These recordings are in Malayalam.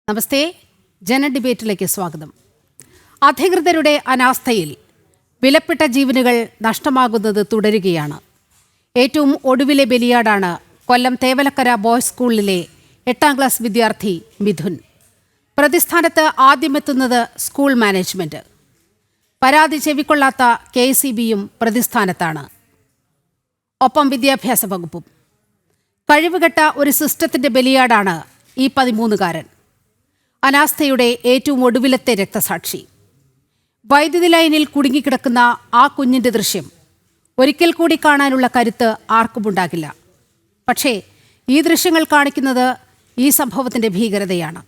നമസ്തേ, ജനഡിബേറ്റിലേക്ക് സ്വാഗതം. അധികൃതരുടെ അനാസ്ഥയിൽ വിലപ്പെട്ട ജീവനുകൾ നഷ്ടമാകുന്നത് തുടരുകയാണ്. ഏറ്റവും ഒടുവിലെ ബലിയാടാണ് കൊല്ലം തേവലക്കര ബോയ്സ് സ്കൂളിലെ 8ാം ക്ലാസ് വിദ്യാർത്ഥി മിഥുൻ. പ്രതിസ്ഥാനത്ത് ആദ്യമെത്തുന്നത് സ്കൂൾ മാനേജ്മെന്റ്. പരാതി ചെവിക്കൊള്ളാത്ത KCBയും പ്രതിസ്ഥാനത്താണ്, ഒപ്പം വിദ്യാഭ്യാസ വകുപ്പും. കഴിവുകെട്ട ഒരു സിസ്റ്റത്തിന്റെ ബലിയാടാണ് ഈ 13-കാരൻ, അനാസ്ഥയുടെ ഏറ്റവും ഒടുവിലത്തെ രക്തസാക്ഷി. വൈദ്യുതി ലൈനിൽ കുടുങ്ങിക്കിടക്കുന്ന ആ കുഞ്ഞിന്റെ ദൃശ്യം ഒരിക്കൽ കൂടി കാണാനുള്ള കരുത്ത് ആർക്കുമുണ്ടാകില്ല. പക്ഷേ ഈ ദൃശ്യങ്ങൾ കാണിക്കുന്നത് ഈ സംഭവത്തിന്റെ ഭീകരതയാണ്.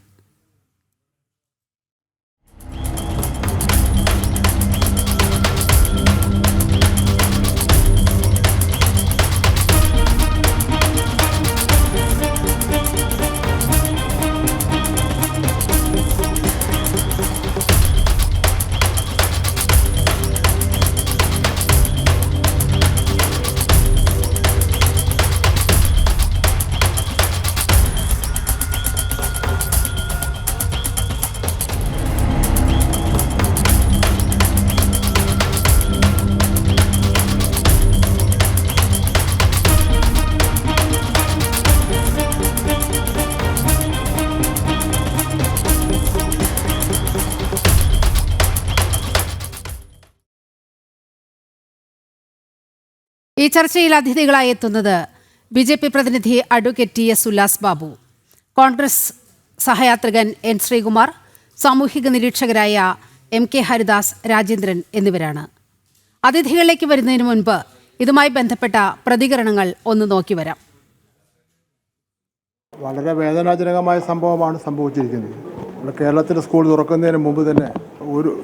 ഈ ചർച്ചയിൽ അതിഥികളായി എത്തുന്നത് BJP പ്രതിനിധി അഡ്വക്കേറ്റ് TS ഉല്ലാസ് ബാബു, കോൺഗ്രസ് സഹയാത്രികൻ N ശ്രീകുമാർ, സാമൂഹിക നിരീക്ഷകരായ MK ഹരിദാസ്, രാജേന്ദ്രൻ എന്നിവരാണ്. അതിഥികളിലേക്ക് വരുന്നതിന് മുൻപ് ഇതുമായി ബന്ധപ്പെട്ട പ്രതികരണങ്ങൾ ഒന്ന് നോക്കി വരാം. വളരെ വേദനാജനകമായ സംഭവമാണ് സംഭവിച്ചിരിക്കുന്നത്. നമ്മുടെ കേരളത്തിലെ സ്കൂൾ തുറക്കുന്നതിന് മുമ്പ് തന്നെ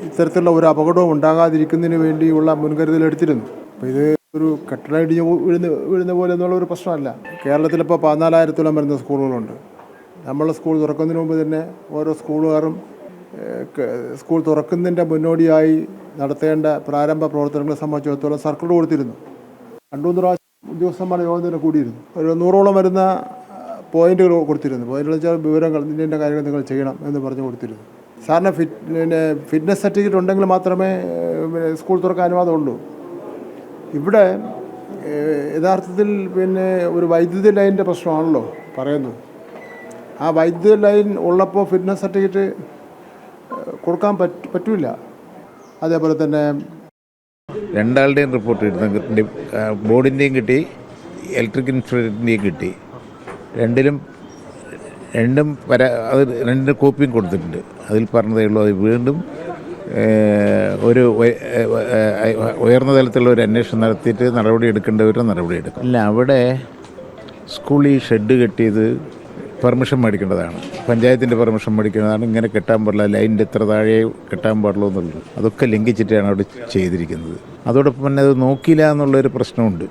ഇത്തരത്തിലുള്ള ഒരു അപകടവും ഉണ്ടാകാതിരിക്കുന്നതിന് വേണ്ടിയുള്ള മുൻകരുതൽ എടുത്തിരുന്നു. അപ്പോൾ ഇത് ഒരു കെട്ടിടം ഇടിഞ്ഞ് വീഴുന്ന പോലെ എന്നുള്ള ഒരു പ്രശ്നമല്ല. കേരളത്തിലിപ്പോൾ 14,000-ഓളം വരുന്ന സ്കൂളുകളുണ്ട്. നമ്മൾ സ്കൂൾ തുറക്കുന്നതിന് മുമ്പ് തന്നെ ഓരോ സ്കൂളുകാരും സ്കൂൾ തുറക്കുന്നതിൻ്റെ മുന്നോടിയായി നടത്തേണ്ട പ്രാരംഭ പ്രവർത്തനങ്ങളെ സംബന്ധിച്ചിടത്തോളം സർക്കുലർ കൊടുത്തിരുന്നു. 2-3 പ്രാവശ്യം ഉദ്യോഗസ്ഥന്മാർ യോഗം തന്നെ കൂടിയിരുന്നു. ഒരു 100ഓളം വരുന്ന പോയിന്റുകൾ കൊടുത്തിരുന്നു. പോയിന്റുകൾ വെച്ചാൽ വിവരങ്ങൾ, ഇതിൻ്റെ കാര്യങ്ങൾ നിങ്ങൾ ചെയ്യണം എന്ന് പറഞ്ഞു കൊടുത്തിരുന്നു. സാറിന് ഫിറ്റ്നസ് സർട്ടിഫിക്കറ്റ് ഉണ്ടെങ്കിൽ മാത്രമേ സ്കൂൾ തുറക്കാൻ അനുവാദമുള്ളൂ. ഇവിടെ യഥാർത്ഥത്തിൽ ഒരു വൈദ്യുതി ലൈനിൻ്റെ പ്രശ്നമാണല്ലോ പറയുന്നത്. ആ വൈദ്യുതി ലൈൻ ഉള്ളപ്പോൾ ഫിറ്റ്നസ് സർട്ടിഫിക്കറ്റ് കൊടുക്കാൻ പറ്റില്ല. അതേപോലെ തന്നെ രണ്ടാളുടെയും റിപ്പോർട്ട് കിട്ടുന്ന ബോർഡിൻ്റെയും കിട്ടി, ഇലക്ട്രിക് ഇൻസ്പെക്ടറിൻ്റെയും കിട്ടി. രണ്ടും രണ്ടിൻ്റെ കോപ്പിയും കൊടുത്തിട്ടുണ്ട്. അതിൽ പറഞ്ഞതേ ഉള്ളൂ, അത് വീണ്ടും ഒരു ഉയർന്ന തലത്തിലുള്ള ഒരു അന്വേഷണം നടത്തിയിട്ട് നടപടി എടുക്കേണ്ടവരുടെ നടപടി എടുക്കും. അല്ല, അവിടെ സ്കൂളിൽ ഈ ഷെഡ് കെട്ടിയത് പെർമിഷൻ മേടിക്കേണ്ടതാണ്, പഞ്ചായത്തിൻ്റെ പെർമിഷൻ മേടിക്കേണ്ടതാണ്. ഇങ്ങനെ കെട്ടാൻ പാടില്ല, ലൈനിൻ്റെ എത്ര താഴെ കെട്ടാൻ പാടുള്ളൂ എന്നുള്ളത് അതൊക്കെ ലംഘിച്ചിട്ടാണ് അവിടെ ചെയ്തിരിക്കുന്നത്. അതോടൊപ്പം തന്നെ അത് നോക്കിയില്ല എന്നുള്ളൊരു പ്രശ്നമുണ്ട്.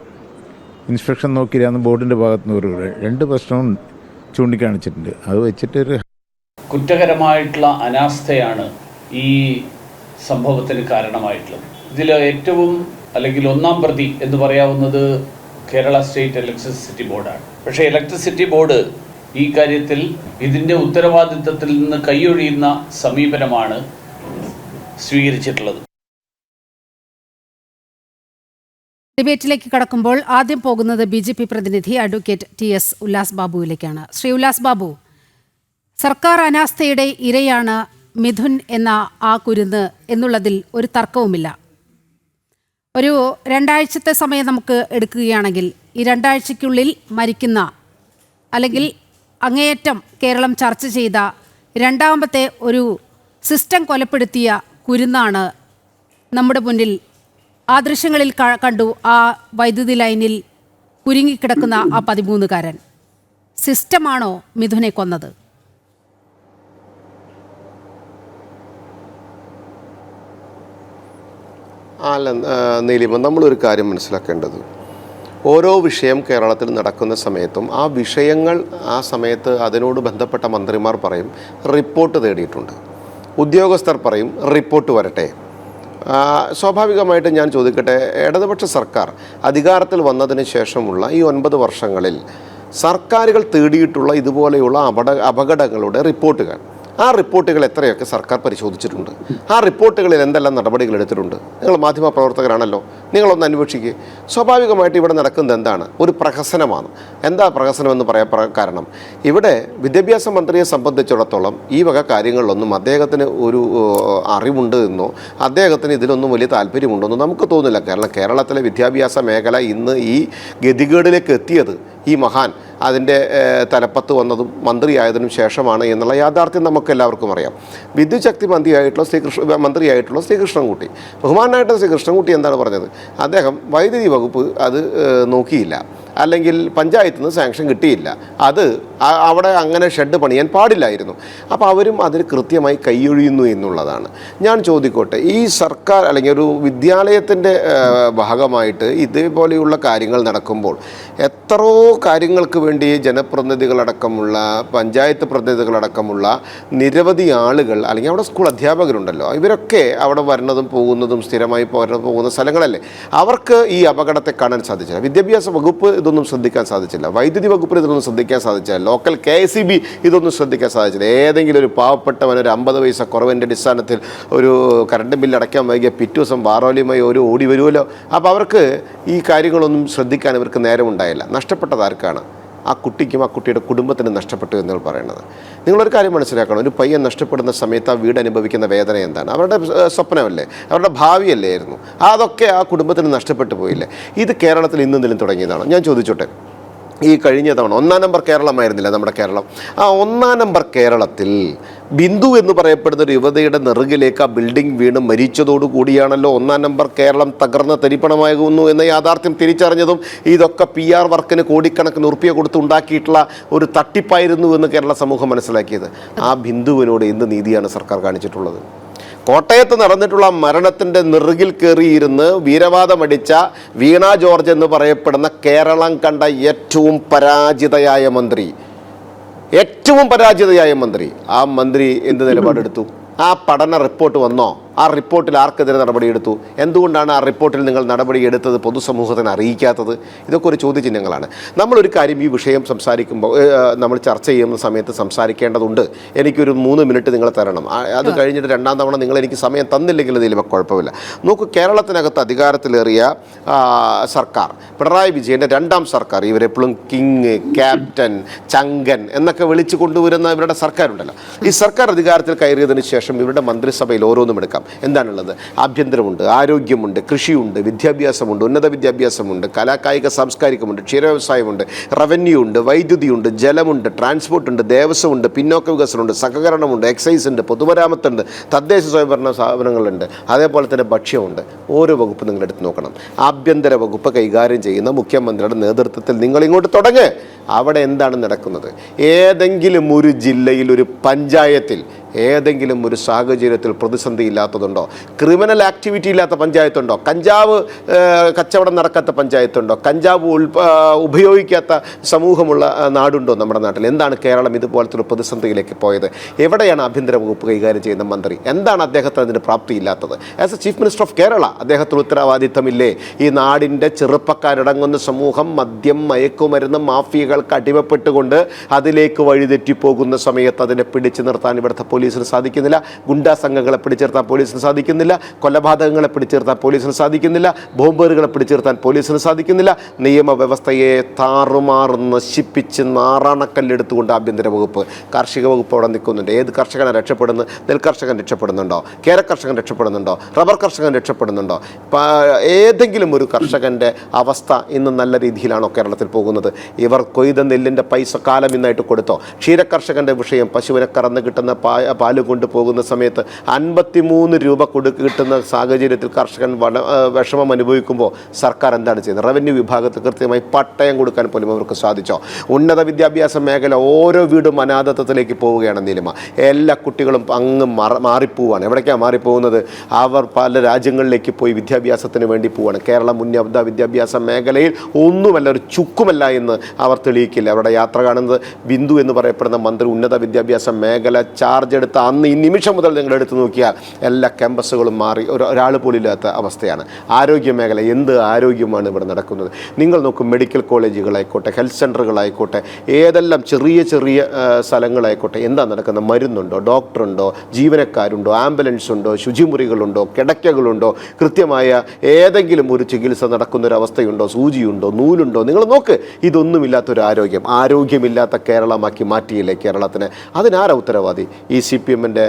ഇൻസ്പെക്ഷൻ നോക്കിയില്ല എന്ന് ബോർഡിൻ്റെ ഭാഗത്തുനിന്ന് രണ്ട് പ്രശ്നവും ചൂണ്ടിക്കാണിച്ചിട്ടുണ്ട്. അത് വെച്ചിട്ടൊരു കുറ്റകരമായിട്ടുള്ള അനാസ്ഥയാണ് ഈ സംഭവത്തിന് കാരണമായിട്ടുള്ളത്. ഇതിൽ ഏറ്റവും അല്ലെങ്കിൽ ഒന്നാം പ്രതി എന്ന് പറയാവുന്നത് കേരള സ്റ്റേറ്റ് ഇലക്ട്രിസിറ്റി ബോർഡാണ്. പക്ഷേ ഇലക്ട്രിസിറ്റി ബോർഡ് ഈ കാര്യത്തിൽ ഇതിൻ്റെ ഉത്തരവാദിത്തത്തിൽ നിന്ന് കൈയൊഴിയുന്ന സമീപനമാണ് സ്വീകരിച്ചിട്ടുള്ളത്. ഡിബേറ്റിലേക്ക് കടക്കുമ്പോൾ ആദ്യം പോകുന്നത് BJP പ്രതിനിധി അഡ്വക്കേറ്റ് TS ഉല്ലാസ് ബാബുവിലേക്കാണ്. ശ്രീ ഉല്ലാസ് ബാബു, സർക്കാർ അനാസ്ഥയുടെ ഇരയാണ് മിഥുൻ എന്ന ആ കുരുന്ന് എന്നുള്ളതിൽ ഒരു തർക്കവുമില്ല. ഒരു 2 ആഴ്ചത്തെ സമയം നമുക്ക് എടുക്കുകയാണെങ്കിൽ ഈ 2 ആഴ്ചയ്ക്കുള്ളിൽ മരിക്കുന്ന, അല്ലെങ്കിൽ അങ്ങേയറ്റം കേരളം ചർച്ച ചെയ്ത രണ്ടാമത്തെ ഒരു സിസ്റ്റം കൊലപ്പെടുത്തിയ കുരുന്നാണ് നമ്മുടെ മുന്നിൽ. ആ ദൃശ്യങ്ങളിൽ കണ്ടു ആ വൈദ്യുതി ലൈനിൽ കുരുങ്ങിക്കിടക്കുന്ന ആ 13-കാരൻ. സിസ്റ്റമാണോ മിഥുനെ കൊന്നത്? അല്ല നീലിമ, നമ്മളൊരു കാര്യം മനസ്സിലാക്കേണ്ടത്, ഓരോ വിഷയം കേരളത്തിൽ നടക്കുന്ന സമയത്തും ആ വിഷയങ്ങൾ ആ സമയത്ത് അതിനോട് ബന്ധപ്പെട്ട മന്ത്രിമാർ പറയും റിപ്പോർട്ട് തേടിയിട്ടുണ്ട്, ഉദ്യോഗസ്ഥർ പറയും റിപ്പോർട്ട് വരട്ടെ. സ്വാഭാവികമായിട്ട് ഞാൻ ചോദിക്കട്ടെ, ഇടതുപക്ഷ സർക്കാർ അധികാരത്തിൽ വന്നതിന് ശേഷമുള്ള ഈ 9 വർഷങ്ങളിൽ സർക്കാരുകൾ തേടിയിട്ടുള്ള ഇതുപോലെയുള്ള അപകടങ്ങളുടെ റിപ്പോർട്ടുകൾ ആ റിപ്പോർട്ടുകൾ എത്രയൊക്കെ സർക്കാർ പരിശോധിച്ചിട്ടുണ്ട്, ആ റിപ്പോർട്ടുകളിൽ എന്തെല്ലാം നടപടികൾ എടുത്തിട്ടുണ്ട്? നിങ്ങൾ മാധ്യമപ്രവർത്തകരാണല്ലോ, നിങ്ങളൊന്ന് അന്വേഷിക്കുക. സ്വാഭാവികമായിട്ട് ഇവിടെ നടക്കുന്നത് എന്താണ്? ഒരു പ്രഹസനമാണ്. എന്താ പ്രഹസനം എന്ന് പറയാൻ കാരണം, ഇവിടെ വിദ്യാഭ്യാസ മന്ത്രിയെ സംബന്ധിച്ചിടത്തോളം ഈ വക കാര്യങ്ങളിലൊന്നും അദ്ദേഹത്തിന് ഒരു അറിവുണ്ട് എന്നോ അദ്ദേഹത്തിന് ഇതിലൊന്നും വലിയ താല്പര്യമുണ്ടെന്നോ നമുക്ക് തോന്നുന്നില്ല. കാരണം കേരളത്തിലെ വിദ്യാഭ്യാസ മേഖല ഇന്ന് ഈ ഗതികേടിലേക്ക് എത്തിയത് ഈ മഹാൻ അതിൻ്റെ തലപ്പത്ത് വന്നതും മന്ത്രിയായതിനും ശേഷമാണ് എന്നുള്ള യാഥാർത്ഥ്യം നമുക്ക് എല്ലാവർക്കും അറിയാം. വിദ്യുത് ശക്തി മന്ത്രിയായിട്ടുള്ള ശ്രീ കൃഷ്ണൻകുട്ടി, ബഹുമാനായിട്ടുള്ള ശ്രീ കൃഷ്ണൻകുട്ടി എന്താണ് പറഞ്ഞത്? അദ്ദേഹം വൈദ്യുതി വകുപ്പ് അത് നോക്കിയില്ല, അല്ലെങ്കിൽ പഞ്ചായത്തിൽ നിന്ന് സാങ്ഷൻ കിട്ടിയില്ല, അത് അവിടെ അങ്ങനെ ഷെഡ് പണിയാൻ പാടില്ലായിരുന്നു. അപ്പോൾ അവരും അതിന് കൃത്യമായി കൈയൊഴിയുന്നു എന്നുള്ളതാണ്. ഞാൻ ചോദിക്കോട്ടെ, ഈ സർക്കാർ അല്ലെങ്കിൽ ഒരു വിദ്യാലയത്തിൻ്റെ ഭാഗമായിട്ട് ഇതേപോലെയുള്ള കാര്യങ്ങൾ നടക്കുമ്പോൾ എത്രയോ കാര്യങ്ങൾക്ക് വേണ്ടി ജനപ്രതിനിധികളടക്കമുള്ള പഞ്ചായത്ത് പ്രതിനിധികളടക്കമുള്ള നിരവധി ആളുകൾ അല്ലെങ്കിൽ അവിടെ സ്കൂൾ അധ്യാപകരുണ്ടല്ലോ, ഇവരൊക്കെ അവിടെ വരുന്നതും പോകുന്നതും സ്ഥിരമായി പോകുന്ന സ്ഥലങ്ങളല്ലേ, അവർക്ക് ഈ അപകടത്തെ കാണാൻ സാധിച്ചില്ല. വിദ്യാഭ്യാസ വകുപ്പ് ഇതൊന്നും ശ്രദ്ധിക്കാൻ സാധിച്ചില്ല, വൈദ്യുതി വകുപ്പിന് ഇതൊന്നും ശ്രദ്ധിക്കാൻ സാധിച്ചില്ല, ലോക്കൽ KICB ഇതൊന്നും ശ്രദ്ധിക്കാൻ സാധിച്ചില്ല. ഏതെങ്കിലും ഒരു പാവപ്പെട്ടവൻ ഒരു 50 പൈസ കുറവിൻ്റെ അടിസ്ഥാനത്തിൽ ഒരു കറണ്ട് ബില്ല് അടയ്ക്കാൻ വൈകിയ പിറ്റേ ദിവസം ബാറോലിയുമായി ഒരു ഓടി വരുമല്ലോ. അപ്പോൾ അവർക്ക് ഈ കാര്യങ്ങളൊന്നും ശ്രദ്ധിക്കാൻ അവർക്ക് നേരമുണ്ടായില്ല. നഷ്ടപ്പെട്ടത് ആർക്കാണ്? ആ കുട്ടിക്കും ആ കുട്ടിയുടെ കുടുംബത്തിന് നഷ്ടപ്പെട്ടു എന്ന് പറയുന്നത്. നിങ്ങളൊരു കാര്യം മനസ്സിലാക്കണം, ഒരു പയ്യൻ നഷ്ടപ്പെടുന്ന സമയത്ത് ആ വീട് അനുഭവിക്കുന്ന വേദന എന്താണ്? അവരുടെ സ്വപ്നമല്ലേ, അവരുടെ ഭാവിയല്ലേ ആയിരുന്നു. അതൊക്കെ ആ കുടുംബത്തിന് നഷ്ടപ്പെട്ടു പോയില്ലേ? ഇത് കേരളത്തിൽ ഇന്നെന്തെങ്കിലും തുടങ്ങിയതാണോ? ഞാൻ ചോദിച്ചോട്ടെ, ഈ കഴിഞ്ഞ തവണ 1-ാം നമ്പർ കേരളമായിരുന്നില്ല നമ്മുടെ കേരളം. ആ 1-ാം നമ്പർ കേരളത്തിൽ ബിന്ദു എന്ന് പറയപ്പെടുന്ന ഒരു യുവതയുടെ നെറുകിലേക്ക് ആ ബിൽഡിംഗ് വീണ് മരിച്ചതോടുകൂടിയാണല്ലോ 1-ാം നമ്പർ കേരളം തകർന്ന് തരിപ്പണമാകുന്നു എന്ന യാഥാർത്ഥ്യം തിരിച്ചറിഞ്ഞതും ഇതൊക്കെ PR വർക്കിന് കോടിക്കണക്കിന് ഉറുപ്പിക കൊടുത്ത് ഉണ്ടാക്കിയിട്ടുള്ള ഒരു തട്ടിപ്പായിരുന്നു എന്ന് കേരള സമൂഹം മനസ്സിലാക്കിയത്. ആ ബിന്ദുവിനോട് എന്ത് നീതിയാണ് സർക്കാർ കാണിച്ചിട്ടുള്ളത്? കോട്ടയത്ത് നടന്നിട്ടുള്ള മരണത്തിൻ്റെ നെറുകിൽ കയറിയിരുന്ന് വീരവാദമടിച്ച വീണ ജോർജ് എന്ന് പറയപ്പെടുന്ന കേരളം കണ്ട ഏറ്റവും പരാജിതയായ മന്ത്രി, ആ മന്ത്രി എന്ത് നിലപാടെടുത്തു? ആ പഠന റിപ്പോർട്ട് വന്നോ? ആ റിപ്പോർട്ടിൽ ആർക്കെതിരെ നടപടിയെടുത്തു? എന്തുകൊണ്ടാണ് ആ റിപ്പോർട്ടിൽ നിങ്ങൾ നടപടിയെടുത്തത് പൊതുസമൂഹത്തിന് അറിയിക്കാത്തത്? ഇതൊക്കെ ഒരു ചോദ്യചിഹ്നങ്ങളാണ്. നമ്മളൊരു കാര്യം ഈ വിഷയം സംസാരിക്കുമ്പോൾ നമ്മൾ ചർച്ച ചെയ്യുന്ന സമയത്ത് സംസാരിക്കേണ്ടതുണ്ട്. എനിക്കൊരു 3 മിനിറ്റ് നിങ്ങൾ തരണം. അത് കഴിഞ്ഞിട്ട് 2-ാം തവണ നിങ്ങൾ എനിക്ക് സമയം തന്നില്ലെങ്കിൽ അതിൽ കുഴപ്പമില്ല. നോക്കൂ, കേരളത്തിനകത്ത് അധികാരത്തിലേറിയ സർക്കാർ, പിണറായി വിജയൻ്റെ 2-ാം സർക്കാർ, ഇവരെപ്പോഴും കിങ്, ക്യാപ്റ്റൻ, ചങ്കൻ എന്നൊക്കെ വിളിച്ചു കൊണ്ടുവരുന്ന ഇവരുടെ സർക്കാരുണ്ടല്ലോ, ഈ സർക്കാർ അധികാരത്തിൽ കയറിയതിന് ശേഷം ഇവരുടെ മന്ത്രിസഭയിൽ ഓരോന്നും എടുക്കാം. എന്താണുള്ളത്? ആഭ്യന്തരമുണ്ട്, ആരോഗ്യമുണ്ട്, കൃഷിയുണ്ട്, വിദ്യാഭ്യാസമുണ്ട്, ഉന്നത വിദ്യാഭ്യാസമുണ്ട്, കലാകായിക സാംസ്കാരികമുണ്ട്, ക്ഷീരവ്യവസായമുണ്ട്, റവന്യൂ ഉണ്ട്, വൈദ്യുതിയുണ്ട്, ജലമുണ്ട്, ട്രാൻസ്പോർട്ടുണ്ട്, ദേവസ്വമുണ്ട്, പിന്നോക്ക വികസനമുണ്ട്, സഹകരണമുണ്ട്, എക്സൈസ് ഉണ്ട്, പൊതുമരാമത്തുണ്ട്, തദ്ദേശ സ്വയംഭരണ സ്ഥാപനങ്ങളുണ്ട്, അതേപോലെ തന്നെ ഭക്ഷ്യമുണ്ട്. ഓരോ വകുപ്പ് നിങ്ങൾ എടുത്ത് നോക്കണം. ആഭ്യന്തര വകുപ്പ് കൈകാര്യം ചെയ്യുന്ന മുഖ്യമന്ത്രിയുടെ നേതൃത്വത്തിൽ നിങ്ങൾ ഇങ്ങോട്ട് തുടങ്ങ്. അവിടെ എന്താണ് നടക്കുന്നത്? ഏതെങ്കിലും ഒരു ജില്ലയിൽ, ഒരു പഞ്ചായത്തിൽ ഏതെങ്കിലും ഒരു സാഹചര്യത്തിൽ പ്രതിസന്ധി ഇല്ലാത്തതുണ്ടോ? ക്രിമിനൽ ആക്ടിവിറ്റി ഇല്ലാത്ത പഞ്ചായത്തുണ്ടോ? കഞ്ചാവ് കച്ചവടം നടക്കാത്ത പഞ്ചായത്തുണ്ടോ? കഞ്ചാവ് ഉപയോഗിക്കാത്ത സമൂഹമുള്ള നാടുണ്ടോ നമ്മുടെ നാട്ടിൽ? എന്താണ് കേരളം ഇതുപോലത്തെ ഒരു പ്രതിസന്ധിയിലേക്ക് പോയത്? എവിടെയാണ് ആഭ്യന്തര വകുപ്പ് കൈകാര്യം ചെയ്യുന്ന മന്ത്രി? എന്താണ് അദ്ദേഹത്തിന് അതിന് പ്രാപ്തിയില്ലാത്തത്? As a chief minister of Kerala അദ്ദേഹത്തിന് ഉത്തരവാദിത്തമില്ലേ? ഈ നാടിൻ്റെ ചെറുപ്പക്കാരടങ്ങുന്ന സമൂഹം മദ്യം, മയക്കുമരുന്ന് മാഫിയകൾക്ക് അടിമപ്പെട്ടുകൊണ്ട് അതിലേക്ക് വഴിതെറ്റിപ്പോകുന്ന സമയത്ത് അതിനെ പിടിച്ചു നിർത്താൻ ഇവിടുത്തെ പോലീസിന് സാധിക്കുന്നില്ല. ഗുണ്ടാ സംഘങ്ങളെ പിടിച്ചെടുത്താൻ പോലീസിന് സാധിക്കുന്നില്ല. കൊലപാതകങ്ങളെ പിടിച്ചെടുത്താൻ പോലീസിന് സാധിക്കുന്നില്ല. ബോംബറുകളെ പിടിച്ചെടുത്താൻ പോലീസിന് സാധിക്കുന്നില്ല. നിയമവ്യവസ്ഥയെ താറുമാറ് നശിപ്പിച്ച് നാറാണക്കല്ലെടുത്തുകൊണ്ട് ആഭ്യന്തര വകുപ്പ്, കാർഷിക വകുപ്പ് അവിടെ നിൽക്കുന്നുണ്ട്. ഏത് കർഷകനാണ് രക്ഷപ്പെടുന്നത്? നെൽകർഷകൻ രക്ഷപ്പെടുന്നുണ്ടോ? കേരക്കർഷകൻ രക്ഷപ്പെടുന്നുണ്ടോ? റബ്ബർ കർഷകൻ രക്ഷപ്പെടുന്നുണ്ടോ? ഏതെങ്കിലും ഒരു കർഷകൻ്റെ അവസ്ഥ ഇന്ന് നല്ല രീതിയിലാണോ കേരളത്തിൽ പോകുന്നത്? ഇവർ കൊയ്ത നെല്ലിൻ്റെ പൈസ കാലം ഇന്നായിട്ട് കൊടുത്തോ? ക്ഷീരകർഷകൻ്റെ വിഷയം, പശുവിനെ കറന്ന് കിട്ടുന്ന പാല് കൊണ്ടുപോകുന്ന സമയത്ത് 53 രൂപ കിട്ടുന്ന സാഹചര്യത്തിൽ കർഷകൻ വിഷമം അനുഭവിക്കുമ്പോൾ സർക്കാർ എന്താണ് ചെയ്യുന്നത്? റവന്യൂ വിഭാഗത്തിൽ കൃത്യമായി പട്ടയം കൊടുക്കാൻ പോലും അവർക്ക് സാധിച്ചോ? ഉന്നത വിദ്യാഭ്യാസ മേഖല ഓരോ വീടും അനാഥത്വത്തിലേക്ക് പോവുകയാണ് നീലിമ. എല്ലാ കുട്ടികളും അങ്ങ് മാറിപ്പോവാണ്. എവിടേക്കാണ് മാറിപ്പോകുന്നത്? അവർ പല രാജ്യങ്ങളിലേക്ക് പോയി വിദ്യാഭ്യാസത്തിന് വേണ്ടി പോവുകയാണ്. കേരളം ഉന്നത വിദ്യാഭ്യാസ മേഖലയിൽ ഒന്നുമല്ല, ഒരു ചുക്കുമല്ല എന്ന് അവർ തെളിയിക്കില്ല. അവരുടെ യാത്ര കാണുന്നത് ബിന്ദു എന്ന് പറയപ്പെടുന്ന മന്ത്രി ഉന്നത വിദ്യാഭ്യാസ മേഖല ചാർജ് എടുത്ത അന്ന് ഈ നിമിഷം മുതൽ നിങ്ങൾ എടുത്തു നോക്കിയാൽ എല്ലാ ക്യാമ്പസുകളും മാറി ഒരാൾ പോലും ഇല്ലാത്ത അവസ്ഥയാണ്. ആരോഗ്യ മേഖല എന്ത് ആരോഗ്യമാണ് ഇവിടെ നടക്കുന്നത്. നിങ്ങൾ നോക്കും, മെഡിക്കൽ കോളേജുകളായിക്കോട്ടെ, ഹെൽത്ത് സെൻ്ററുകളായിക്കോട്ടെ, ഏതെല്ലാം ചെറിയ ചെറിയ സ്ഥലങ്ങളായിക്കോട്ടെ, എന്താ നടക്കുന്നത്? മരുന്നുണ്ടോ? ഡോക്ടറുണ്ടോ? ജീവനക്കാരുണ്ടോ? ആംബുലൻസ് ഉണ്ടോ? ശുചിമുറികളുണ്ടോ? കിടക്കകളുണ്ടോ? കൃത്യമായ ഏതെങ്കിലും ഒരു ചികിത്സ നടക്കുന്നൊരവസ്ഥയുണ്ടോ? സൂചിയുണ്ടോ? നൂലുണ്ടോ? നിങ്ങൾ നോക്ക്. ഇതൊന്നുമില്ലാത്തൊരു ആരോഗ്യമില്ലാത്ത കേരളമാക്കി മാറ്റിയില്ലേ കേരളത്തിന്? അതിനാരാ ഉത്തരവാദി? ഈ CPM-ൻ്റെ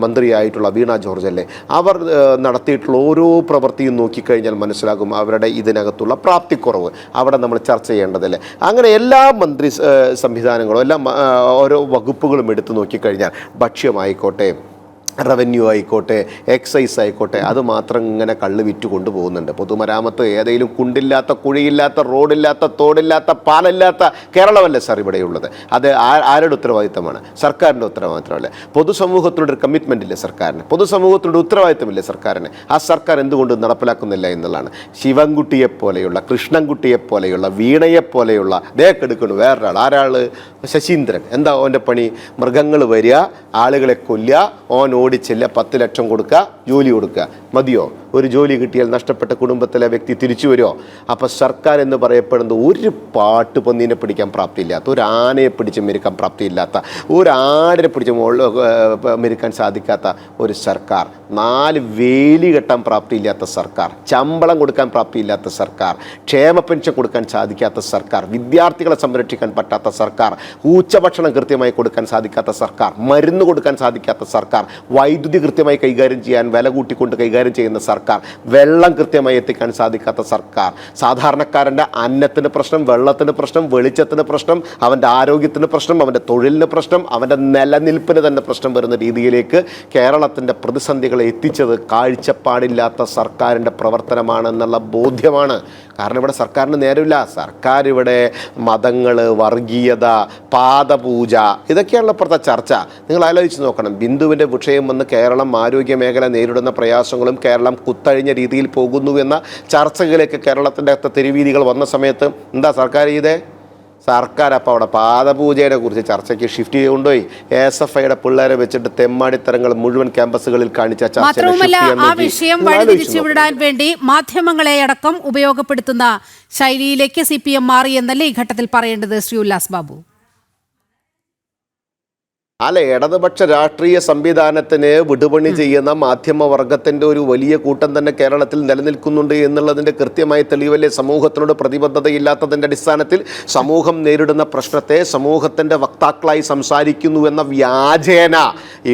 മന്ത്രിയായിട്ടുള്ള വീണ ജോർജ് അല്ലേ? അവർ നടത്തിയിട്ടുള്ള ഓരോ പ്രവൃത്തിയും നോക്കിക്കഴിഞ്ഞാൽ മനസ്സിലാകും അവരുടെ ഇതിനകത്തുള്ള പ്രാപ്തിക്കുറവ്. അവിടെ നമ്മൾ ചർച്ച ചെയ്യേണ്ടതല്ലേ? അങ്ങനെ എല്ലാ മന്ത്രി സംവിധാനങ്ങളും എല്ലാം ഓരോ വകുപ്പുകളും എടുത്തു നോക്കിക്കഴിഞ്ഞാൽ ഭക്ഷ്യമായിക്കോട്ടെ, റവന്യൂ ആയിക്കോട്ടെ, എക്സൈസ് ആയിക്കോട്ടെ, അത് മാത്രം ഇങ്ങനെ കള്ള് വിറ്റ് കൊണ്ടുപോകുന്നുണ്ട്. പൊതുമരാമത്ത് ഏതെങ്കിലും കുണ്ടില്ലാത്ത, കുഴിയില്ലാത്ത, റോഡില്ലാത്ത, തോടില്ലാത്ത, പാലില്ലാത്ത കേരളമല്ലേ സാർ ഇവിടെയുള്ളത്? അത് ആരുടെ ഉത്തരവാദിത്തമാണ്? സർക്കാരിൻ്റെ ഉത്തരവാദിത്തമല്ലേ? പൊതുസമൂഹത്തിനോട് ഒരു കമ്മിറ്റ്മെൻ്റ് ഇല്ലേ സർക്കാരിന്? പൊതുസമൂഹത്തിനോട് ഉത്തരവാദിത്തമില്ലേ സർക്കാരിന്? ആ സർക്കാർ എന്തുകൊണ്ട് നടപ്പിലാക്കുന്നില്ല എന്നുള്ളതാണ്. ശിവൻകുട്ടിയെപ്പോലെയുള്ള, കൃഷ്ണൻകുട്ടിയെപ്പോലെയുള്ള, വീണയെപ്പോലെയുള്ള ദേക്കെടുക്കുന്നു വേറൊരാൾ. ആരാൾ? ശശീന്ദ്രൻ. എന്താ ഓൻ്റെ പണി? മൃഗങ്ങൾ വരിക, ആളുകളെ കൊല്ലുക, ഓൻ ഓടിച്ചില്ല, 10 ലക്ഷം കൊടുക്കുക, ജോലി കൊടുക്കുക. മതിയോ? ഒരു ജോലി കിട്ടിയാൽ നഷ്ടപ്പെട്ട കുടുംബത്തിലെ വ്യക്തി തിരിച്ചു വരുമോ? അപ്പോൾ സർക്കാർ എന്ന് പറയപ്പെടുന്നത് ഒരു പാട്ടുപന്നീനെ പിടിക്കാൻ പ്രാപ്തിയില്ലാത്ത, ഒരു ആനയെ പിടിച്ച് മെരുക്കാൻ പ്രാപ്തിയില്ലാത്ത, ഒരു ആടിനെ പിടിച്ച് മെരുക്കാൻ സാധിക്കാത്ത ഒരു സർക്കാർ, 4 വേലി കെട്ടാൻ പ്രാപ്തിയില്ലാത്ത സർക്കാർ, ശമ്പളം കൊടുക്കാൻ പ്രാപ്തിയില്ലാത്ത സർക്കാർ, ക്ഷേമ പെൻഷൻ കൊടുക്കാൻ സാധിക്കാത്ത സർക്കാർ, വിദ്യാർത്ഥികളെ സംരക്ഷിക്കാൻ പറ്റാത്ത സർക്കാർ, ഉച്ചഭക്ഷണം കൃത്യമായി കൊടുക്കാൻ സാധിക്കാത്ത സർക്കാർ, മരുന്ന് കൊടുക്കാൻ സാധിക്കാത്ത സർക്കാർ, വൈദ്യുതി കൃത്യമായി കൈകാര്യം ചെയ്യാൻ വില കൂട്ടിക്കൊണ്ട് കൈകാര്യം ചെയ്യുന്ന സർക്കാർ, വെള്ളം കൃത്യമായി എത്തിക്കാൻ സാധിക്കാത്ത സർക്കാർ, സാധാരണക്കാരൻ്റെ അന്നത്തിന് പ്രശ്നം, വെള്ളത്തിന് പ്രശ്നം, വെളിച്ചത്തിന് പ്രശ്നം, അവൻ്റെ ആരോഗ്യത്തിന് പ്രശ്നം, അവൻ്റെ തൊഴിലിന് പ്രശ്നം, അവൻ്റെ നിലനിൽപ്പിന് തന്നെ പ്രശ്നം വരുന്ന രീതിയിലേക്ക് കേരളത്തിൻ്റെ പ്രതിസന്ധികളെ എത്തിച്ചത് കാഴ്ചപ്പാടില്ലാത്ത സർക്കാരിൻ്റെ പ്രവർത്തനമാണെന്നുള്ള ബോധ്യമാണ്. കാരണം ഇവിടെ സർക്കാരിന് നേരമില്ല. സർക്കാർ ഇവിടെ മതങ്ങൾ, വർഗീയത, പാദപൂജ, ഇതൊക്കെയാണല്ലോ ഇപ്പോഴത്തെ ചർച്ച. നിങ്ങൾ ആലോചിച്ച് നോക്കണം. ബിന്ദുവിൻ്റെ വിഷയം വന്ന് കേരളം ആരോഗ്യ മേഖല നേരിടുന്ന പ്രയാസങ്ങളും കേരളം കുത്തഴിഞ്ഞ രീതിയിൽ പോകുന്നു എന്ന ചർച്ചകളിലേക്ക് കേരളത്തിൻ്റെ അകത്ത് തെരുവീതികൾ വന്ന സമയത്ത് എന്താ സർക്കാർ ചെയ്തേ? സർക്കാർ അപ്പോൾ അവിടെ പാദപൂജയെ കുറിച്ച് ചർച്ചയ്ക്ക് ഷിഫ്റ്റ് കൊണ്ടുപോയി SFIയുടെ പിള്ളേരെ വെച്ചിട്ട് തെമ്മാടിത്തരങ്ങൾ മുഴുവൻ ക്യാമ്പസുകളിൽ കാണിച്ച ചർച്ച. മാത്രവുമല്ല, ആ വിഷയം വഴിതിരിച്ചുവിടാൻ വേണ്ടി മാധ്യമങ്ങളെ അടക്കം ഉപയോഗപ്പെടുത്തുന്ന ശൈലിയിലേക്ക് CPM മാറി എന്നല്ലേ ഈ ഘട്ടത്തിൽ പറയേണ്ടത് ശ്രീ ഉല്ലാസ് ബാബു? അല്ല, ഇടതുപക്ഷ രാഷ്ട്രീയ സംവിധാനത്തിന് വിടുപണി ചെയ്യുന്ന മാധ്യമവർഗത്തിൻ്റെ ഒരു വലിയ കൂട്ടം തന്നെ കേരളത്തിൽ നിലനിൽക്കുന്നുണ്ട് എന്നുള്ളതിൻ്റെ കൃത്യമായ തെളിവല്ലേ സമൂഹത്തിനോട് പ്രതിബദ്ധതയില്ലാത്തതിൻ്റെ അടിസ്ഥാനത്തിൽ സമൂഹം നേരിടുന്ന പ്രശ്നത്തെ സമൂഹത്തിൻ്റെ വക്താക്കളായി സംസാരിക്കുന്നു എന്ന വ്യാജേന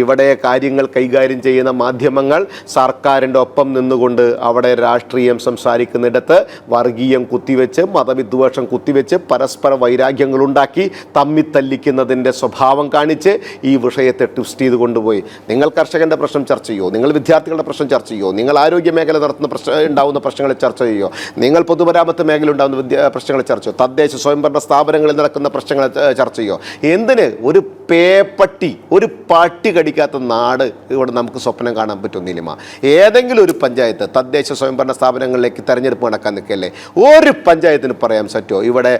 ഇവിടെ കാര്യങ്ങൾ കൈകാര്യം ചെയ്യുന്ന മാധ്യമങ്ങൾ സർക്കാരിൻ്റെ ഒപ്പം നിന്നുകൊണ്ട് അവിടെ രാഷ്ട്രീയം സംസാരിക്കുന്നിടത്ത് വർഗീയം കുത്തിവെച്ച്, മതവിദ്വേഷം കുത്തിവെച്ച്, പരസ്പര വൈരാഗ്യങ്ങളുണ്ടാക്കി തമ്മിത്തല്ലിക്കുന്നതിൻ്റെ സ്വഭാവം കാണിച്ച് ഈ വിഷയത്തെ ട്വിസ്റ്റ് ചെയ്ത് കൊണ്ടുപോയി. നിങ്ങൾ കർഷകൻ്റെ പ്രശ്നം ചർച്ച ചെയ്യുമോ? നിങ്ങൾ വിദ്യാർത്ഥികളുടെ പ്രശ്നം ചർച്ച ചെയ്യുമോ? നിങ്ങൾ ആരോഗ്യ മേഖല ഉണ്ടാകുന്ന പ്രശ്നങ്ങളെ ചർച്ച ചെയ്യുമോ? നിങ്ങൾ പൊതുമരാമത്ത് മേഖല ഉണ്ടാകുന്ന പ്രശ്നങ്ങളെ ചർച്ച ചെയ്യുമോ? തദ്ദേശ സ്വയംഭരണ സ്ഥാപനങ്ങളിൽ നടക്കുന്ന പ്രശ്നങ്ങളെ ചർച്ച ചെയ്യുമോ? എന്തിന്? ഒരു പേപ്പട്ടി, ഒരു പട്ടി കടിക്കാത്ത നാട് ഇവിടെ നമുക്ക് സ്വപ്നം കാണാൻ പറ്റുന്നില്ല. ഏതെങ്കിലും ഒരു പഞ്ചായത്ത് തദ്ദേശ സ്വയംഭരണ സ്ഥാപനങ്ങളിലേക്ക് തെരഞ്ഞെടുപ്പ് നടക്കാൻ നിൽക്കല്ലേ? ഒരു പഞ്ചായത്തിന് പറയാൻ പറ്റുമോ ഇവിടെ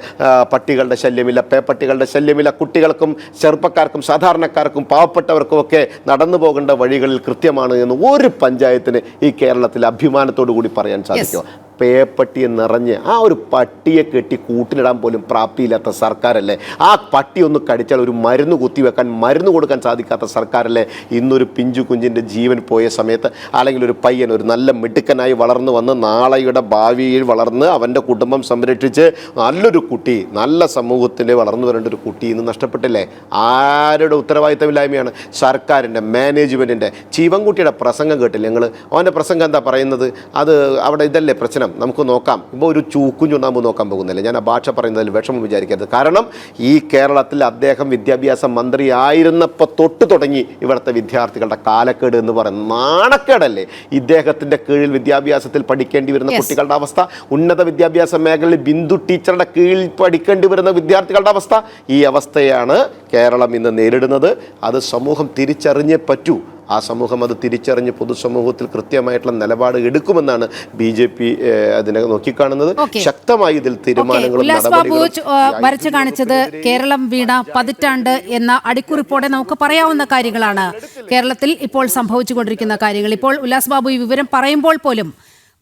പട്ടികളുടെ ശല്യമില്ല, പേപ്പട്ടികളുടെ ശല്യമില്ല, കുട്ടികൾക്കും ചെറുപ്പക്കാർക്കും സാധാരണക്കാർക്കും പാവപ്പെട്ടവർക്കും ഒക്കെ നടന്നു പോകേണ്ട വഴികളിൽ കൃത്യമാണ് എന്ന് ഒരു പഞ്ചായത്തിന് ഈ കേരളത്തിൽ അഭിമാനത്തോടു കൂടി പറയാൻ സാധിക്കുമോ? പേപ്പട്ടിയെ നിറഞ്ഞ് ആ ഒരു പട്ടിയെ കെട്ടി കൂട്ടിലിടാൻ പോലും പ്രാപ്തിയില്ലാത്ത സർക്കാരല്ലേ? ആ പട്ടി ഒന്ന് കടിച്ചാൽ ഒരു മരുന്ന് കുത്തിവെക്കാൻ, മരുന്ന് കൊടുക്കാൻ സാധിക്കാത്ത സർക്കാരല്ലേ ഇന്നൊരു പിഞ്ചു കുഞ്ഞിൻ്റെ ജീവൻ പോയ സമയത്ത്, അല്ലെങ്കിൽ ഒരു പയ്യൻ ഒരു നല്ല മിടുക്കനായി വളർന്നു വന്ന് നാളെയുടെ ഭാവിയിൽ വളർന്ന് അവൻ്റെ കുടുംബം സംരക്ഷിച്ച് നല്ലൊരു കുട്ടി, നല്ല സമൂഹത്തിൽ വളർന്നു വരേണ്ട ഒരു കുട്ടി ഇന്ന് നഷ്ടപ്പെട്ടില്ലേ? ആരുടെ ഉത്തരവാദിത്തമില്ലായ്മയാണ്? സർക്കാരിൻ്റെ, മാനേജ്മെൻറ്റിൻ്റെ. ശിവൻകുട്ടിയുടെ പ്രസംഗം കേട്ടില്ലേ നിങ്ങൾ? അവൻ്റെ പ്രസംഗം എന്താ പറയുന്നത്? അത് അവിടെ ഇതല്ലേ പ്രശ്നം? നമുക്ക് നോക്കാം. ഇപ്പോൾ ഒരു ചൂക്കും ചുണ്ണാമ്പ് നോക്കാൻ പോകുന്നില്ല. ഞാൻ ആ ഭാഷ പറയുന്നതിൽ വിഷമം വിചാരിക്കരുത്. കാരണം ഈ കേരളത്തിൽ അദ്ദേഹം വിദ്യാഭ്യാസ മന്ത്രി ആയിരുന്നപ്പോൾ തൊട്ട് തുടങ്ങി ഇവിടുത്തെ വിദ്യാർത്ഥികളുടെ കാലക്കേട് എന്ന് പറയുന്നത് നാണക്കേടല്ലേ? ഇദ്ദേഹത്തിൻ്റെ കീഴിൽ വിദ്യാഭ്യാസത്തിൽ പഠിക്കേണ്ടി വരുന്ന കുട്ടികളുടെ അവസ്ഥ, ഉന്നത വിദ്യാഭ്യാസ മേഖലയിൽ ബിന്ദു ടീച്ചറുടെ കീഴിൽ പഠിക്കേണ്ടി വരുന്ന വിദ്യാർത്ഥികളുടെ അവസ്ഥ, ഈ അവസ്ഥയാണ് കേരളം ഇന്ന് നേരിടുന്നത്. അത് സമൂഹം തിരിച്ചറിഞ്ഞേ പറ്റൂ. ആ സമൂഹം അത് തിരിച്ചറിഞ്ഞ് പൊതുസമൂഹത്തിൽ കൃത്യമായിട്ടുള്ള നിലപാട് എടുക്കുമെന്നാണ് BJP അതിനെ നോക്കിക്കാണുന്നത്. ശക്തമായി ഇതിൽ തീരുമാനങ്ങളും ഉല്ലാസ് ബാബു വരച്ചു കാണിച്ചത് കേരളം വീണ പതിറ്റാണ്ട് എന്ന അടിക്കുറിപ്പോടെ നമുക്ക് പറയാവുന്ന കാര്യങ്ങളാണ് കേരളത്തിൽ ഇപ്പോൾ സംഭവിച്ചുകൊണ്ടിരിക്കുന്ന കാര്യങ്ങൾ. ഇപ്പോൾ ഉല്ലാസ് ബാബു ഈ വിവരം പറയുമ്പോൾ പോലും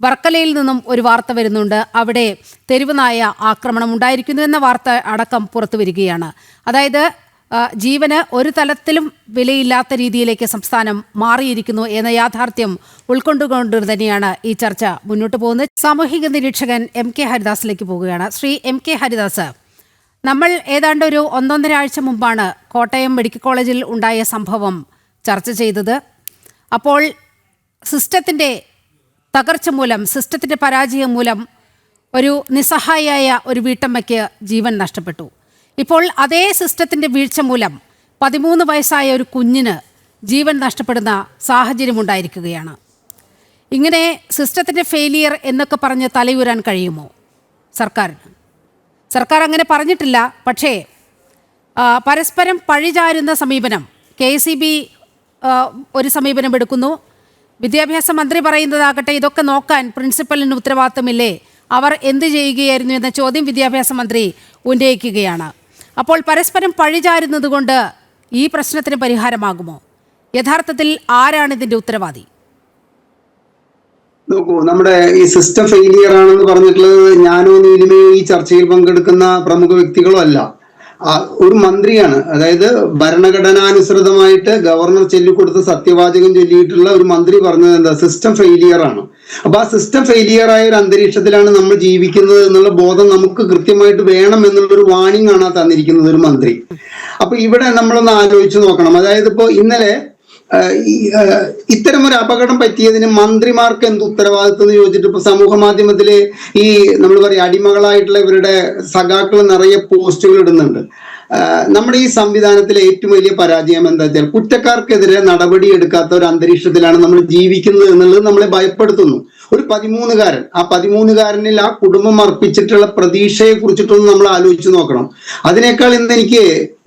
വർക്കലയിൽ നിന്നും ഒരു വാർത്ത വരുന്നുണ്ട്. അവിടെ തെരുവ് നായ ആക്രമണം ഉണ്ടായിരിക്കുന്നു എന്ന വാർത്ത അടക്കം പുറത്തു വരികയാണ്. അതായത് ജീവന് ഒരു തലത്തിലും വിലയില്ലാത്ത രീതിയിലേക്ക് സംസ്ഥാനം മാറിയിരിക്കുന്നു എന്ന യാഥാർത്ഥ്യം ഉൾക്കൊണ്ടുകൊണ്ട് തന്നെയാണ് ഈ ചർച്ച മുന്നോട്ട് പോകുന്നത്. സാമൂഹിക നിരീക്ഷകൻ MK ഹരിദാസിലേക്ക് പോവുകയാണ്. ശ്രീ MK ഹരിദാസ്, നമ്മൾ ഏതാണ്ട് ഒരു 1.5 ആഴ്ച മുമ്പാണ് കോട്ടയം മെഡിക്കൽ കോളേജിൽ ഉണ്ടായ സംഭവം ചർച്ച ചെയ്തത്. അപ്പോൾ സിസ്റ്റത്തിൻ്റെ തകർച്ച മൂലം, സിസ്റ്റത്തിൻ്റെ പരാജയം മൂലം ഒരു നിസ്സഹായിയായ ഒരു വീട്ടമ്മയ്ക്ക് ജീവൻ നഷ്ടപ്പെട്ടു. ഇപ്പോൾ അതേ സിസ്റ്റത്തിൻ്റെ വീഴ്ച മൂലം 13 വയസ്സായ ഒരു കുഞ്ഞിന് ജീവൻ നഷ്ടപ്പെടുന്ന സാഹചര്യമുണ്ടായിരിക്കുകയാണ്. ഇങ്ങനെ സിസ്റ്റത്തിൻ്റെ ഫെയിലിയർ എന്നൊക്കെ പറഞ്ഞ് തലയുരാൻ കഴിയുമോ സർക്കാരിന്? സർക്കാർ അങ്ങനെ പറഞ്ഞിട്ടില്ല. പക്ഷേ പരസ്പരം പഴിചാരുന്ന സമീപനം, KCB ഒരു സമീപനം എടുക്കുന്നു. വിദ്യാഭ്യാസ മന്ത്രി പറയുന്നതാകട്ടെ ഇതൊക്കെ നോക്കാൻ പ്രിൻസിപ്പലിന് ഉത്തരവാദിത്തമില്ലേ, അവർ എന്ത് ചെയ്യുകയായിരുന്നു എന്ന ചോദ്യം വിദ്യാഭ്യാസ മന്ത്രി ഉന്നയിക്കുകയാണ്. അപ്പോൾ പരസ്പരം പഴിചാരുന്നത് കൊണ്ട് ഈ പ്രശ്നത്തിന് പരിഹാരമാകുമോ? യഥാർത്ഥത്തിൽ ആരാണ് ഇതിൻ്റെ ഉത്തരവാദി? നോക്കൂ, നമ്മുടെ ഈ സിസ്റ്റം ഫെയിലിയർ ആണെന്ന് പറഞ്ഞിട്ടുള്ളത് ഞാനോ നീലിമയോ ഈ ചർച്ചയിൽ പങ്കെടുക്കുന്ന പ്രമുഖ വ്യക്തികളോ അല്ല, ഒരു മന്ത്രിയാണ്. അതായത് ഭരണഘടനാനുസൃതമായിട്ട് ഗവർണർ ചൊല്ലിക്കൊടുത്ത സത്യവാചകം ചൊല്ലിയിട്ടുള്ള ഒരു മന്ത്രി പറഞ്ഞത് എന്താ? സിസ്റ്റം ഫെയിലിയർ ആണ്. അപ്പൊ ആ സിസ്റ്റം ഫെയിലിയർ ആയ ഒരു അന്തരീക്ഷത്തിലാണ് നമ്മൾ ജീവിക്കുന്നത് എന്നുള്ള ബോധം നമുക്ക് കൃത്യമായിട്ട് വേണം എന്നുള്ളൊരു വാണിംഗ് ആണ് തന്നിരിക്കുന്നത് ഒരു മന്ത്രി. അപ്പൊ ഇവിടെ നമ്മളൊന്ന് ആലോചിച്ച് നോക്കണം. അതായത് ഇപ്പോ ഇന്നലെ ഇത്തരമൊരു അപകടം പറ്റിയതിന് മന്ത്രിമാർക്ക് എന്ത് ഉത്തരവാദിത്വം എന്ന് ചോദിച്ചിട്ട് ഇപ്പൊ സമൂഹ മാധ്യമത്തില് ഈ നമ്മൾ പറയാം അടിമകളായിട്ടുള്ള ഇവരുടെ സഖാക്കൾ നിറയെ പോസ്റ്റുകൾ ഇടുന്നുണ്ട്. നമ്മുടെ ഈ സംവിധാനത്തിലെ ഏറ്റവും വലിയ പരാജയം എന്താ വെച്ചാൽ കുറ്റക്കാർക്കെതിരെ നടപടി എടുക്കാത്ത ഒരു അന്തരീക്ഷത്തിലാണ് നമ്മൾ ജീവിക്കുന്നത് എന്നുള്ളത് നമ്മളെ ഭയപ്പെടുത്തുന്നു. ഒരു 13-കാരൻ, ആ 13-കാരനിൽ ആ കുടുംബം അർപ്പിച്ചിട്ടുള്ള പ്രതീക്ഷയെ കുറിച്ചിട്ടൊന്ന് നമ്മൾ ആലോചിച്ച് നോക്കണം. അതിനേക്കാൾ ഇന്ന് എനിക്ക്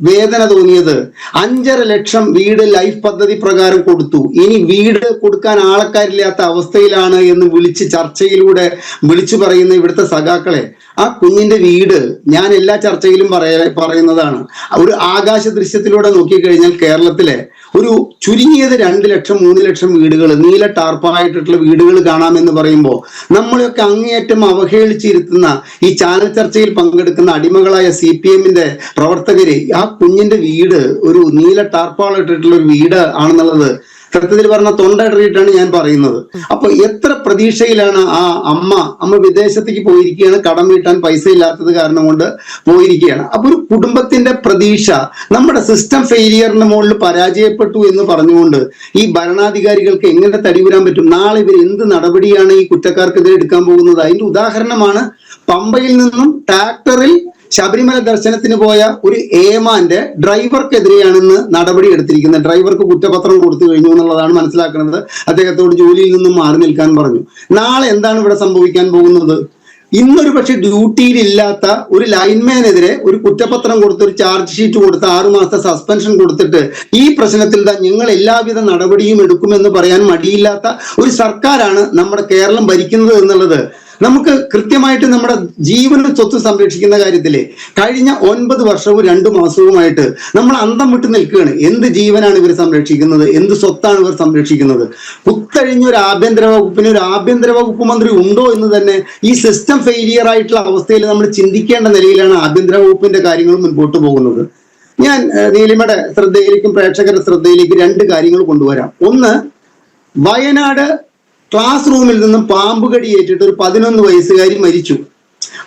വേദന തോന്നിയത് 5.5 ലക്ഷം വീട് ലൈഫ് പദ്ധതി പ്രകാരം കൊടുത്തു, ഇനി വീട് കൊടുക്കാൻ ആൾക്കാരില്ലാത്ത അവസ്ഥയിലാണ് എന്ന് ചർച്ചയിലൂടെ വിളിച്ചു പറയുന്ന ഇവിടുത്തെ സഖാക്കളെ, ആ കുഞ്ഞിന്റെ വീട് ഞാൻ എല്ലാ ചർച്ചയിലും പറയുന്നതാണ്. ഒരു ആകാശ ദൃശ്യത്തിലൂടെ നോക്കിക്കഴിഞ്ഞാൽ കേരളത്തിലെ ഒരു ചുരുങ്ങിയത് 2 ലക്ഷം 3 ലക്ഷം വീടുകൾ, നീല ടാർപ്പായിട്ടുള്ള വീടുകൾ കാണാമെന്ന് പറയുമ്പോൾ നമ്മളെയൊക്കെ അങ്ങേയറ്റം അവഹേളിച്ചിരുത്തുന്ന ഈ ചാനൽ ചർച്ചയിൽ പങ്കെടുക്കുന്ന അടിമകളായ CPM-ന്റെ പ്രവർത്തകര് ആ കുഞ്ഞിന്റെ വീട് ഒരു നീല ടാർപ്പാളിട്ടിട്ടുള്ള ഒരു വീട് ആണെന്നുള്ളത് സത്യത്തിൽ പറഞ്ഞ തൊണ്ടയിട്ടാണ് ഞാൻ പറയുന്നത്. അപ്പൊ എത്ര പ്രതീക്ഷയിലാണ് ആ അമ്മ വിദേശത്തേക്ക് പോയിരിക്കുകയാണ്, കടം വീട്ടാൻ പൈസ ഇല്ലാത്തത് കാരണം കൊണ്ട് പോയിരിക്കുകയാണ്. അപ്പൊ ഒരു കുടുംബത്തിന്റെ പ്രതീക്ഷ നമ്മുടെ സിസ്റ്റം ഫെയിലിയറിന്റെ മുകളിൽ പരാജയപ്പെട്ടു എന്ന് പറഞ്ഞുകൊണ്ട് ഈ ഭരണാധികാരികൾക്ക് എങ്ങനെ തടിവരാൻ പറ്റും? നാളെ ഇവർ എന്ത് നടപടിയാണ് ഈ കുറ്റക്കാർക്കെതിരെ എടുക്കാൻ പോകുന്നത്? അതിന്റെ ഉദാഹരണമാണ് പമ്പയിൽ നിന്നും ട്രാക്ടറിൽ ശബരിമല ദർശനത്തിന് പോയ ഒരു ഏമാന്റെ ഡ്രൈവർക്കെതിരെയാണെന്ന് നടപടി എടുത്തിരിക്കുന്നത്. ഡ്രൈവർക്ക് കുറ്റപത്രം കൊടുത്തു കഴിഞ്ഞു എന്നുള്ളതാണ് മനസ്സിലാക്കുന്നത്. അദ്ദേഹത്തോട് ജോലിയിൽ നിന്നും മാറി നിൽക്കാൻ പറഞ്ഞു. നാളെ എന്താണ് ഇവിടെ സംഭവിക്കാൻ പോകുന്നത്? ഇന്നൊരു പക്ഷെ ഡ്യൂട്ടിയിലില്ലാത്ത ഒരു ലൈൻമാനെതിരെ ഒരു കുറ്റപത്രം കൊടുത്ത് ഒരു ചാർജ് ഷീറ്റ് കൊടുത്ത് 6 മാസത്തെ സസ്പെൻഷൻ കൊടുത്തിട്ട് ഈ പ്രശ്നത്തിൽ ഞങ്ങൾ എല്ലാവിധ നടപടിയും എടുക്കുമെന്ന് പറയാൻ മടിയില്ലാത്ത ഒരു സർക്കാരാണ് നമ്മുടെ കേരളം ഭരിക്കുന്നത് എന്നുള്ളത് നമുക്ക് കൃത്യമായിട്ട് നമ്മുടെ ജീവനും സ്വത്ത് സംരക്ഷിക്കുന്ന കാര്യത്തില് കഴിഞ്ഞ 9 വർഷവും 2 മാസവുമായിട്ട് നമ്മൾ അന്തം വിട്ട് നിൽക്കുകയാണ്. എന്ത് ജീവനാണ് ഇവർ സംരക്ഷിക്കുന്നത്? എന്ത് സ്വത്താണ് ഇവർ സംരക്ഷിക്കുന്നത്? കുത്തഴിഞ്ഞൊരു ആഭ്യന്തര വകുപ്പിന് ഒരു ആഭ്യന്തര വകുപ്പ് മന്ത്രി ഉണ്ടോ എന്ന് തന്നെ ഈ സിസ്റ്റം ഫെയിലിയർ ആയിട്ടുള്ള അവസ്ഥയിൽ നമ്മൾ ചിന്തിക്കേണ്ട നിലയിലാണ് ആഭ്യന്തര വകുപ്പിന്റെ കാര്യങ്ങൾ മുൻപോട്ട് പോകുന്നത്. ഞാൻ നീലിമയുടെ ശ്രദ്ധയിലേക്കും പ്രേക്ഷകരുടെ ശ്രദ്ധയിലേക്കും 2 കാര്യങ്ങൾ കൊണ്ടുവരാം. ഒന്ന്, വയനാട് ക്ലാസ് റൂമിൽ നിന്നും പാമ്പുകടി ഏറ്റിട്ട് ഒരു 11 വയസ്സുകാരി മരിച്ചു.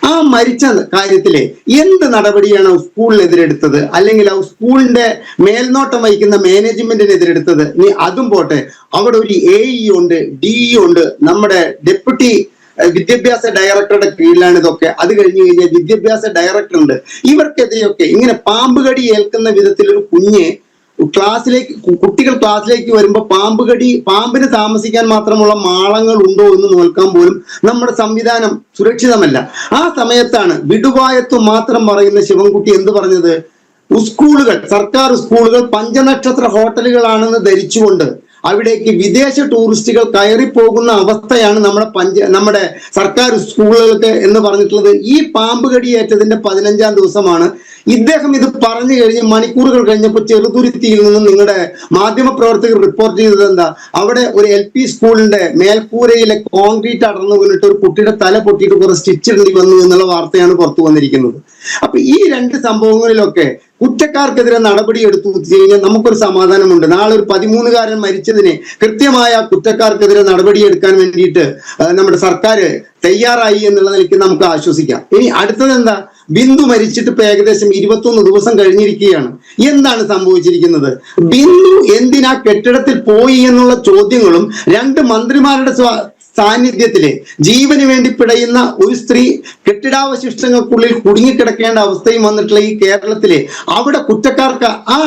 ആ മരിച്ച കാര്യത്തിലെ എന്ത് നടപടിയാണ് സ്കൂളിനെതിരെടുത്തത്, അല്ലെങ്കിൽ ആ സ്കൂളിന്റെ മേൽനോട്ടം വഹിക്കുന്ന മാനേജ്മെന്റിനെതിരെടുത്തത്? നീ അതും പോട്ടെ, അവിടെ ഒരു AE ഉണ്ട്, DE ഉണ്ട്, നമ്മുടെ ഡെപ്യൂട്ടി വിദ്യാഭ്യാസ ഡയറക്ടറുടെ കീഴിലാണ് ഇതൊക്കെ. അത് കഴിഞ്ഞു കഴിഞ്ഞാൽ വിദ്യാഭ്യാസ ഡയറക്ടർ ഉണ്ട്. ഇവർക്കെതിരെയൊക്കെ ഇങ്ങനെ പാമ്പുകടി ഏൽക്കുന്ന വിധത്തിൽ ഒരു കുട്ടികൾ ക്ലാസ്സിലേക്ക് വരുമ്പോൾ പാമ്പിന് താമസിക്കാൻ മാത്രമുള്ള മാളങ്ങൾ ഉണ്ടോ എന്ന് നോക്കാൻ പോലും നമ്മുടെ സംവിധാനം സുരക്ഷിതമല്ല. ആ സമയത്താണ് വിടുവായത്വം മാത്രം പറയുന്ന ശിവൻകുട്ടി എന്ത് പറഞ്ഞത്? സർക്കാർ സ്കൂളുകൾ 5 നക്ഷത്ര ഹോട്ടലുകളാണെന്ന് ധരിച്ചുകൊണ്ട് അവിടേക്ക് വിദേശ ടൂറിസ്റ്റുകൾ കയറിപ്പോകുന്ന അവസ്ഥയാണ് നമ്മുടെ സർക്കാർ സ്കൂളുകൾക്ക് എന്ന് പറഞ്ഞിട്ടുള്ളത്. ഈ പാമ്പ് കടിയേറ്റതിന്റെ 15-ാം ദിവസമാണ് ഇദ്ദേഹം ഇത് പറഞ്ഞു കഴിഞ്ഞ് മണിക്കൂറുകൾ കഴിഞ്ഞപ്പോൾ ചെറുതുരുത്തിയിൽ നിന്നും നിങ്ങളുടെ മാധ്യമപ്രവർത്തകർ റിപ്പോർട്ട് ചെയ്തത് എന്താ, അവിടെ ഒരു LP സ്കൂളിന്റെ മേൽക്കൂരയിലെ കോൺക്രീറ്റ് അടർന്നു വീണിട്ട് ഒരു കുട്ടിയുടെ തല പൊട്ടിയിട്ട് കുറെ സ്റ്റിച്ച് ഇടേണ്ടി വന്നു എന്നുള്ള വാർത്തയാണ് പുറത്തു വന്നിരിക്കുന്നത്. അപ്പൊ ഈ രണ്ട് സംഭവങ്ങളിലൊക്കെ കുറ്റക്കാർക്കെതിരെ നടപടി എടുത്തു കഴിഞ്ഞാൽ നമുക്കൊരു സമാധാനമുണ്ട്. നാളെ ഒരു 13-കാരൻ മരിച്ചതിന് കൃത്യമായ കുറ്റക്കാർക്കെതിരെ നടപടിയെടുക്കാൻ വേണ്ടിയിട്ട് നമ്മുടെ സർക്കാർ തയ്യാറായി എന്നുള്ള നിലയ്ക്ക് നമുക്ക് ആശ്വസിക്കാം. ഇനി അടുത്തത് എന്താ, ബിന്ദു മരിച്ചിട്ട് ഇപ്പൊ ഏകദേശം 21 ദിവസം കഴിഞ്ഞിരിക്കുകയാണ്. എന്താണ് സംഭവിച്ചിരിക്കുന്നത്? ബിന്ദു എന്തിനാ കെട്ടിടത്തിൽ പോയി എന്നുള്ള ചോദ്യങ്ങളും 2 മന്ത്രിമാരുടെ സാന്നിധ്യത്തില് ജീവന് വേണ്ടി പിടയുന്ന ഒരു സ്ത്രീ കെട്ടിടാവശിഷ്ടങ്ങൾക്കുള്ളിൽ കുടുങ്ങിക്കിടക്കേണ്ട അവസ്ഥയും വന്നിട്ടുള്ള ഈ കേരളത്തിലെ അവിടെ കുറ്റക്കാർക്ക് ആ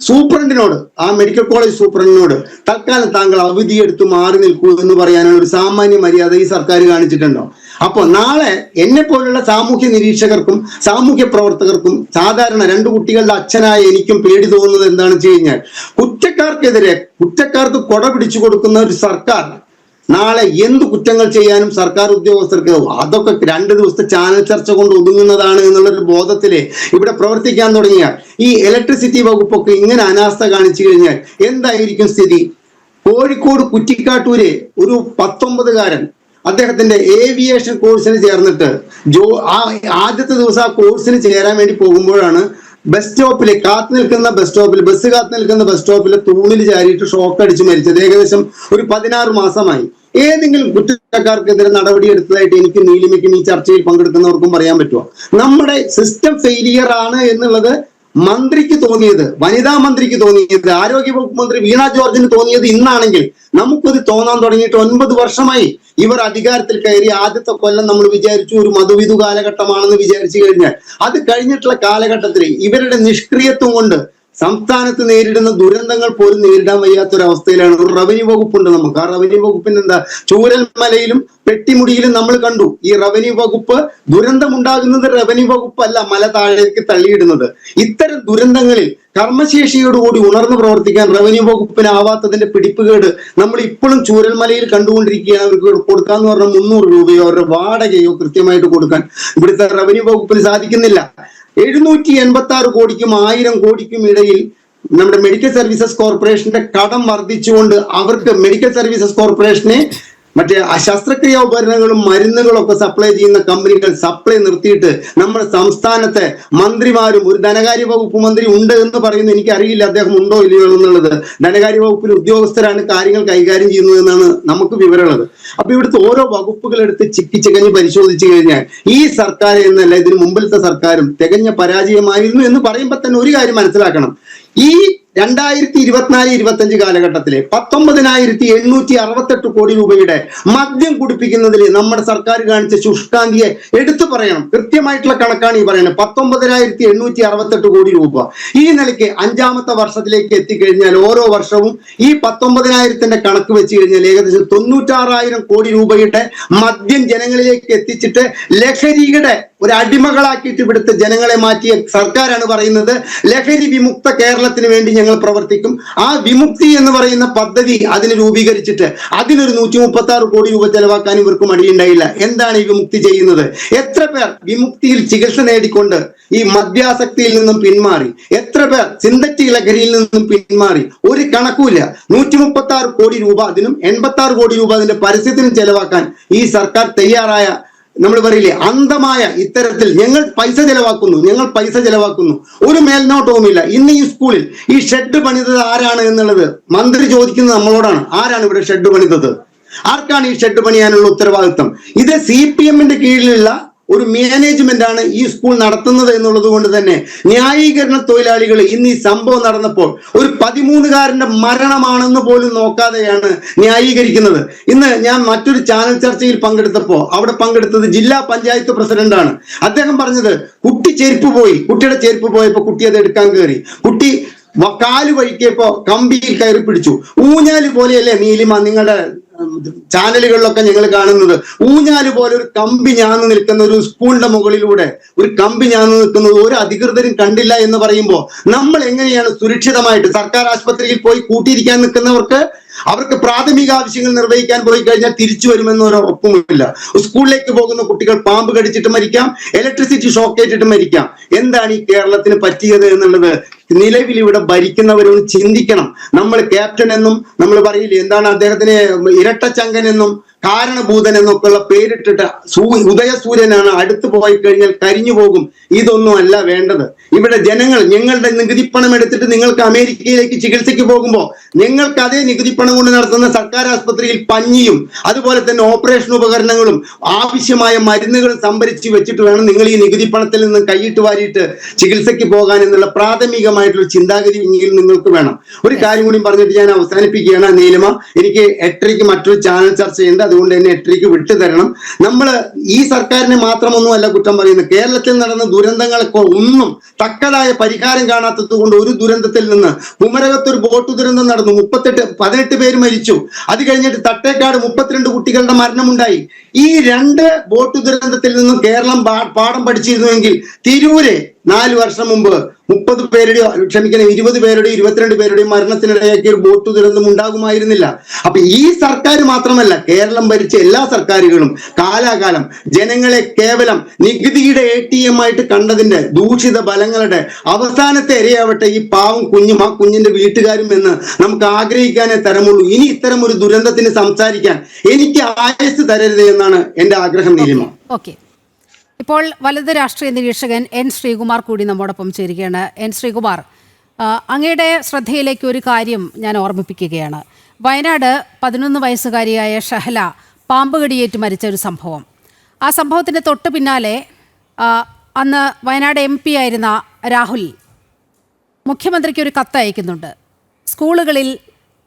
സൂപ്രണ്ടിനോട്, ആ മെഡിക്കൽ കോളേജ് സൂപ്രണ്ടിനോട് തൽക്കാലം താങ്കൾ അവധിയെടുത്ത് മാറി നിൽക്കൂ എന്ന് പറയാനുള്ള ഒരു സാമാന്യ മര്യാദ ഈ സർക്കാർ കാണിച്ചിട്ടുണ്ടോ? അപ്പൊ നാളെ എന്നെ പോലുള്ള സാമൂഹ്യ നിരീക്ഷകർക്കും സാമൂഹ്യ പ്രവർത്തകർക്കും സാധാരണ 2 കുട്ടികളുടെ അച്ഛനായ എനിക്കും പേടി തോന്നുന്നത് എന്താണെന്ന് വെച്ച് കഴിഞ്ഞാൽ, കുറ്റക്കാർക്ക് കൊട പിടിച്ചു കൊടുക്കുന്ന ഒരു സർക്കാർ നാളെ എന്ത് കുറ്റങ്ങൾ ചെയ്യാനും സർക്കാർ ഉദ്യോഗസ്ഥർക്ക് അതൊക്കെ 2 ദിവസത്തെ ചാനൽ ചർച്ച കൊണ്ട് ഒതുങ്ങുന്നതാണ് എന്നുള്ളൊരു ബോധത്തില് ഇവിടെ പ്രവർത്തിക്കാൻ തുടങ്ങിയാൽ ഈ ഇലക്ട്രിസിറ്റി വകുപ്പൊക്കെ ഇങ്ങനെ അനാസ്ഥ കാണിച്ചു കഴിഞ്ഞാൽ എന്തായിരിക്കും സ്ഥിതി? കോഴിക്കോട് കുറ്റിക്കാട്ടൂര് ഒരു 19-കാരൻ അദ്ദേഹത്തിന്റെ ഏവിയേഷൻ കോഴ്സിന് ചേർന്നിട്ട് ആദ്യത്തെ ദിവസം ആ കോഴ്സിന് ചേരാൻ വേണ്ടി പോകുമ്പോഴാണ് ബസ് സ്റ്റോപ്പിൽ ബസ് കാത്തു നിൽക്കുന്ന ബസ് സ്റ്റോപ്പിൽ തൂണിൽ ചാരിയിട്ട് ഷോക്ക് അടിച്ച് മരിച്ചത്. ഏകദേശം ഒരു 16 മാസമായി. ഏതെങ്കിലും കുറ്റക്കാർക്കെതിരെ നടപടി എടുത്തതായിട്ട് എനിക്ക് നീലിമയ്ക്കും ഈ ചർച്ചയിൽ പങ്കെടുക്കുന്നവർക്കും പറയാൻ പറ്റുമോ? നമ്മുടെ സിസ്റ്റം ഫെയിലിയർ ആണ് എന്നുള്ളത് മന്ത്രിക്ക് തോന്നിയത്, വനിതാ മന്ത്രിക്ക് തോന്നിയത്, ആരോഗ്യവകുപ്പ് മന്ത്രി വീണ ജോർജിന് തോന്നിയത് ഇന്നാണെങ്കിൽ നമുക്കത് തോന്നാൻ തുടങ്ങിയിട്ട് 9 വർഷമായി. ഇവർ അധികാരത്തിൽ കയറി ആദ്യത്തെ കൊല്ലം നമ്മൾ വിചാരിച്ചു ഒരു മധുവിധു കാലഘട്ടമാണെന്ന് വിചാരിച്ചു കഴിഞ്ഞാൽ അത് കഴിഞ്ഞിട്ടുള്ള കാലഘട്ടത്തിൽ ഇവരുടെ നിഷ്ക്രിയത്വം കൊണ്ട് സംസ്ഥാനത്ത് നേരിടുന്ന ദുരന്തങ്ങൾ പോലും നേരിടാൻ വയ്യാത്തൊരവസ്ഥയിലാണ്. ഒരു റവന്യൂ വകുപ്പുണ്ട് നമുക്ക്. ആ റവന്യൂ വകുപ്പിന് എന്താ, ചൂരൽമലയിലും പെട്ടിമുടിയിലും നമ്മൾ കണ്ടു ഈ റവന്യൂ വകുപ്പ് ദുരന്തമുണ്ടാകുന്നത് റവന്യൂ വകുപ്പല്ല മല താഴേക്ക് തള്ളിയിടുന്നത്. ഇത്തരം ദുരന്തങ്ങളിൽ കർമ്മശേഷിയോടുകൂടി ഉണർന്നു പ്രവർത്തിക്കാൻ റവന്യൂ വകുപ്പിനാവാത്തതിന്റെ പിടിപ്പുകേട് നമ്മൾ ഇപ്പോഴും ചൂരൽമലയിൽ കണ്ടുകൊണ്ടിരിക്കുകയാണ്. അവർക്ക് കൊടുക്കാന്ന് പറഞ്ഞാൽ 300 രൂപയോ അവരുടെ വാടകയോ കൃത്യമായിട്ട് കൊടുക്കാൻ ഇവിടുത്തെ റവന്യൂ വകുപ്പിന് സാധിക്കുന്നില്ല. 786 കോടിക്കും 1000 കോടിക്കും ഇടയിൽ നമ്മുടെ മെഡിക്കൽ സർവീസസ് കോർപ്പറേഷന്റെ കടം വർദ്ധിച്ചുകൊണ്ട് അവർക്ക് മെഡിക്കൽ സർവീസസ് കോർപ്പറേഷനെ മറ്റേ ശസ്ത്രക്രിയാ ഉപകരണങ്ങളും മരുന്നുകളും ഒക്കെ സപ്ലൈ ചെയ്യുന്ന കമ്പനികൾ സപ്ലൈ നിർത്തിയിട്ട് നമ്മുടെ സംസ്ഥാനത്തെ മന്ത്രിമാരും, ഒരു ധനകാര്യ വകുപ്പ് മന്ത്രി ഉണ്ട് എന്ന് പറയുന്നു, എനിക്കറിയില്ല അദ്ദേഹം ഉണ്ടോ ഇല്ലയോ എന്നുള്ളത്. ധനകാര്യ വകുപ്പിലെ ഉദ്യോഗസ്ഥരാണ് കാര്യങ്ങൾ കൈകാര്യം ചെയ്യുന്നത് എന്നാണ് നമുക്ക് വിവരമുള്ളത്. അപ്പൊ ഇവിടുത്തെ ഓരോ വകുപ്പുകൾ എടുത്ത് ചിക്കിച്ചികഞ്ഞ് പരിശോധിച്ചു കഴിഞ്ഞാൽ ഈ സർക്കാർ എന്നല്ല ഇതിന് മുമ്പിലത്തെ സർക്കാരും തികഞ്ഞ പരാജയമായിരുന്നു എന്ന് പറയുമ്പോൾ തന്നെ ഒരു കാര്യം മനസ്സിലാക്കണം. ഈ 2024-25 കാലഘട്ടത്തിലെ 19,868 കോടി രൂപയുടെ മദ്യം കുടിപ്പിക്കുന്നതിൽ നമ്മുടെ സർക്കാർ കാണിച്ച ശുഷ്കാന്തിയെ എടുത്തു പറയണം. കൃത്യമായിട്ടുള്ള കണക്കാണ് ഈ പറയുന്നത്. 19,868 കോടി രൂപ. ഈ നിലയ്ക്ക് 5ാമത്തെ വർഷത്തിലേക്ക് എത്തിക്കഴിഞ്ഞാൽ ഓരോ വർഷവും ഈ 19,000ന്റെ കണക്ക് വെച്ച് കഴിഞ്ഞാൽ ഏകദേശം 96,000 കോടി രൂപയുടെ മദ്യം ജനങ്ങളിലേക്ക് എത്തിച്ചിട്ട് ലഹരിയുടെ ഒരു അടിമകളാക്കിയിട്ട് ഇവിടുത്തെ ജനങ്ങളെ മാറ്റിയ സർക്കാരാണ് പറയുന്നത് ലഹരി വിമുക്ത കേരളത്തിന് വേണ്ടി ഞങ്ങൾ പ്രവർത്തിക്കും. ആ വിമുക്തി എന്ന് പറയുന്ന പദ്ധതി അതിന് രൂപീകരിച്ചിട്ട് അതിനൊരു 136 കോടി രൂപ ചെലവാക്കാൻ ഇവർക്ക് മടിയുണ്ടായില്ല. എന്താണ് ഈ വിമുക്തി ചെയ്യുന്നത്? എത്ര പേർ വിമുക്തിയിൽ ചികിത്സ നേടിക്കൊണ്ട് ഈ മദ്യാസക്തിയിൽ നിന്നും പിന്മാറി? എത്ര പേർ സിന്തറ്റിക് ലഹരിയിൽ നിന്നും പിന്മാറി? ഒരു കണക്കുമില്ല. 136 കോടി രൂപ അതിനും 86 കോടി രൂപ അതിന്റെ പരസ്യത്തിനും ചെലവാക്കാൻ ഈ സർക്കാർ തയ്യാറായ, നമ്മൾ പറയില്ലേ, അന്ധമായ ഇത്തരത്തിൽ ഞങ്ങൾ പൈസ ചെലവാക്കുന്നു ഒരു മേൽനോട്ടവുമില്ല. ഇന്ന് ഈ സ്കൂളിൽ ഈ ഷെഡ് പണിതത് ആരാണ് എന്നുള്ളത് മന്ത്രി ചോദിക്കുന്നത് നമ്മളോടാണ്. ആരാണ് ഇവിടെ ഷെഡ് പണിതത്? ആർക്കാണ് ഈ ഷെഡ് പണിയാനുള്ള ഉത്തരവാദിത്വം? ഇത് CPM-ന്റെ കീഴിലുള്ള ഒരു മാനേജ്മെന്റ് ആണ് ഈ സ്കൂൾ നടത്തുന്നത് എന്നുള്ളത് കൊണ്ട് തന്നെ ന്യായീകരണ തൊഴിലാളികൾ ഇന്ന് ഈ സംഭവം നടന്നപ്പോൾ ഒരു 13-കാരന്റെ മരണമാണെന്ന് പോലും നോക്കാതെയാണ് ന്യായീകരിക്കുന്നത്. ഇന്ന് ഞാൻ മറ്റൊരു ചാനൽ ചർച്ചയിൽ പങ്കെടുത്തപ്പോൾ അവിടെ പങ്കെടുത്തത് ജില്ലാ പഞ്ചായത്ത് പ്രസിഡന്റാണ്. അദ്ദേഹം പറഞ്ഞത് കുട്ടിയുടെ ചെരുപ്പ് പോയപ്പോ കുട്ടി അത് എടുക്കാൻ കയറി, കുട്ടി കാല് വഴിക്കപ്പോ കമ്പിയിൽ കയറി പിടിച്ചു. ഊഞ്ഞാല് പോലെയല്ലേ നീലിമ നിങ്ങളുടെ ചാനലുകളിലൊക്കെ ഞങ്ങൾ കാണുന്നത്? ഊഞ്ഞാല് പോലെ ഒരു കമ്പി ഞാന്ന് നിൽക്കുന്ന ഒരു സ്കൂളിന്റെ മുകളിലൂടെ ഒരു കമ്പി ഞാന്ന് നിൽക്കുന്നത് ഒരു അധികൃതരും കണ്ടില്ല എന്ന് പറയുമ്പോൾ നമ്മൾ എങ്ങനെയാണ് സുരക്ഷിതമായിട്ട് സർക്കാർ ആശുപത്രിയിൽ പോയി കൂട്ടിയിരിക്കാൻ നിൽക്കുന്നവർക്ക് അവർക്ക് പ്രാഥമിക ആവശ്യങ്ങൾ നിർവഹിക്കാൻ പോയി കഴിഞ്ഞാൽ തിരിച്ചു വരുമെന്ന് ഒരു ഉറപ്പുമില്ല. സ്കൂളിലേക്ക് പോകുന്ന കുട്ടികൾ പാമ്പ് കടിച്ചിട്ട് മരിക്കാം, ഇലക്ട്രിസിറ്റി ഷോക്ക് ഏറ്റിട്ട് മരിക്കാം. എന്താണ് ഈ കേരളത്തിന് പറ്റിയത് എന്നുള്ളത് നിലവിൽ ഇവിടെ ഭരിക്കുന്നവരൊന്ന് ചിന്തിക്കണം. നമ്മൾ ക്യാപ്റ്റൻ എന്നും നമ്മൾ പറയില്ലേ, എന്താണ് അദ്ദേഹത്തിന് ഇരട്ടച്ചങ്കൻ എന്നും കാരണഭൂതൻ എന്നൊക്കെയുള്ള പേരിട്ടിട്ട് ഉദയസൂര്യനാണ്, അടുത്ത് പോയി കഴിഞ്ഞാൽ കരിഞ്ഞു പോകും. ഇതൊന്നും അല്ല വേണ്ടത്. ഇവിടെ ജനങ്ങൾ ഞങ്ങളുടെ നികുതിപ്പണം എടുത്തിട്ട് നിങ്ങൾക്ക് അമേരിക്കയിലേക്ക് ചികിത്സയ്ക്ക് പോകുമ്പോൾ ഞങ്ങൾക്ക് അതേ നികുതിപ്പണം കൊണ്ട് നടത്തുന്ന സർക്കാർ ആസ്പത്രിയിൽ പഞ്ഞിയും അതുപോലെ തന്നെ ഓപ്പറേഷൻ ഉപകരണങ്ങളും ആവശ്യമായ മരുന്നുകളും സംഭരിച്ച് വെച്ചിട്ട് വേണം നിങ്ങൾ ഈ നികുതിപ്പണത്തിൽ നിന്ന് കൈയിട്ട് വാരിയിട്ട് ചികിത്സയ്ക്ക് പോകാൻ എന്നുള്ള പ്രാഥമികമായിട്ടുള്ള ചിന്താഗതി നിങ്ങൾക്ക് വേണം. ഒരു കാര്യം കൂടി പറഞ്ഞിട്ട് ഞാൻ അവസാനിപ്പിക്കുകയാണ്. നീലിമ, എനിക്ക് 8:30 മറ്റൊരു ചാനൽ ചർച്ച ചെയ്യുന്നുണ്ട്, അതുകൊണ്ട് തന്നെ 8:30 വിട്ടുതരണം. നമ്മൾ ഈ സർക്കാരിനെ മാത്രമൊന്നുമല്ല കുറ്റം പറയുന്നത്. കേരളത്തിൽ നടന്ന ദുരന്തങ്ങളൊക്കെ ഒന്നും തക്കതായ പരിഹാരം കാണാത്തത് കൊണ്ട് ഒരു ദുരന്തത്തിൽ നിന്ന് കുമരകത്ത് ഒരു ബോട്ട് ദുരന്തം നടന്നു, 18 പേര് മരിച്ചു. അത് കഴിഞ്ഞിട്ട് തട്ടേക്കാട് 32 കുട്ടികളുടെ മരണമുണ്ടായി. ഈ 2 ബോട്ട് ദുരന്തത്തിൽ നിന്നും കേരളം പാഠം പഠിച്ചിരുന്നുവെങ്കിൽ തിരൂര് 4 വർഷം മുമ്പ് 20 പേരുടെയോ 20 പേരുടെയോ 22 പേരുടെയും മരണത്തിനിടയാക്കിയ ഒരു ബോട്ട് ദുരന്തം ഉണ്ടാകുമായിരുന്നില്ല. അപ്പൊ ഈ സർക്കാർ മാത്രമല്ല, കേരളം ഭരിച്ച എല്ലാ സർക്കാരുകളും കാലാകാലം ജനങ്ങളെ കേവലം നികുതിയുടെ ATM ആയിട്ട് കണ്ടതിന്റെ ദൂഷിത ഫലങ്ങളുടെ അവസാനത്തെ ഇരയാവട്ടെ ഈ പാവം കുഞ്ഞും ആ കുഞ്ഞിന്റെ വീട്ടുകാരും എന്ന് നമുക്ക് ആഗ്രഹിക്കാനേ തരമുള്ളൂ. ഇനി ഇത്തരം ഒരു ദുരന്തത്തിന് സംസാരിക്കാൻ എനിക്ക് ആയുസ് തരരുത് എന്നാണ് എന്റെ ആഗ്രഹം. നീലിമ, ഓക്കെ. ഇപ്പോൾ വലത് രാഷ്ട്രീയ നിരീക്ഷകൻ N. ശ്രീകുമാർ കൂടി നമ്മോടൊപ്പം ചേരുകയാണ്. N. ശ്രീകുമാർ, അങ്ങയുടെ ശ്രദ്ധയിലേക്ക് ഒരു കാര്യം ഞാൻ ഓർമ്മിപ്പിക്കുകയാണ്. വയനാട് 11 വയസ്സുകാരിയായ ഷഹല പാമ്പ് കടിയേറ്റ് മരിച്ച ഒരു സംഭവം. ആ സംഭവത്തിൻ്റെ തൊട്ട് പിന്നാലെ അന്ന് വയനാട് MP ആയിരുന്ന രാഹുൽ മുഖ്യമന്ത്രിക്ക് ഒരു കത്ത് അയക്കുന്നുണ്ട്. സ്കൂളുകളിൽ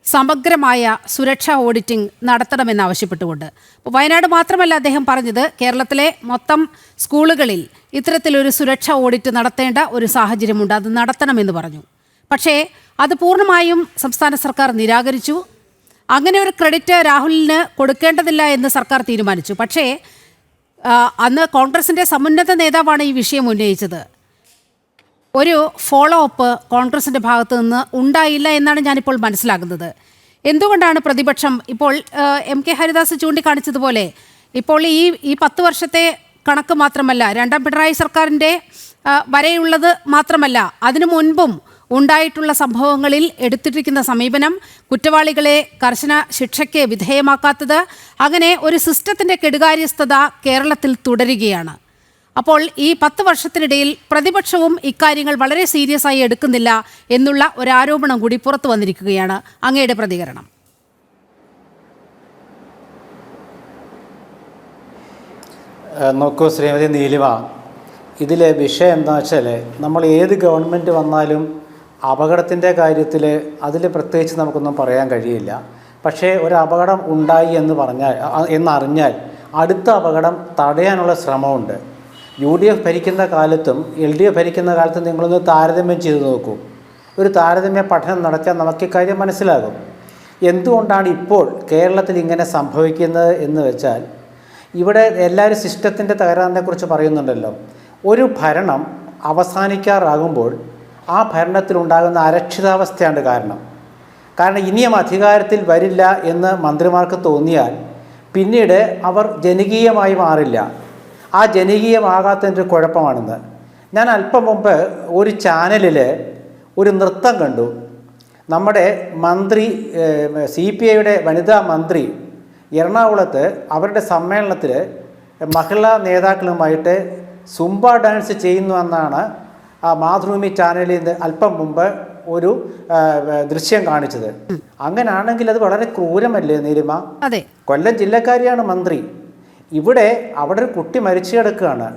സമഗ്രമായ സുരക്ഷാ ഓഡിറ്റിംഗ് നടത്തണമെന്നാവശ്യപ്പെട്ടുകൊണ്ട്. അപ്പോൾ വയനാട് മാത്രമല്ല അദ്ദേഹം പറഞ്ഞത്, കേരളത്തിലെ മൊത്തം സ്കൂളുകളിൽ ഇത്തരത്തിലൊരു സുരക്ഷാ ഓഡിറ്റ് നടത്തേണ്ട ഒരു സാഹചര്യമുണ്ട്, അത് നടത്തണമെന്ന് പറഞ്ഞു. പക്ഷേ അത് പൂർണ്ണമായും സംസ്ഥാന സർക്കാർ നിരാകരിച്ചു. അങ്ങനെ ഒരു ക്രെഡിറ്റ് രാഹുലിന് കൊടുക്കേണ്ടതില്ല എന്ന് സർക്കാർ തീരുമാനിച്ചു. പക്ഷേ അന്ന് കോൺഗ്രസിൻ്റെ സമുന്നത നേതാവാണ് ഈ വിഷയം ഉന്നയിച്ചത്. ഒരു ഫോളോ അപ്പ് കോൺഗ്രസിൻ്റെ ഭാഗത്തു നിന്ന് ഉണ്ടായില്ല എന്നാണ് ഞാനിപ്പോൾ മനസ്സിലാക്കുന്നത്. എന്തുകൊണ്ടാണ് പ്രതിപക്ഷം ഇപ്പോൾ MK ഹരിദാസ് ചൂണ്ടിക്കാണിച്ചതുപോലെ ഇപ്പോൾ ഈ 10 വർഷത്തെ കണക്ക് മാത്രമല്ല, 2ാം പിണറായി സർക്കാരിൻ്റെ വരെയുള്ളത് മാത്രമല്ല, അതിനു മുൻപും ഉണ്ടായിട്ടുള്ള സംഭവങ്ങളിൽ എടുത്തിരിക്കുന്ന സമീപനം, കുറ്റവാളികളെ കർശന ശിക്ഷയ്ക്ക് വിധേയമാക്കാത്തത്, അങ്ങനെ ഒരു സിസ്റ്റത്തിൻ്റെ കെടുകാര്യസ്ഥത കേരളത്തിൽ തുടരുകയാണ്. അപ്പോൾ ഈ 10 വർഷത്തിനിടയിൽ പ്രതിപക്ഷവും ഇക്കാര്യങ്ങൾ വളരെ സീരിയസ് ആയി എടുക്കുന്നില്ല എന്നുള്ള ഒരു ആരോപണം കൂടി പുറത്തു വന്നിരിക്കുകയാണ്. അങ്ങയുടെ പ്രതികരണം? നോക്കൂ ശ്രീമതി നീലിമ, ഇതിലെ വിഷയം എന്താണെന്ന് വെച്ചാൽ, നമ്മൾ ഏത് ഗവൺമെൻറ് വന്നാലും അപകടത്തിൻ്റെ കാര്യത്തിൽ അതിൽ പ്രത്യേകിച്ച് നമുക്കൊന്നും പറയാൻ കഴിയില്ല. പക്ഷേ ഒരു അപകടം ഉണ്ടായി എന്നറിഞ്ഞാൽ അടുത്ത അപകടം തടയാനുള്ള ശ്രമമുണ്ട്. UDF ഭരിക്കുന്ന കാലത്തും LDF ഭരിക്കുന്ന കാലത്തും നിങ്ങളൊന്ന് താരതമ്യം ചെയ്ത് നോക്കൂ. ഒരു താരതമ്യ പഠനം നടത്തിയാൽ നമുക്ക് ഇക്കാര്യം മനസ്സിലാകും. എന്തുകൊണ്ടാണ് ഇപ്പോൾ കേരളത്തിൽ ഇങ്ങനെ സംഭവിക്കുന്നത് എന്ന് വെച്ചാൽ, ഇവിടെ എല്ലാവരും സിസ്റ്റത്തിൻ്റെ തകരാറിനെക്കുറിച്ച് പറയുന്നുണ്ടല്ലോ. ഒരു ഭരണം അവസാനിക്കാറാകുമ്പോൾ ആ ഭരണത്തിലുണ്ടാകുന്ന അരക്ഷിതാവസ്ഥയാണ് കാരണം. ഇനിയും അധികാരത്തിൽ വരില്ല എന്ന് മന്ത്രിമാർക്ക് തോന്നിയാൽ പിന്നീട് അവർ ജനകീയമായി മാറില്ല. ആ ജനകീയമാകാത്തതിൻ്റെ കുഴപ്പമാണെന്ന്. ഞാൻ അല്പം മുമ്പ് ഒരു ചാനലിൽ ഒരു നൃത്തം കണ്ടു. നമ്മുടെ മന്ത്രി CPIയുടെ വനിതാ മന്ത്രി എറണാകുളത്ത് അവരുടെ സമ്മേളനത്തിൽ മഹിളാ നേതാക്കളുമായിട്ട് സുംബ ഡാൻസ് ചെയ്യുന്നു എന്നാണ് ആ മാതൃഭൂമി ചാനലിൽ നിന്ന് അല്പം മുമ്പ് ഒരു ദൃശ്യം കാണിച്ചത്. അങ്ങനെയാണെങ്കിൽ അത് വളരെ ക്രൂരമല്ലേ നീലിമ? അതെ. കൊല്ലം ജില്ലക്കാരിയാണ് മന്ത്രി. അവിടെ ഒരു കുട്ടി മരിച്ചു കിടക്കുകയാണ്.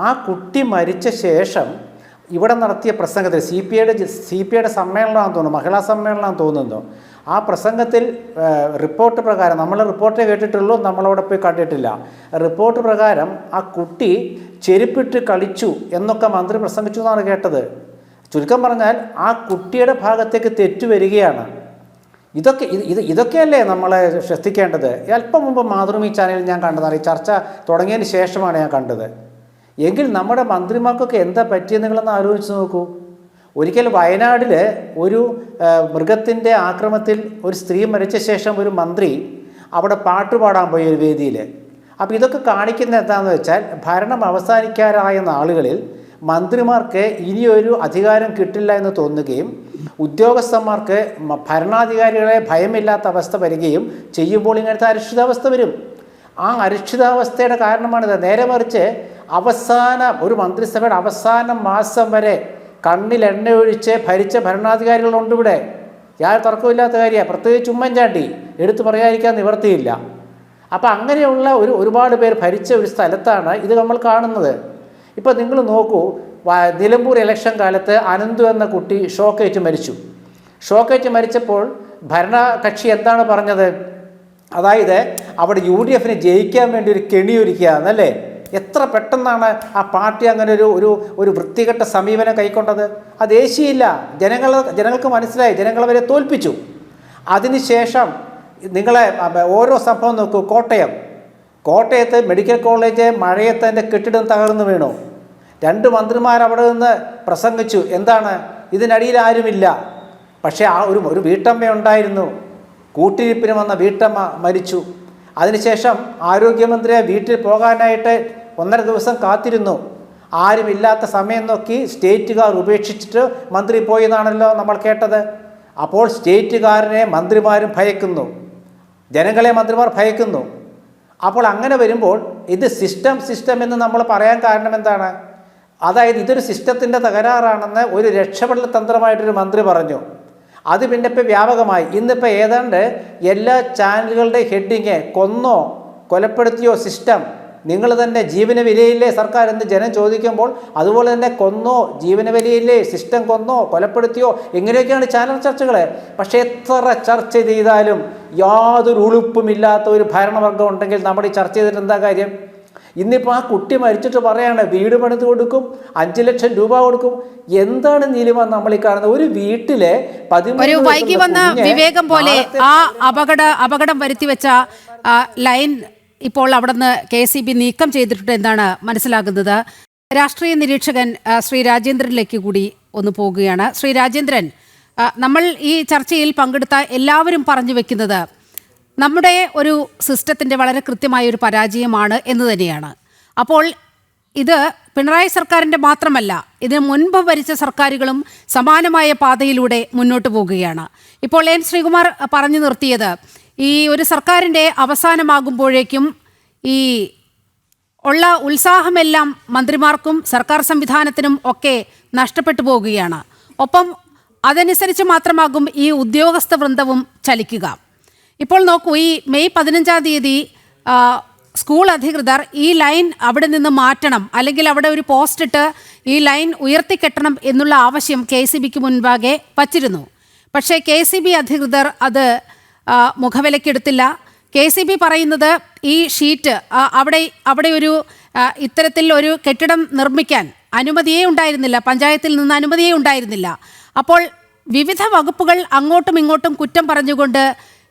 ആ കുട്ടി മരിച്ച ശേഷം ഇവിടെ നടത്തിയ പ്രസംഗത്തിൽ CPIയുടെ സമ്മേളനമാണെന്ന് തോന്നുന്നു, മഹിളാ സമ്മേളനമാണെന്ന് തോന്നുന്നു. ആ പ്രസംഗത്തിൽ റിപ്പോർട്ട് പ്രകാരം, നമ്മൾ റിപ്പോർട്ടേ കേട്ടിട്ടുള്ളൂ, നമ്മളവിടെ പോയി കണ്ടിട്ടില്ല. റിപ്പോർട്ട് പ്രകാരം ആ കുട്ടി ചെരുപ്പിട്ട് കളിച്ചു എന്നൊക്കെ മന്ത്രി പ്രസംഗിച്ചു എന്നാണ് കേട്ടത്. ചുരുക്കം പറഞ്ഞാൽ ആ കുട്ടിയുടെ ഭാഗത്തേക്ക് തെറ്റു വരികയാണ്. ഇതൊക്കെയല്ലേ നമ്മളെ ശ്രദ്ധിക്കേണ്ടത്? അല്പം മുമ്പ് മാതൃഭൂമി ചാനലിൽ ഞാൻ കണ്ടതാണ്, ഈ ചർച്ച തുടങ്ങിയതിന് ശേഷമാണ് ഞാൻ കണ്ടത്. എങ്കിൽ നമ്മുടെ മന്ത്രിമാർക്കൊക്കെ എന്താ പറ്റിയെന്ന് നിങ്ങളൊന്ന് ആലോചിച്ച് നോക്കൂ. ഒരിക്കൽ വയനാട്ടിൽ ഒരു മൃഗത്തിൻ്റെ ആക്രമണത്തിൽ ഒരു സ്ത്രീ മരിച്ച ശേഷം ഒരു മന്ത്രി അവിടെ പാട്ടുപാടാൻ പോയി ഒരു വേദിയിൽ. അപ്പോൾ ഇതൊക്കെ കാണിക്കുന്നത് എന്താണെന്ന് വെച്ചാൽ ഭരണം അവസാനിക്കാറായ നാളുകളിൽ മന്ത്രിമാർക്ക് ഇനിയൊരു അധികാരം കിട്ടില്ല എന്ന് തോന്നുകയും ഉദ്യോഗസ്ഥന്മാർക്ക് ഭരണാധികാരികളെ ഭയമില്ലാത്ത അവസ്ഥ വരികയും ചെയ്യുമ്പോൾ ഇങ്ങനത്തെ അരക്ഷിതാവസ്ഥ വരും. ആ അരക്ഷിതാവസ്ഥയുടെ കാരണമാണിത്. നേരെ മറിച്ച് ഒരു മന്ത്രിസഭയുടെ അവസാന മാസം വരെ കണ്ണിൽ എണ്ണയൊഴിച്ച് ഭരിച്ച ഭരണാധികാരികളുണ്ട് ഇവിടെ. യാതൊരു തർക്കമില്ലാത്ത കാര്യമാണ്. പ്രത്യേകിച്ച് ഉമ്മൻചാണ്ടി എടുത്തു പറയാതിരിക്കാൻ നിവർത്തിയില്ല. അപ്പോൾ അങ്ങനെയുള്ള ഒരുപാട് പേർ ഭരിച്ച ഒരു സ്ഥലത്താണ് ഇത് നമ്മൾ കാണുന്നത്. ഇപ്പോൾ നിങ്ങൾ നോക്കൂ, നിലമ്പൂർ ഇലക്ഷൻ കാലത്ത് അനന്തു എന്ന കുട്ടി ഷോക്കേറ്റ് മരിച്ചു. ഷോക്കേറ്റ് മരിച്ചപ്പോൾ ഭരണകക്ഷി എന്താണ് പറഞ്ഞത്? അതായത് അവിടെ UDF ജയിക്കാൻ വേണ്ടി ഒരു കെണിയൊരുക്കുക എന്നല്ലേ. എത്ര പെട്ടെന്നാണ് ആ പാർട്ടി അങ്ങനെ ഒരു വൃത്തികെട്ട സമീപനം കൈക്കൊണ്ടത്. അത് ദേശീയമില്ല. ജനങ്ങൾക്ക് മനസ്സിലായി, ജനങ്ങളവരെ തോൽപ്പിച്ചു. അതിനുശേഷം നിങ്ങളെ ഓരോ സംഭവം നോക്കൂ. കോട്ടയത്ത് മെഡിക്കൽ കോളേജ് മഴയത്ത് അതിൻ്റെ കെട്ടിടം തകർന്നു വീണു. 2 മന്ത്രിമാർ അവിടെ നിന്ന് പ്രസംഗിച്ചു. എന്താണ്? ഇതിനടിയിൽ ആരുമില്ല. പക്ഷേ ആ ഒരു വീട്ടമ്മ ഉണ്ടായിരുന്നു. കൂട്ടിരിപ്പിന് വന്ന വീട്ടമ്മ മരിച്ചു. അതിനുശേഷം ആരോഗ്യമന്ത്രിയെ വീട്ടിൽ പോകാനായിട്ട് 1.5 ദിവസം കാത്തിരുന്നു. ആരുമില്ലാത്ത സമയം നോക്കി സ്റ്റേറ്റുകാർ ഉപേക്ഷിച്ചിട്ട് മന്ത്രി പോയി എന്നാണല്ലോ നമ്മൾ കേട്ടത്. അപ്പോൾ സ്റ്റേറ്റുകാരനെ മന്ത്രിമാരും ഭയക്കുന്നു, ജനങ്ങളെ മന്ത്രിമാർ ഭയക്കുന്നു. അപ്പോൾ അങ്ങനെ വരുമ്പോൾ ഇത് സിസ്റ്റം എന്ന് നമ്മൾ പറയാൻ കാരണം എന്താണ്? അതായത് ഇതൊരു സിസ്റ്റത്തിൻ്റെ തകരാറാണെന്ന് ഒരു രക്ഷപ്പെടൽ തന്ത്രമായിട്ടൊരു മന്ത്രി പറഞ്ഞു. അത് പിന്നെ ഇപ്പോൾ വ്യാപകമായി. ഇന്നിപ്പോൾ ഏതാണ്ട് എല്ലാ ചാനലുകളുടെ ഹെഡിങ് കൊലപ്പെടുത്തിയോ സിസ്റ്റം, നിങ്ങൾ തന്നെ ജീവന വിലയില്ലേ സർക്കാർ എന്ന് ജനം ചോദിക്കുമ്പോൾ അതുപോലെ തന്നെ ജീവന വിലയില്ലേ, സിസ്റ്റം കൊലപ്പെടുത്തിയോ, എങ്ങനെയൊക്കെയാണ് ചാനൽ ചർച്ചകൾ. പക്ഷേ എത്ര ചർച്ച ചെയ്താലും യാതൊരു ഉളുപ്പുമില്ലാത്ത ഒരു ഭരണവർഗം ഉണ്ടെങ്കിൽ നമ്മൾ ഈ ചർച്ച ചെയ്തിട്ട് എന്താ കാര്യം? ഇന്നിപ്പോൾ ആ കുട്ടി മരിച്ചിട്ട് പറയാണ് വീട് പണിത് കൊടുക്കും, 5 ലക്ഷം രൂപ കൊടുക്കും. എന്താണ് നീലിമ നമ്മൾ ഈ കാണുന്നത്? ഒരു വീട്ടിലെ 13 വൈകി വന്ന വിവേകം പോലെ ആ അപകടം വരുത്തിവെച്ച ലൈൻ ഇപ്പോൾ അവിടുന്ന് KCB നീക്കം ചെയ്തിട്ടുണ്ട് എന്നാണ് മനസ്സിലാകുന്നത്. രാഷ്ട്രീയ നിരീക്ഷകൻ ശ്രീ രാജേന്ദ്രനിലേക്ക് കൂടി ഒന്ന് പോകുകയാണ്. ശ്രീ രാജേന്ദ്രൻ, നമ്മൾ ഈ ചർച്ചയിൽ പങ്കെടുത്ത എല്ലാവരും പറഞ്ഞു വെക്കുന്നത് നമ്മുടെ ഒരു സിസ്റ്റത്തിൻ്റെ വളരെ കൃത്യമായ ഒരു പരാജയമാണ് എന്ന് തന്നെയാണ്. അപ്പോൾ ഇത് പിണറായി സർക്കാരിൻ്റെ മാത്രമല്ല, ഇതിന് മുൻപ് ഭരിച്ച സർക്കാരുകളും സമാനമായ പാതയിലൂടെ മുന്നോട്ട് പോകുകയാണ്. ഇപ്പോൾ N. ശ്രീകുമാർ പറഞ്ഞു നിർത്തിയത് ഈ ഒരു സർക്കാരിൻ്റെ അവസാനമാകുമ്പോഴേക്കും ഈ ഉള്ള ഉത്സാഹമെല്ലാം മന്ത്രിമാർക്കും സർക്കാർ സംവിധാനത്തിനും ഒക്കെ നഷ്ടപ്പെട്ടു പോകുകയാണ്. ഒപ്പം അതനുസരിച്ച് മാത്രമാകും ഈ ഉദ്യോഗസ്ഥ വൃന്ദവും ചലിക്കുക. ഇപ്പോൾ നോക്കൂ, ഈ മെയ് 15-ാം തീയതി സ്കൂൾ അധികൃതർ ഈ ലൈൻ അവിടെ നിന്ന് മാറ്റണം, അല്ലെങ്കിൽ അവിടെ ഒരു പോസ്റ്റ് ഇട്ട് ഈ ലൈൻ ഉയർത്തിക്കെട്ടണം എന്നുള്ള ആവശ്യം KCBക്ക് മുൻപാകെ വച്ചിരുന്നു. പക്ഷേ KCB അധികൃതർ അത് മുഖവിലക്കെടുത്തില്ല. KCB പറയുന്നത് ഈ ഷീറ്റ് അവിടെ ഒരു ഇത്തരത്തിൽ ഒരു കെട്ടിടം നിർമ്മിക്കാൻ അനുമതിയേ ഉണ്ടായിരുന്നില്ല, പഞ്ചായത്തിൽ നിന്ന് അനുമതിയേ ഉണ്ടായിരുന്നില്ല. അപ്പോൾ വിവിധ വകുപ്പുകൾ അങ്ങോട്ടും ഇങ്ങോട്ടും കുറ്റം പറഞ്ഞുകൊണ്ട്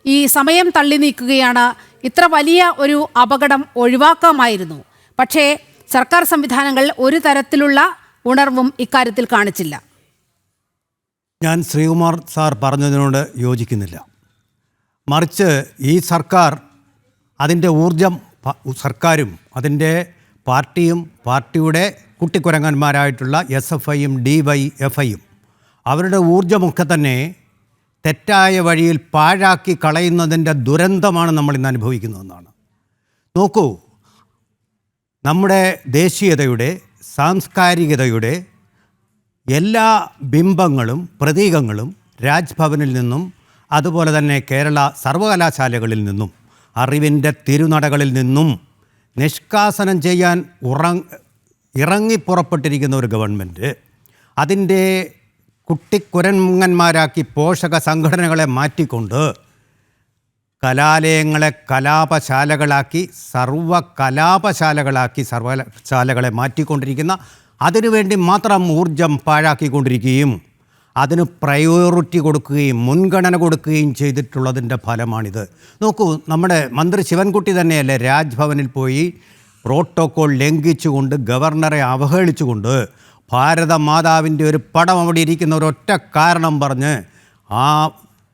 ഈ സമയം തള്ളി നീക്കുകയാണ്. ഇത്ര വലിയ ഒരു അപകടം ഒഴിവാക്കാമായിരുന്നു. പക്ഷേ സർക്കാർ സംവിധാനങ്ങൾ ഒരു തരത്തിലുള്ള ഉണർവും ഇക്കാര്യത്തിൽ കാണിച്ചില്ല. ഞാൻ ശ്രീകുമാർ സാർ പറഞ്ഞതിനോട് യോജിക്കുന്നില്ല. മറിച്ച് ഈ സർക്കാർ അതിൻ്റെ ഊർജം സർക്കാരും അതിൻ്റെ പാർട്ടിയും പാർട്ടിയുടെ കുട്ടിക്കുരങ്ങന്മാരായിട്ടുള്ള SFIയും DYFIയും അവരുടെ ഊർജമൊക്കെ തന്നെ തെറ്റായ വഴിയിൽ പാഴാക്കി കളയുന്നതിൻ്റെ ദുരന്തമാണ് നമ്മളിന്ന് അനുഭവിക്കുന്നതെന്നാണ്. നോക്കൂ, നമ്മുടെ ദേശീയതയുടെ സാംസ്കാരികതയുടെ എല്ലാ ബിംബങ്ങളും പ്രതീകങ്ങളും രാജ്ഭവനിൽ നിന്നും അതുപോലെ തന്നെ കേരള സർവകലാശാലകളിൽ നിന്നും അറിവിൻ്റെ തിരുനടകളിൽ നിന്നും നിഷ്കാസനം ചെയ്യാൻ ഇറങ്ങിപ്പുറപ്പെട്ടിരിക്കുന്ന ഒരു ഗവൺമെൻറ് അതിൻ്റെ കുട്ടിക്കുരങ്ങന്മാരാക്കി പോഷക സംഘടനകളെ മാറ്റിക്കൊണ്ട് കലാലയങ്ങളെ കലാപശാലകളാക്കി സർവകലാശാലകളെ മാറ്റിക്കൊണ്ടിരിക്കുന്ന, അതിനുവേണ്ടി മാത്രം ഊർജം പാഴാക്കിക്കൊണ്ടിരിക്കുകയും അതിന് പ്രയോറിറ്റി കൊടുക്കുകയും മുൻഗണന കൊടുക്കുകയും ചെയ്തിട്ടുള്ളതിൻ്റെ ഫലമാണിത്. നോക്കൂ, നമ്മുടെ മന്ത്രി ശിവൻകുട്ടി തന്നെയല്ലേ രാജ്ഭവനിൽ പോയി പ്രോട്ടോക്കോൾ ലംഘിച്ചുകൊണ്ട് ഗവർണറെ അവഹേളിച്ചുകൊണ്ട് ഭാരതമാതാവിൻ്റെ ഒരു പടം അവിടെ ഇരിക്കുന്ന ഒരൊറ്റ കാരണം പറഞ്ഞ് ആ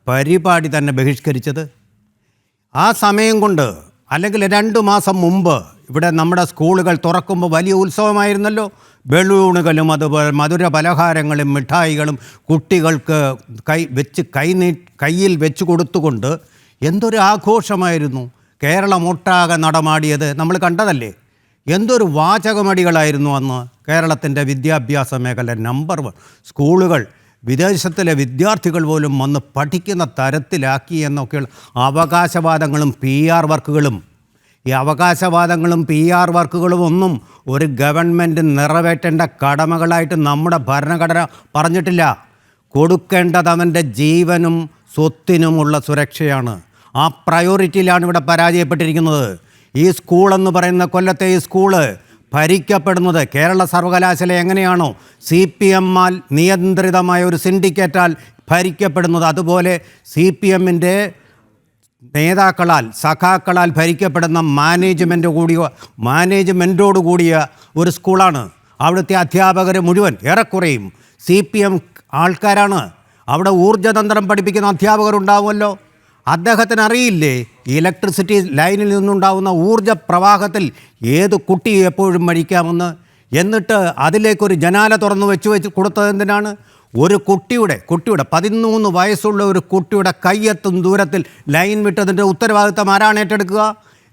പരിപാടി തന്നെ ബഹിഷ്കരിച്ചത്? ആ സമയം കൊണ്ട് അല്ലെങ്കിൽ 2 മാസം മുമ്പ് ഇവിടെ നമ്മുടെ സ്കൂളുകൾ തുറക്കുമ്പോൾ വലിയ ഉത്സവമായിരുന്നല്ലോ. ബലൂണുകളും അതുപോലെ മധുര പലഹാരങ്ങളും മിഠായികളും കുട്ടികൾക്ക് കയ്യിൽ വെച്ച് കൊടുത്തുകൊണ്ട് എന്തൊരു ആഘോഷമായിരുന്നു. കേരളമൊട്ടാകെ നടമാടിയത് നമ്മൾ കണ്ടതല്ലേ. എന്തൊരു വാചകമടികളായിരുന്നു അന്ന്. കേരളത്തിൻ്റെ വിദ്യാഭ്യാസ മേഖല നമ്പർ 1 സ്കൂളുകൾ വിദേശത്തിലെ വിദ്യാർത്ഥികൾ പോലും വന്ന് പഠിക്കുന്ന തരത്തിലാക്കി എന്നൊക്കെയുള്ള അവകാശവാദങ്ങളും PR വർക്കുകളും. ഈ അവകാശവാദങ്ങളും PR വർക്കുകളും ഒന്നും ഒരു ഗവൺമെൻറ് നിറവേറ്റേണ്ട കടമകളായിട്ട് നമ്മുടെ ഭരണഘടന പറഞ്ഞിട്ടില്ല. കൊടുക്കേണ്ടത് അവൻ്റെ ജീവനും സ്വത്തിനുമുള്ള സുരക്ഷയാണ്. ആ പ്രയോറിറ്റിയിലാണ് ഇവിടെ പരാജയപ്പെട്ടിരിക്കുന്നത്. ഈ സ്കൂളെന്ന് പറയുന്ന കൊല്ലത്തെ ഈ സ്കൂള് ഭരിക്കപ്പെടുന്നത് കേരള സർവകലാശാല എങ്ങനെയാണോ CPM നിയന്ത്രിതമായ ഒരു സിൻഡിക്കേറ്റാൽ ഭരിക്കപ്പെടുന്നത്, അതുപോലെ CPMൻ്റെ നേതാക്കളാൽ സഖാക്കളാൽ ഭരിക്കപ്പെടുന്ന മാനേജ്മെൻറ്റോടു കൂടിയ ഒരു സ്കൂളാണ്. അവിടുത്തെ അധ്യാപകർ മുഴുവൻ ഏറെക്കുറയും CPM ആൾക്കാരാണ്. അവിടെ ഊർജ്ജതന്ത്രം പഠിപ്പിക്കുന്ന അധ്യാപകരുണ്ടാവുമല്ലോ. അദ്ദേഹത്തിന് അറിയില്ലേ ഇലക്ട്രിസിറ്റി ലൈനിൽ നിന്നുണ്ടാവുന്ന ഊർജ്ജ പ്രവാഹത്തിൽ ഏത് കുട്ടി എപ്പോഴും മരിക്കാമെന്ന്? എന്നിട്ട് അതിലേക്കൊരു ജനാല തുറന്നു വെച്ച് കൊടുത്തത് എന്തിനാണ്? ഒരു കുട്ടിയുടെ 13 വയസ്സുള്ള ഒരു കുട്ടിയുടെ കയ്യെത്തും ദൂരത്തിൽ ലൈൻ വിട്ടതിൻ്റെ ഉത്തരവാദിത്തം ആരാണ് ഏറ്റെടുക്കുക?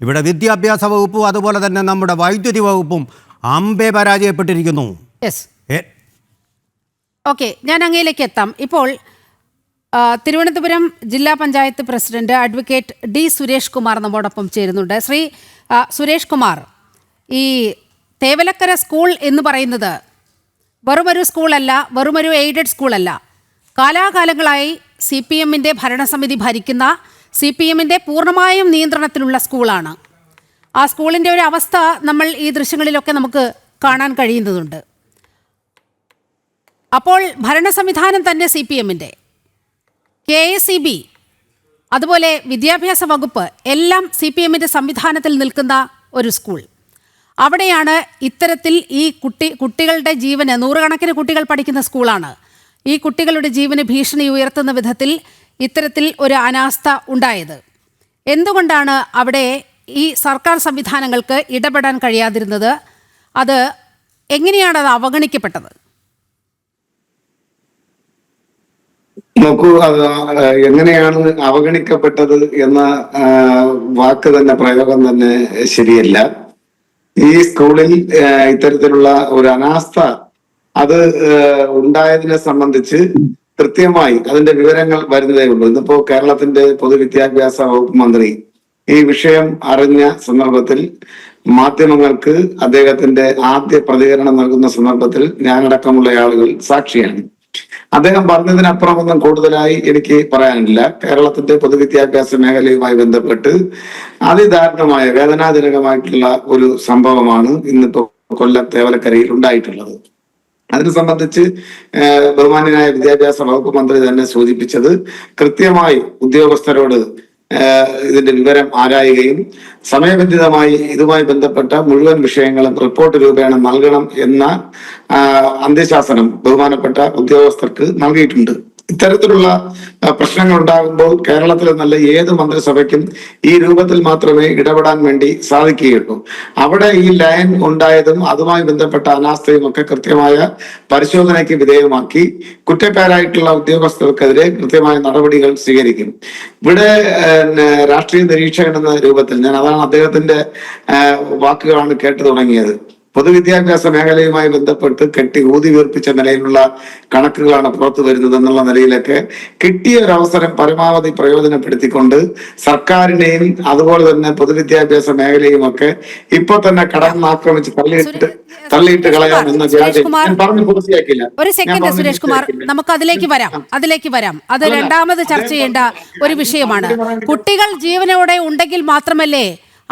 ഇവിടെ വിദ്യാഭ്യാസ വകുപ്പും അതുപോലെ തന്നെ നമ്മുടെ വൈദ്യുതി വകുപ്പും അമ്പേ പരാജയപ്പെട്ടിരിക്കുന്നു. ഓക്കെ, ഞാൻ അങ്ങയിലേക്ക് എത്താം. ഇപ്പോൾ തിരുവനന്തപുരം ജില്ലാ panchayat president advocate D Suresh Kumar നമ്മോടൊപ്പം ചേരുന്നുണ്ട്. ശ്രീ സുരേഷ് കുമാർ, ഈ തേവലക്കര സ്കൂൾ എന്ന് പറയുന്നത് വെറുമൊരു സ്കൂളല്ല, വെറുമൊരു എയ്ഡഡ് സ്കൂളല്ല. കാലാകാലങ്ങളായി CPMൻ്റെ ഭരണസമിതി ഭരിക്കുന്ന CPMൻ്റെ പൂർണ്ണമായും നിയന്ത്രണത്തിലുള്ള സ്കൂളാണ്. ആ സ്കൂളിൻ്റെ ഒരു അവസ്ഥ നമ്മൾ ഈ ദൃശ്യങ്ങളിലൊക്കെ നമുക്ക് കാണാൻ കഴിയുന്നതുണ്ട്. അപ്പോൾ ഭരണ സംവിധാനം തന്നെ CPMൻ്റെ, KSEB അതുപോലെ വിദ്യാഭ്യാസ വകുപ്പ് എല്ലാം CPMൻ്റെ സംവിധാനത്തിൽ നിൽക്കുന്ന ഒരു സ്കൂൾ. അവിടെയാണ് ഇത്തരത്തിൽ ഈ കുട്ടികളുടെ ജീവന്, നൂറുകണക്കിന് കുട്ടികൾ പഠിക്കുന്ന സ്കൂളാണ്, ഈ കുട്ടികളുടെ ജീവന് ഭീഷണി ഉയർത്തുന്ന വിധത്തിൽ ഇത്തരത്തിൽ ഒരു അനാസ്ഥ ഉണ്ടായത്. എന്തുകൊണ്ടാണ് അവിടെ ഈ സർക്കാർ സംവിധാനങ്ങൾക്ക് ഇടപെടാൻ കഴിയാതിരുന്നത്? അത് എങ്ങനെയാണ് അത് അവഗണിക്കപ്പെട്ടത്? നോക്കൂ, അത് എങ്ങനെയാണ് അവഗണിക്കപ്പെട്ടത് എന്ന വാക്ക് തന്നെ, പ്രയോഗം തന്നെ ശരിയല്ല. ഈ സ്കൂളിൽ ഇത്തരത്തിലുള്ള ഒരു അനാസ്ഥ അത് ഉണ്ടായതിനെ സംബന്ധിച്ച് കൃത്യമായി അതിന്റെ വിവരങ്ങൾ വരുന്നതേ ഉള്ളൂ. ഇന്നിപ്പോ കേരളത്തിന്റെ പൊതുവിദ്യാഭ്യാസ വകുപ്പ് മന്ത്രി ഈ വിഷയം അറിഞ്ഞ സന്ദർഭത്തിൽ മാധ്യമങ്ങൾക്ക് അദ്ദേഹത്തിന്റെ ആദ്യ പ്രതികരണം നൽകുന്ന സന്ദർഭത്തിൽ ഞാനടക്കമുള്ള ആളുകൾ സാക്ഷിയാണ്. അദ്ദേഹം പറഞ്ഞതിനപ്പുറമൊന്നും കൂടുതലായി എനിക്ക് പറയാനില്ല. കേരളത്തിന്റെ പൊതുവിദ്യാഭ്യാസ മേഖലയുമായി ബന്ധപ്പെട്ട് അതിദാരുണമായ വേദനാജനകമായിട്ടുള്ള ഒരു സംഭവമാണ് ഇന്നിപ്പോ കൊല്ലം തേവലക്കരയിൽ ഉണ്ടായിട്ടുള്ളത്. അതിനെ സംബന്ധിച്ച് ബഹുമാന്യനായ വിദ്യാഭ്യാസ വകുപ്പ് മന്ത്രി തന്നെ സൂചിപ്പിച്ചത്, കൃത്യമായി ഉദ്യോഗസ്ഥരോട് ഇതിന്റെ വിവരം ആരായുകയും സമയബന്ധിതമായി ഇതുമായി ബന്ധപ്പെട്ട മുഴുവൻ വിഷയങ്ങളും റിപ്പോർട്ട് രൂപേണ നൽകണം എന്ന അന്ത്യശാസനം ബഹുമാനപ്പെട്ട ഉദ്യോഗസ്ഥർക്ക് നൽകിയിട്ടുണ്ട്. ഇത്തരത്തിലുള്ള പ്രശ്നങ്ങൾ ഉണ്ടാകുമ്പോൾ കേരളത്തിൽ നല്ല ഏത് മന്ത്രിസഭയ്ക്കും ഈ രൂപത്തിൽ മാത്രമേ ഇടപെടാൻ വേണ്ടി സാധിക്കുകയുള്ളൂ. അവിടെ ഈ ലൈൻ ഉണ്ടായതും അതുമായി ബന്ധപ്പെട്ട അനാസ്ഥയും ഒക്കെ കൃത്യമായ പരിശോധനയ്ക്ക് വിധേയമാക്കി കുറ്റക്കാരായിട്ടുള്ള ഉദ്യോഗസ്ഥർക്കെതിരെ കൃത്യമായ നടപടികൾ സ്വീകരിക്കും. ഇവിടെ രാഷ്ട്രീയ നിരീക്ഷകൻ എന്ന രൂപത്തിൽ അതാണ് അദ്ദേഹത്തിന്റെ വാക്കുകളാണ് കേട്ടു തുടങ്ങിയത്. പൊതുവിദ്യാഭ്യാസ മേഖലയുമായി ബന്ധപ്പെട്ട് ഊതി വീർപ്പിച്ച നിലയിലുള്ള കണക്കുകളാണ് പുറത്തു വരുന്നത് എന്നുള്ള നിലയിലൊക്കെ കിട്ടിയ ഒരു അവസരം പരമാവധി പ്രയോജനപ്പെടുത്തിക്കൊണ്ട് സർക്കാരിനെയും അതുപോലെ തന്നെ പൊതുവിദ്യാഭ്യാസ മേഖലയും ഒക്കെ ഇപ്പൊ തന്നെ കടന്നാക്രമിച്ച് തള്ളിയിട്ട് കളയാമെന്ന വ്യാജം പറഞ്ഞു പൂർത്തിയാക്കില്ല. ഒരു സെക്കൻഡ് സുരേഷ് കുമാർ, നമുക്ക് അതിലേക്ക് വരാം. അത് രണ്ടാമത് ചർച്ച ചെയ്യേണ്ട ഒരു വിഷയമാണ്. കുട്ടികൾ ജീവനോടെ ഉണ്ടെങ്കിൽ മാത്രമല്ലേ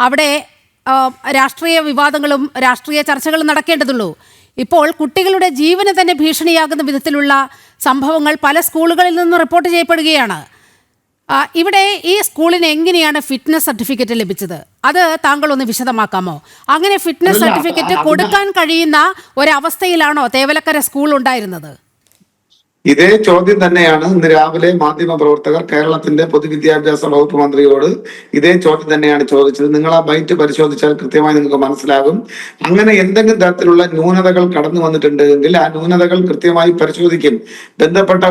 അവിടെ രാഷ്ട്രീയ വിവാദങ്ങളും രാഷ്ട്രീയ ചർച്ചകളും നടക്കേണ്ടതുള്ളൂ. ഇപ്പോൾ കുട്ടികളുടെ ജീവന് തന്നെ ഭീഷണിയാകുന്ന വിധത്തിലുള്ള സംഭവങ്ങൾ പല സ്കൂളുകളിൽ നിന്നും റിപ്പോർട്ട് ചെയ്യപ്പെടുകയാണ്. ഇവിടെ ഈ സ്കൂളിന് എങ്ങനെയാണ് ഫിറ്റ്നസ് സർട്ടിഫിക്കറ്റ് ലഭിച്ചത്? അത് താങ്കൾ ഒന്ന് വിശദമാക്കാമോ? അങ്ങനെ ഫിറ്റ്നസ് സർട്ടിഫിക്കറ്റ് കൊടുക്കാൻ കഴിയുന്ന ഒരവസ്ഥയിലാണോ തേവലക്കര സ്കൂൾ ഉണ്ടായിരുന്നത്? ഇതേ ചോദ്യം തന്നെയാണ് ഇന്ന് രാവിലെ മാധ്യമ പ്രവർത്തകർ കേരളത്തിന്റെ പൊതുവിദ്യാഭ്യാസ വകുപ്പ് മന്ത്രിയോട് ഇതേ ചോദ്യം തന്നെയാണ് ചോദിച്ചത്. നിങ്ങൾ ആ ബൈറ്റ് പരിശോധിച്ചാൽ കൃത്യമായി നിങ്ങൾക്ക് മനസ്സിലാകും. അങ്ങനെ എന്തെങ്കിലും തരത്തിലുള്ള ന്യൂനതകൾ കടന്നു വന്നിട്ടുണ്ടെങ്കിൽ ആ ന്യൂനതകൾ കൃത്യമായി പരിശോധിക്കും. ബന്ധപ്പെട്ട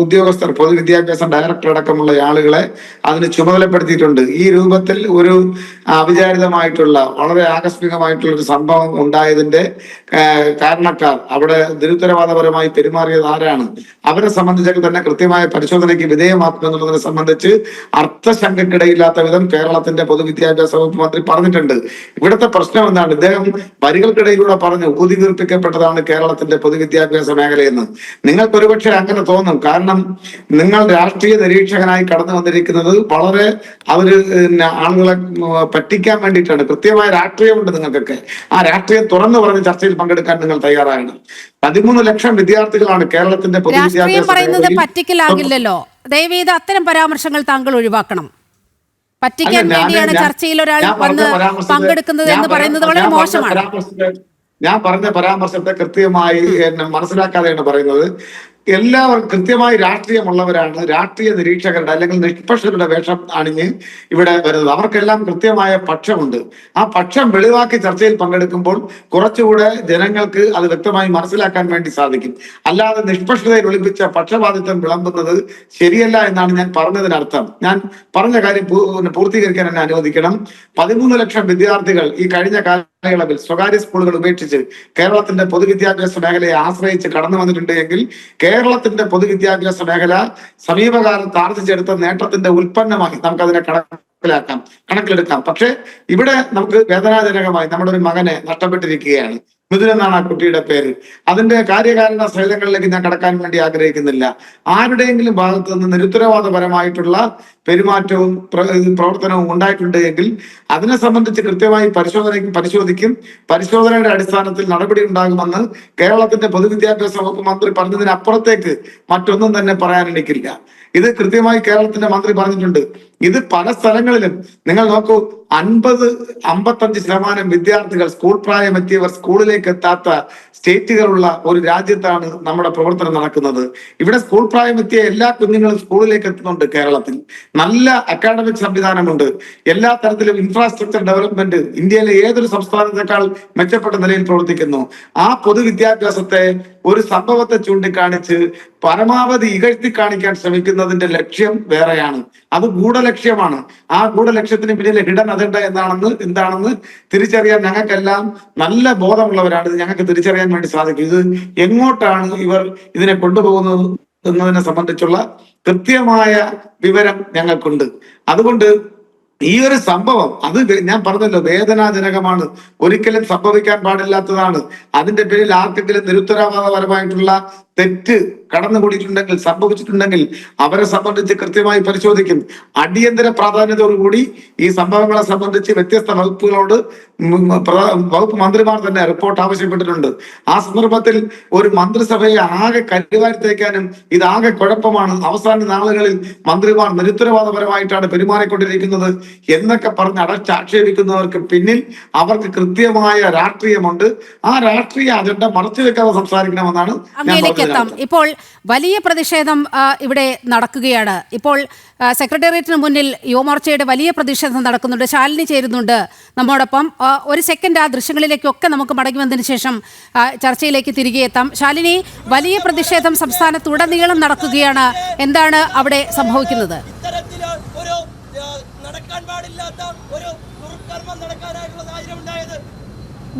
ഉദ്യോഗസ്ഥർ, പൊതുവിദ്യാഭ്യാസ ഡയറക്ടർ അടക്കമുള്ള ആളുകളെ അതിന് ചുമതലപ്പെടുത്തിയിട്ടുണ്ട്. ഈ രൂപത്തിൽ ഒരു അവിചാരിതമായിട്ടുള്ള, വളരെ ആകസ്മികമായിട്ടുള്ള ഒരു സംഭവം ഉണ്ടായതിന്റെ കാരണക്കാർ, അവിടെ ദുരുത്തരവാദപരമായി പെരുമാറിയത് ആരാണ്, അവരെ സംബന്ധിച്ചൊക്കെ തന്നെ കൃത്യമായ പരിശോധനയ്ക്ക് വിധേയമാക്കും എന്നുള്ളതിനെ സംബന്ധിച്ച് അർത്ഥശങ്കയ്ക്കിടയില്ലാത്ത വിധം കേരളത്തിന്റെ പൊതുവിദ്യാഭ്യാസ വകുപ്പ് മന്ത്രി പറഞ്ഞിട്ടുണ്ട്. ഇവിടുത്തെ പ്രശ്നം എന്താണ്? ഇദ്ദേഹം വരികൾക്കിടയിലൂടെ പറഞ്ഞു ഊതിവീർപ്പിക്കപ്പെട്ടതാണ് കേരളത്തിന്റെ പൊതുവിദ്യാഭ്യാസ മേഖലയെന്ന്. നിങ്ങൾക്ക് ഒരുപക്ഷെ അങ്ങനെ തോന്നും. കാരണം നിങ്ങൾ രാഷ്ട്രീയ നിരീക്ഷകനായി കടന്നു വന്നിരിക്കുന്നത് വളരെ ആളുകളെ പറ്റിക്കാൻ വേണ്ടിയിട്ടാണ്. കൃത്യമായ രാഷ്ട്രീയമുണ്ട് നിങ്ങൾക്കൊക്കെ. ആ രാഷ്ട്രീയം തുറന്നു പറഞ്ഞ് ചർച്ചയിൽ പങ്കെടുക്കാൻ നിങ്ങൾ തയ്യാറാകണം. 13 ലക്ഷം വിദ്യാർത്ഥികളാണ് കേരളത്തിന്റെ രാഷ്ട്രീയം പറയുന്നത് പറ്റിക്കലാകില്ലല്ലോ. ദയവേത് അത്തരം പരാമർശങ്ങൾ താങ്കൾ ഒഴിവാക്കണം. പറ്റിക്കാൻ വേണ്ടിയാണ് ചർച്ചയിൽ ഒരാൾ വന്ന് പങ്കെടുക്കുന്നത് എന്ന് പറയുന്നത് വളരെ മോശമാണ്. ഞാൻ പറഞ്ഞ പരാമർശത്തെ കൃത്യമായി മനസ്സിലാക്കാതെയാണ് പറയുന്നത്. എല്ലാവരും കൃത്യമായി രാഷ്ട്രീയമുള്ളവരാണ്, രാഷ്ട്രീയ നിരീക്ഷകരുടെ അല്ലെങ്കിൽ നിഷ്പക്ഷരുടെ വേഷം അണിഞ്ഞ് ഇവിടെ വരുന്നത്. അവർക്കെല്ലാം കൃത്യമായ പക്ഷമുണ്ട്. ആ പക്ഷം വെളിവാക്കി ചർച്ചയിൽ പങ്കെടുക്കുമ്പോൾ കുറച്ചുകൂടെ ജനങ്ങൾക്ക് അത് വ്യക്തമായി മനസ്സിലാക്കാൻ വേണ്ടി സാധിക്കും. അല്ലാതെ നിഷ്പക്ഷതയിൽ ഒളിപ്പിച്ച പക്ഷപാതിത്വം വിളമ്പുന്നത് ശരിയല്ല എന്നാണ് ഞാൻ പറഞ്ഞതിനർത്ഥം. ഞാൻ പറഞ്ഞ കാര്യം പൂർത്തീകരിക്കാൻ എന്നെ അനുവദിക്കണം. 13 ലക്ഷം വിദ്യാർത്ഥികൾ ഈ കഴിഞ്ഞ കാലയളവിൽ സ്വകാര്യ സ്കൂളുകൾ ഉപേക്ഷിച്ച് കേരളത്തിന്റെ പൊതുവിദ്യാഭ്യാസ മേഖലയെ ആശ്രയിച്ച് കടന്നു വന്നിട്ടുണ്ട് എങ്കിൽ കേരളത്തിന്റെ പൊതുവിദ്യാഭ്യാസ മേഖല സമീപകാലത്ത് ആർജിച്ചെടുത്ത നേട്ടത്തിന്റെ ഉൽപ്പന്നമായി നമുക്കതിനെ കണക്കിലെടുക്കാം. പക്ഷെ ഇവിടെ നമുക്ക് വേദനാജനകമായി നമ്മുടെ ഒരു മകനെ നഷ്ടപ്പെട്ടിരിക്കുകയാണ്. മിഥുൻ എന്നാണ് ആ കുട്ടിയുടെ പേര്. അതിന്റെ കാര്യകാരണ സഹിതങ്ങളിലേക്ക് ഞാൻ കടക്കാൻ വേണ്ടി ആഗ്രഹിക്കുന്നില്ല. ആരുടെയെങ്കിലും ഭാഗത്ത് നിന്ന് നിരുത്തരവാദപരമായിട്ടുള്ള പെരുമാറ്റവും പ്രവർത്തനവും ഉണ്ടായിട്ടുണ്ട് എങ്കിൽ അതിനെ സംബന്ധിച്ച് കൃത്യമായി പരിശോധിക്കും. പരിശോധനയുടെ അടിസ്ഥാനത്തിൽ നടപടി ഉണ്ടാകുമെന്ന് കേരളത്തിന്റെ പൊതുവിദ്യാഭ്യാസ വകുപ്പ് മന്ത്രി പറഞ്ഞതിനപ്പുറത്തേക്ക് മറ്റൊന്നും തന്നെ പറയാൻ എനിക്കില്ല. ഇത് കൃത്യമായി കേരളത്തിന്റെ മന്ത്രി പറഞ്ഞിട്ടുണ്ട്. ഇത് പല സ്ഥലങ്ങളിലും നിങ്ങൾ നോക്കൂ, 50-55% വിദ്യാർത്ഥികൾ, സ്കൂൾ പ്രായമെത്തിയവർ സ്കൂളിലേക്ക് എത്താത്ത സ്റ്റേറ്റുകളുള്ള ഒരു രാജ്യത്താണ് നമ്മുടെ പ്രവർത്തനം നടക്കുന്നത്. ഇവിടെ സ്കൂൾ പ്രായമെത്തിയ എല്ലാ കുഞ്ഞുങ്ങളും സ്കൂളിലേക്ക് എത്തുന്നുണ്ട്. കേരളത്തിൽ നല്ല അക്കാഡമിക് സംവിധാനമുണ്ട്. എല്ലാ തരത്തിലും ഇൻഫ്രാസ്ട്രക്ചർ ഡെവലപ്മെന്റ് ഇന്ത്യയിലെ ഏതൊരു സംസ്ഥാനത്തെക്കാൾ മെച്ചപ്പെട്ട നിലയിൽ പ്രവർത്തിക്കുന്നു. ആ പൊതുവിദ്യാഭ്യാസത്തെ ഒരു സംഭവത്തെ ചൂണ്ടിക്കാണിച്ച് പരമാവധി ഇകഴ്ത്തി കാണിക്കാൻ ശ്രമിക്കുന്നതിന്റെ ലക്ഷ്യം വേറെയാണ്. അത് ഗൂഢലക്ഷ്യമാണ്. ആ ഗൂഢലക്ഷ്യത്തിന് പിന്നിലെ ഹിഡൻ അജണ്ട എന്താണെന്ന് തിരിച്ചറിയാൻ ഞങ്ങൾക്കെല്ലാം നല്ല ബോധമുള്ളവരാണ്. ഇത് ഞങ്ങൾക്ക് തിരിച്ചറിയാൻ വേണ്ടി സാധിക്കും. ഇത് എങ്ങോട്ടാണ് ഇവർ ഇതിനെ കൊണ്ടുപോകുന്നത് എന്നതിനെ സംബന്ധിച്ചുള്ള കൃത്യമായ വിവരം ഞങ്ങൾക്കുണ്ട്. അതുകൊണ്ട് ഈ ഒരു സംഭവം, അത് ഞാൻ പറഞ്ഞല്ലോ, വേദനാജനകമാണ്. ഒരിക്കലും സംഭവിക്കാൻ പാടില്ലാത്തതാണ്. അതിന്റെ പേരിൽ ആർക്കെങ്കിലും നിരുത്തരവാദപരമായിട്ടുള്ള തെറ്റ് കടന്നുകൂടിയിട്ടുണ്ടെങ്കിൽ, സംഭവിച്ചിട്ടുണ്ടെങ്കിൽ അവരെ സംബന്ധിച്ച് കൃത്യമായി പരിശോധിക്കും. അടിയന്തര പ്രാധാന്യത്തോടുകൂടി ഈ സംഭവങ്ങളെ സംബന്ധിച്ച് വ്യത്യസ്ത വകുപ്പുകളോട് വകുപ്പ് മന്ത്രിമാർ തന്നെ റിപ്പോർട്ട് ആവശ്യപ്പെട്ടിട്ടുണ്ട്. ആ സന്ദർഭത്തിൽ ഒരു മന്ത്രിസഭയെ ആകെ കരുവാരിത്തേക്കാനും ഇതാകെ കുഴപ്പമാണ്, അവസാന നാളുകളിൽ മന്ത്രിമാർ നിരുത്തരവാദപരമായിട്ടാണ് പെരുമാറിക്കൊണ്ടിരിക്കുന്നത് എന്നൊക്കെ പറഞ്ഞ് അടച്ചാക്ഷേപിക്കുന്നവർക്ക് പിന്നിൽ അവർക്ക് കൃത്യമായ രാഷ്ട്രീയമുണ്ട്. ആ രാഷ്ട്രീയ അജണ്ട മറച്ചുവെക്കാതെ സംസാരിക്കണമെന്നാണ് ഞാൻ പറഞ്ഞത്. ഇപ്പോൾ വലിയ പ്രതിഷേധം ഇവിടെ നടക്കുകയാണ്. ഇപ്പോൾ സെക്രട്ടേറിയറ്റിന് മുന്നിൽ യുവമോർച്ചയുടെ വലിയ പ്രതിഷേധം നടക്കുന്നുണ്ട്. ശാലിനി ചേരുന്നുണ്ട് നമ്മോടൊപ്പം. ഒരു സെക്കൻഡ് ആ ദൃശ്യങ്ങളിലേക്കൊക്കെ നമുക്ക് മടങ്ങി വന്നതിന് ശേഷം ചർച്ചയിലേക്ക് തിരികെ എത്താം. ശാലിനി, വലിയ പ്രതിഷേധം സംസ്ഥാനത്തുടനീളം നടക്കുകയാണ്. എന്താണ് അവിടെ സംഭവിക്കുന്നത്?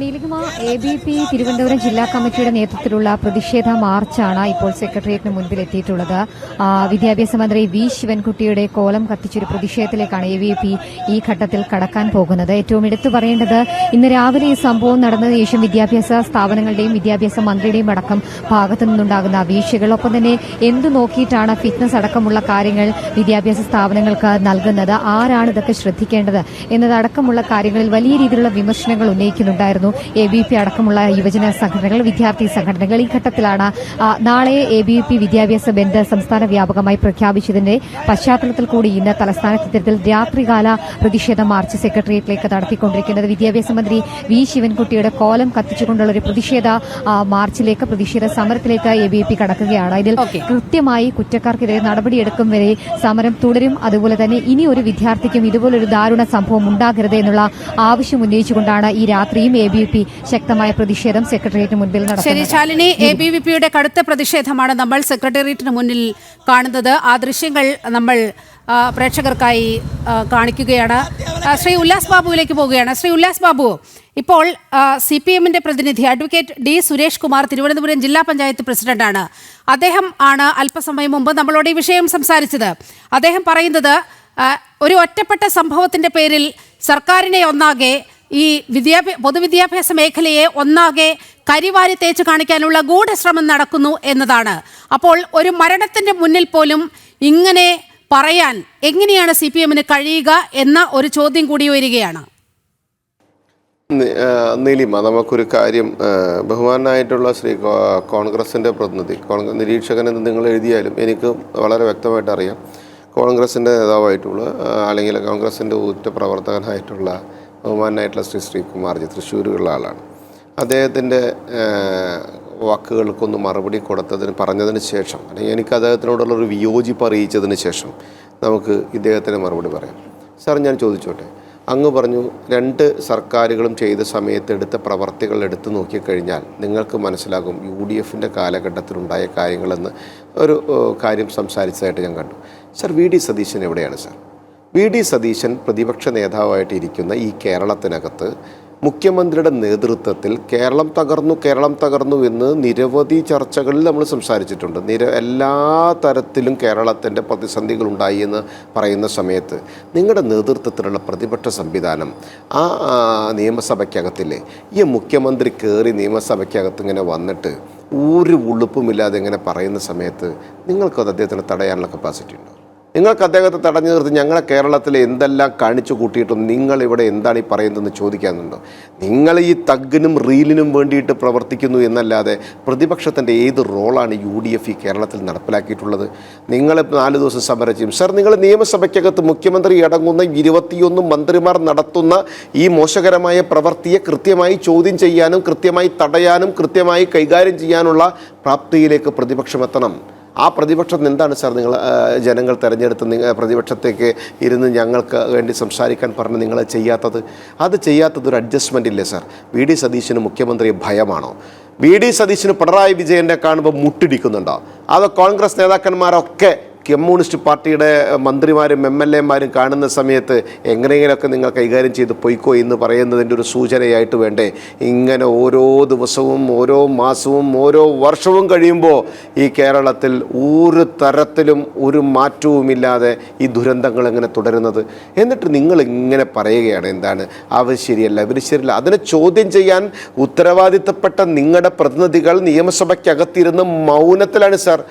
നീലിമ, ABP തിരുവനന്തപുരം ജില്ലാ കമ്മിറ്റിയുടെ നേതൃത്വത്തിലുള്ള പ്രതിഷേധ മാർച്ചാണ് ഇപ്പോൾ സെക്രട്ടേറിയറ്റിന് മുൻപിൽ എത്തിയിട്ടുള്ളത്. വിദ്യാഭ്യാസ മന്ത്രി വി ശിവൻകുട്ടിയുടെ കോലം കത്തിച്ചൊരു പ്രതിഷേധത്തിലേക്കാണ് ABP ഈ ഘട്ടത്തിൽ കടക്കാൻ പോകുന്നത്. ഏറ്റവും എടുത്തു പറയേണ്ടത്, ഇന്ന് രാവിലെ ഈ സംഭവം നടന്നതിന് ശേഷം വിദ്യാഭ്യാസ സ്ഥാപനങ്ങളുടെയും വിദ്യാഭ്യാസ മന്ത്രിയുടെയും അടക്കം ഭാഗത്തു നിന്നുണ്ടാകുന്ന വീഴ്ചകൾ, ഒപ്പം തന്നെ എന്തു നോക്കിയിട്ടാണ് ഫിറ്റ്നസ് അടക്കമുള്ള കാര്യങ്ങൾ വിദ്യാഭ്യാസ സ്ഥാപനങ്ങൾക്ക് നൽകുന്നത്, ആരാണ് ഇതൊക്കെ ശ്രദ്ധിക്കേണ്ടത് എന്നതടക്കമുള്ള കാര്യങ്ങളിൽ വലിയ രീതിയിലുള്ള വിമർശനങ്ങൾ ഉന്നയിക്കുന്നുണ്ടായിരുന്നു നടത്തിക്കൊണ്ടിരിക്കുന്നു. ABP അടക്കമുള്ള യുവജന സംഘടനകൾ, വിദ്യാർത്ഥി സംഘടനകൾ. ഈ ഘട്ടത്തിലാണ് നാളെ ABP വിദ്യാഭ്യാസ ബന്ദ് സംസ്ഥാന വ്യാപകമായി പ്രഖ്യാപിച്ചതിന്റെ പശ്ചാത്തലത്തിൽ കൂടി ഇന്ന് തലസ്ഥാനത്ത് ഇത്തരത്തിൽ രാത്രികാല പ്രതിഷേധ മാർച്ച് സെക്രട്ടേറിയറ്റിലേക്ക് നടത്തിക്കൊണ്ടിരിക്കുന്നത്. വിദ്യാഭ്യാസ മന്ത്രി V. ശിവൻകുട്ടിയുടെ കോലം കത്തിച്ചുകൊണ്ടുള്ള ഒരു പ്രതിഷേധ മാർച്ചിലേക്ക്, പ്രതിഷേധ സമരത്തിലേക്ക് ABP കടക്കുകയാണ്. ഇതിൽ കൃത്യമായി കുറ്റക്കാർക്കെതിരെ നടപടിയെടുക്കും വരെ സമരം തുടരും. അതുപോലെ തന്നെ ഇനി ഒരു വിദ്യാർത്ഥിക്കും ഇതുപോലൊരു ദാരുണ സംഭവം ഉണ്ടാകരുത് എന്നുള്ള ആവശ്യം ഉന്നയിച്ചുകൊണ്ടാണ് ഈ രാത്രിയും ABP ശക്തമായ പ്രതിഷേധം സെക്രട്ടേറിയറ്റിന് മുൻപിൽ നടത്തുന്നത്. ശരി ശാലിനി, ABVPയുടെ കടുത്ത പ്രതിഷേധമാണ് നമ്മൾ സെക്രട്ടേറിയറ്റിന് മുന്നിൽ കാണുന്നത്. ആ ദൃശ്യങ്ങൾ നമ്മൾ പ്രേക്ഷകർക്കായി കാണിക്കുകയാണ്. ശ്രീ ഉല്ലാസ് ബാബുവിലേക്ക് പോവുകയാണ്. ശ്രീ ഉല്ലാസ് ബാബു, ഇപ്പോൾ CPMന്റെ പ്രതിനിധി അഡ്വക്കേറ്റ് D. സുരേഷ് കുമാർ തിരുവനന്തപുരം ജില്ലാ പഞ്ചായത്ത് പ്രസിഡന്റാണ്. അദ്ദേഹം ആണ് അല്പസമയം മുമ്പ് നമ്മളോട് ഈ വിഷയം സംസാരിച്ചത്. അദ്ദേഹം പറയുന്നത് ഒരു ഒറ്റപ്പെട്ട സംഭവത്തിന്റെ പേരിൽ സർക്കാരിനെ ഒന്നാകെ, ഈ പൊതുവിദ്യാഭ്യാസ മേഖലയെ ഒന്നാകെ കരിവാരി തേച്ച് കാണിക്കാനുള്ള ഗൂഢശ്രമം നടക്കുന്നു എന്നതാണ്. അപ്പോൾ ഒരു മരണത്തിന്റെ മുന്നിൽ പോലും ഇങ്ങനെ പറയാൻ എങ്ങനെയാണ് CPMന് കഴിയുക എന്ന ഒരു ചോദ്യം കൂടി വരികയാണ്. നീലിമ, നമുക്കൊരു കാര്യം, ബഹുമാനായിട്ടുള്ള കോൺഗ്രസിൻ്റെ പ്രതിനിധി, നിരീക്ഷകൻ എന്ന് നിങ്ങൾ എഴുതിയാലും എനിക്ക് വളരെ വ്യക്തമായിട്ട് അറിയാം. കോൺഗ്രസിൻ്റെ നേതാവായിട്ടുള്ള, അല്ലെങ്കിൽ കോൺഗ്രസിൻ്റെ ഉറ്റ പ്രവർത്തകനായിട്ടുള്ള ബഹുമാനായിട്ടുള്ള ശ്രീകുമാർജി തൃശ്ശൂരുള്ള ആളാണ്. അദ്ദേഹത്തിൻ്റെ വാക്കുകൾക്കൊന്ന് മറുപടി പറഞ്ഞതിന് ശേഷം, അല്ലെങ്കിൽ എനിക്ക് അദ്ദേഹത്തിനോടുള്ളൊരു വിയോജിപ്പ് അറിയിച്ചതിന് ശേഷം നമുക്ക് ഇദ്ദേഹത്തിന് മറുപടി പറയാം. സാർ, ഞാൻ ചോദിച്ചോട്ടെ, അങ്ങ് പറഞ്ഞു 2 സർക്കാരുകളും ചെയ്ത സമയത്ത് എടുത്ത പ്രവർത്തികൾ എടുത്തു നോക്കിക്കഴിഞ്ഞാൽ നിങ്ങൾക്ക് മനസ്സിലാകും UDFൻ്റെ കാലഘട്ടത്തിലുണ്ടായ കാര്യങ്ങളെന്ന് ഒരു കാര്യം സംസാരിച്ചതായിട്ട് ഞാൻ കണ്ടു. സാർ, VD സതീശൻ എവിടെയാണ് സാർ? VD സതീശൻ പ്രതിപക്ഷ നേതാവായിട്ട് ഇരിക്കുന്ന ഈ കേരളത്തിനകത്ത് മുഖ്യമന്ത്രിയുടെ നേതൃത്വത്തിൽ കേരളം തകർന്നു എന്ന് നിരവധി ചർച്ചകളിൽ നമ്മൾ സംസാരിച്ചിട്ടുണ്ട്. എല്ലാ തരത്തിലും കേരളത്തിൻ്റെ പ്രതിസന്ധികളുണ്ടായി എന്ന് പറയുന്ന സമയത്ത് നിങ്ങളുടെ നേതൃത്വത്തിലുള്ള പ്രതിപക്ഷ സംവിധാനം ആ നിയമസഭയ്ക്കകത്തില്ലേ, ഈ മുഖ്യമന്ത്രി കയറി നിയമസഭയ്ക്കകത്ത് ഇങ്ങനെ വന്നിട്ട് ഒരു ഉളുപ്പുമില്ലാതെ ഇങ്ങനെ പറയുന്ന സമയത്ത് നിങ്ങൾക്കത് അദ്ദേഹത്തിന് തടയാനുള്ള കപ്പാസിറ്റി ഉണ്ടോ? നിങ്ങൾക്ക് അദ്ദേഹത്തെ തടഞ്ഞു നിർത്തി ഞങ്ങളെ കേരളത്തിൽ എന്തെല്ലാം കാണിച്ചു കൂട്ടിയിട്ടും നിങ്ങളിവിടെ എന്താണ് ഈ പറയുന്നതെന്ന് ചോദിക്കാനുണ്ടോ? നിങ്ങൾ ഈ തഗ്ഗിനും റീലിനും വേണ്ടിയിട്ട് പ്രവർത്തിക്കുന്നു എന്നല്ലാതെ പ്രതിപക്ഷത്തിൻ്റെ ഏത് റോളാണ് UDF ഈ കേരളത്തിൽ നടപ്പിലാക്കിയിട്ടുള്ളത്? നിങ്ങൾ 4 ദിവസം സമരം ചെയ്യും. സർ, നിങ്ങൾ നിയമസഭയ്ക്കകത്ത് മുഖ്യമന്ത്രി അടങ്ങുന്ന 21 മന്ത്രിമാർ നടത്തുന്ന ഈ മോശകരമായ പ്രവൃത്തിയെ കൃത്യമായി ചോദ്യം ചെയ്യാനും കൃത്യമായി തടയാനും കൃത്യമായി കൈകാര്യം ചെയ്യാനുള്ള പ്രാപ്തിയിലേക്ക് പ്രതിപക്ഷം എത്തണം. ആ പ്രതിപക്ഷം എന്താണ് സാർ നിങ്ങൾ ജനങ്ങൾ തിരഞ്ഞെടുത്ത് പ്രതിപക്ഷത്തേക്ക് ഇരുന്ന് ഞങ്ങൾക്ക് വേണ്ടി സംസാരിക്കാൻ പറഞ്ഞ് നിങ്ങൾ ചെയ്യാത്തത്? അത് ചെയ്യാത്തത് ഒരു അഡ്ജസ്റ്റ്മെൻ്റ് ഇല്ലേ സാർ? VD സതീശന് മുഖ്യമന്ത്രിയെ ഭയമാണോ? VD സതീശന് പിണറായി വിജയനെ കാണുമ്പോൾ മുട്ടിടിക്കുന്നുണ്ടോ? അതോ കോൺഗ്രസ് നേതാക്കന്മാരൊക്കെ കമ്മ്യൂണിസ്റ്റ് പാർട്ടിയുടെ മന്ത്രിമാരും MLAമാരും കാണുന്ന സമയത്ത് എങ്ങനെയെങ്കിലുമൊക്കെ നിങ്ങൾ കൈകാര്യം ചെയ്ത് പൊയ്ക്കോ എന്ന് പറയുന്നതിൻ്റെ ഒരു സൂചനയായിട്ട് വേണ്ടേ ഇങ്ങനെ ഓരോ ദിവസവും ഓരോ മാസവും ഓരോ വർഷവും കഴിയുമ്പോൾ ഈ കേരളത്തിൽ ഒരു തരത്തിലും ഒരു മാറ്റവുമില്ലാതെ ഈ ദുരന്തങ്ങൾ എങ്ങനെ തുടരുന്നത്? എന്നിട്ട് നിങ്ങൾ ഇങ്ങനെ പറയുകയാണ് എന്താണ് അവർ ശരിയല്ല ഇവർ ശരിയല്ല. അതിനെ ചോദ്യം ചെയ്യാൻ ഉത്തരവാദിത്തപ്പെട്ട നിങ്ങളുടെ പ്രതിനിധികൾ നിയമസഭയ്ക്കകത്തിരുന്ന് മൗനത്തിലാണ് സാർ.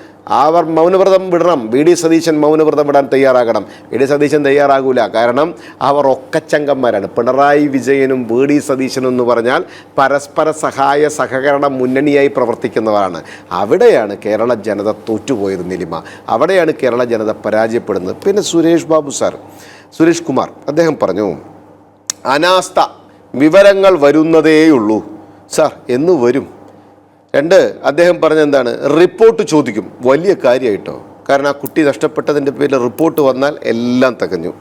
അവർ മൗനവ്രതം വിടണം. VD സതീശൻ മൗനവ്രതം വിടാൻ തയ്യാറാകണം. VD സതീശൻ തയ്യാറാകൂല. കാരണം അവർ ഒക്കച്ചങ്കന്മാരാണ്. പിണറായി വിജയനും VD സതീശനും എന്ന് പറഞ്ഞാൽ പരസ്പര സഹായ സഹകരണ മുന്നണിയായി പ്രവർത്തിക്കുന്നവരാണ്. അവിടെയാണ് കേരള ജനത തോറ്റുപോയത് നീലിമ. അവിടെയാണ് കേരള ജനത പരാജയപ്പെടുന്നത്. പിന്നെ സുരേഷ് കുമാർ അദ്ദേഹം പറഞ്ഞു അനാസ്ഥ വിവരങ്ങൾ വരുന്നതേയുള്ളൂ. സാർ, എന്ന് വരും? 2, അദ്ദേഹം പറഞ്ഞെന്താണ്, റിപ്പോർട്ട് ചോദിക്കും. വലിയ കാര്യമായിട്ടോ, കാരണം ആ കുട്ടി നഷ്ടപ്പെട്ടതിൻ്റെ പേരിൽ റിപ്പോർട്ട് വന്നാൽ എല്ലാം തികഞ്ഞു.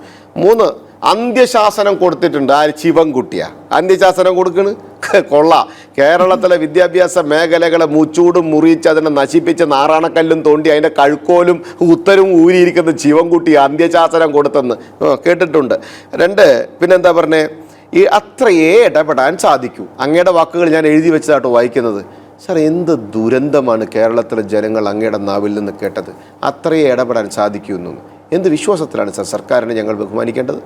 3, അന്ത്യശാസനം കൊടുത്തിട്ടുണ്ട്. ആര്? ശിവൻകുട്ടിയാ അന്ത്യശാസനം കൊടുക്കണ്? കൊള്ള. കേരളത്തിലെ വിദ്യാഭ്യാസ മേഖലകളെ മുച്ചൂടും മുറിയിച്ച് അതിനെ നശിപ്പിച്ച് നാറാണക്കല്ലും തോണ്ടി അതിൻ്റെ കഴുക്കോലും ഉത്തരവും ഊരിയിരിക്കുന്ന ശിവൻകുട്ടി അന്ത്യശാസനം കൊടുത്തെന്ന് കേട്ടിട്ടുണ്ട്. 2, പിന്നെന്താ പറഞ്ഞേ, ഈ അത്രയേ ഇടപെടാൻ സാധിക്കൂ. അങ്ങയുടെ വാക്കുകൾ ഞാൻ എഴുതി വെച്ചതാട്ടോ വായിക്കുന്നത്. സാർ, എന്ത് ദുരന്തമാണ് കേരളത്തിലെ ജനങ്ങൾ അങ്ങയുടെ നാവിൽ നിന്ന് കേട്ടത്? അത്രയേ ഇടപെടാൻ സാധിക്കുമെന്നു. എന്ത് വിശ്വാസത്തിലാണ് സാർ സർക്കാരിനെ ഞങ്ങൾ ബഹുമാനിക്കേണ്ടത്?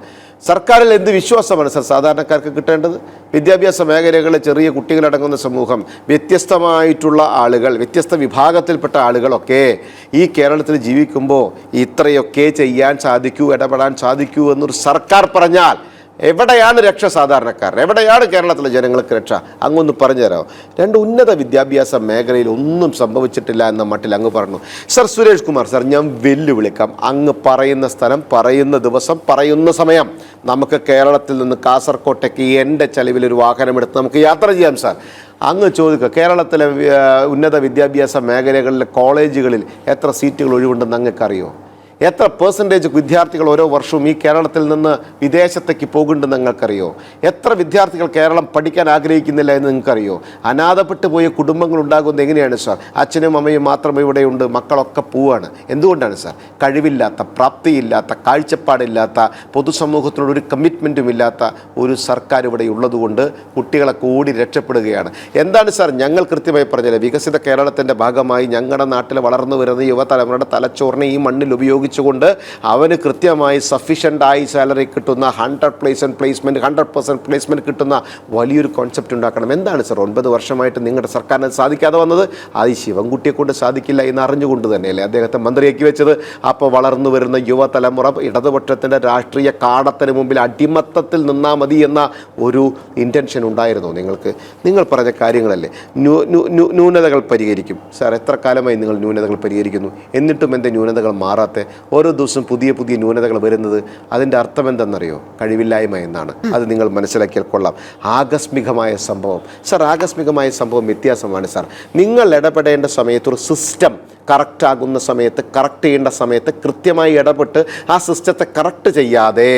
സർക്കാരിൽ എന്ത് വിശ്വാസമാണ് സാർ സാധാരണക്കാർക്ക് കിട്ടേണ്ടത്? വിദ്യാഭ്യാസ മേഖലകളിലെ ചെറിയ കുട്ടികളടങ്ങുന്ന സമൂഹം, വ്യത്യസ്തമായിട്ടുള്ള ആളുകൾ, വ്യത്യസ്ത വിഭാഗത്തിൽപ്പെട്ട ആളുകളൊക്കെ ഈ കേരളത്തിൽ ജീവിക്കുമ്പോൾ ഇത്രയൊക്കെ ചെയ്യാൻ സാധിക്കൂ, ഇടപെടാൻ സാധിക്കൂ എന്നൊരു സർക്കാർ പറഞ്ഞാൽ എവിടെയാണ് രക്ഷ സാധാരണക്കാരൻ? എവിടെയാണ് കേരളത്തിലെ ജനങ്ങൾക്ക് രക്ഷ? അങ്ങൊന്ന് പറഞ്ഞു തരാമോ? 2 ഉന്നത വിദ്യാഭ്യാസ മേഖലയിൽ ഒന്നും സംഭവിച്ചിട്ടില്ല എന്ന മട്ടിൽ അങ്ങ് പറഞ്ഞു. സർ സുരേഷ് കുമാർ സാർ, ഞാൻ വെല്ലുവിളിക്കാം. അങ്ങ് പറയുന്ന സ്ഥലം, പറയുന്ന ദിവസം, പറയുന്ന സമയം നമുക്ക് കേരളത്തിൽ നിന്ന് കാസർകോട്ടേക്ക് എൻ്റെ ചെലവിൽ ഒരു വാഹനമെടുത്ത് നമുക്ക് യാത്ര ചെയ്യാം സാർ. അങ്ങ് ചോദിക്കുക, കേരളത്തിലെ ഉന്നത വിദ്യാഭ്യാസ മേഖലകളിലെ കോളേജുകളിൽ എത്ര സീറ്റുകൾ ഒഴിവുണ്ടെന്ന് അങ്ങക്കറിയോ? എത്ര പെർസെൻറ്റേജ് വിദ്യാർത്ഥികൾ ഓരോ വർഷവും ഈ കേരളത്തിൽ നിന്ന് വിദേശത്തേക്ക് പോകുന്നുണ്ടെന്ന് നിങ്ങൾക്കറിയോ? എത്ര വിദ്യാർത്ഥികൾ കേരളം പഠിക്കാൻ ആഗ്രഹിക്കുന്നില്ല എന്ന് നിങ്ങൾക്കറിയോ? അനാഥപ്പെട്ടു പോയ കുടുംബങ്ങൾ ഉണ്ടാകുന്നത് എങ്ങനെയാണ് സാർ? അച്ഛനും അമ്മയും മാത്രം ഇവിടെയുണ്ട്, മക്കളൊക്കെ പോവാണ്. എന്തുകൊണ്ടാണ് സാർ? കഴിവില്ലാത്ത, പ്രാപ്തിയില്ലാത്ത, കാഴ്ചപ്പാടില്ലാത്ത, പൊതുസമൂഹത്തിനോട് ഒരു കമ്മിറ്റ്മെൻറ്റും ഇല്ലാത്ത ഒരു സർക്കാർ ഇവിടെ ഉള്ളതുകൊണ്ട് കുട്ടികളെ കൂടി രക്ഷപ്പെടുകയാണ്. എന്താണ് സാർ ഞങ്ങൾ കൃത്യമായി പറഞ്ഞത്? വികസിത കേരളത്തിൻ്റെ ഭാഗമായി ഞങ്ങളുടെ നാട്ടിൽ വളർന്നു വരുന്ന യുവതലമുറയുടെ തലച്ചോറിനെ ഈ മണ്ണിൽ ഉപയോഗിച്ചുകൊണ്ട് അവന് കൃത്യമായി സഫീഷ്യൻ്റായി സാലറി കിട്ടുന്ന 100% പ്ലേസ്മെൻറ്റ് കിട്ടുന്ന വലിയൊരു കോൺസെപ്റ്റ് ഉണ്ടാക്കണം. എന്താണ് സാർ 9 വർഷമായിട്ട് നിങ്ങളുടെ സർക്കാരിന് സാധിക്കാതെ വന്നത്? അത് ശിവൻകുട്ടിയെ കൊണ്ട് സാധിക്കില്ല എന്ന് അറിഞ്ഞുകൊണ്ട് തന്നെയല്ലേ അദ്ദേഹത്തെ മന്ത്രിയാക്കി വെച്ചത്? അപ്പോൾ വളർന്നു വരുന്ന യുവതലമുറ ഇടതുപക്ഷത്തിൻ്റെ രാഷ്ട്രീയ കാടത്തിന് മുമ്പിൽ അടിമത്തത്തിൽ നിന്നാൽ മതി എന്ന ഒരു ഇൻറ്റൻഷൻ ഉണ്ടായിരുന്നോ നിങ്ങൾക്ക്? നിങ്ങൾ പറഞ്ഞ കാര്യങ്ങളല്ലേ. ന്യൂനതകൾ പരിഹരിക്കും സാർ. എത്ര കാലമായി നിങ്ങൾ ന്യൂനതകൾ പരിഹരിക്കുന്നു? എന്നിട്ടും എൻ്റെ ന്യൂനതകൾ മാറാത്ത? ഓരോ ദിവസവും പുതിയ പുതിയ ന്യൂനതകൾ വരുന്നത് അതിൻ്റെ അർത്ഥം എന്തെന്നറിയോ? കഴിവില്ലായ്മ എന്നാണ്. അത് നിങ്ങൾ മനസ്സിലാക്കിയാൽ കൊള്ളാം. ആകസ്മികമായ സംഭവം സാർ, ആകസ്മികമായ സംഭവം വ്യത്യാസമാണ് സാർ. നിങ്ങൾ ഇടപെടേണ്ട സമയത്ത് ഒരു സിസ്റ്റം കറക്റ്റാകുന്ന സമയത്ത്, കറക്റ്റ് ചെയ്യേണ്ട സമയത്ത് കൃത്യമായി ഇടപെട്ട് ആ സിസ്റ്റത്തെ കറക്റ്റ് ചെയ്യാതെ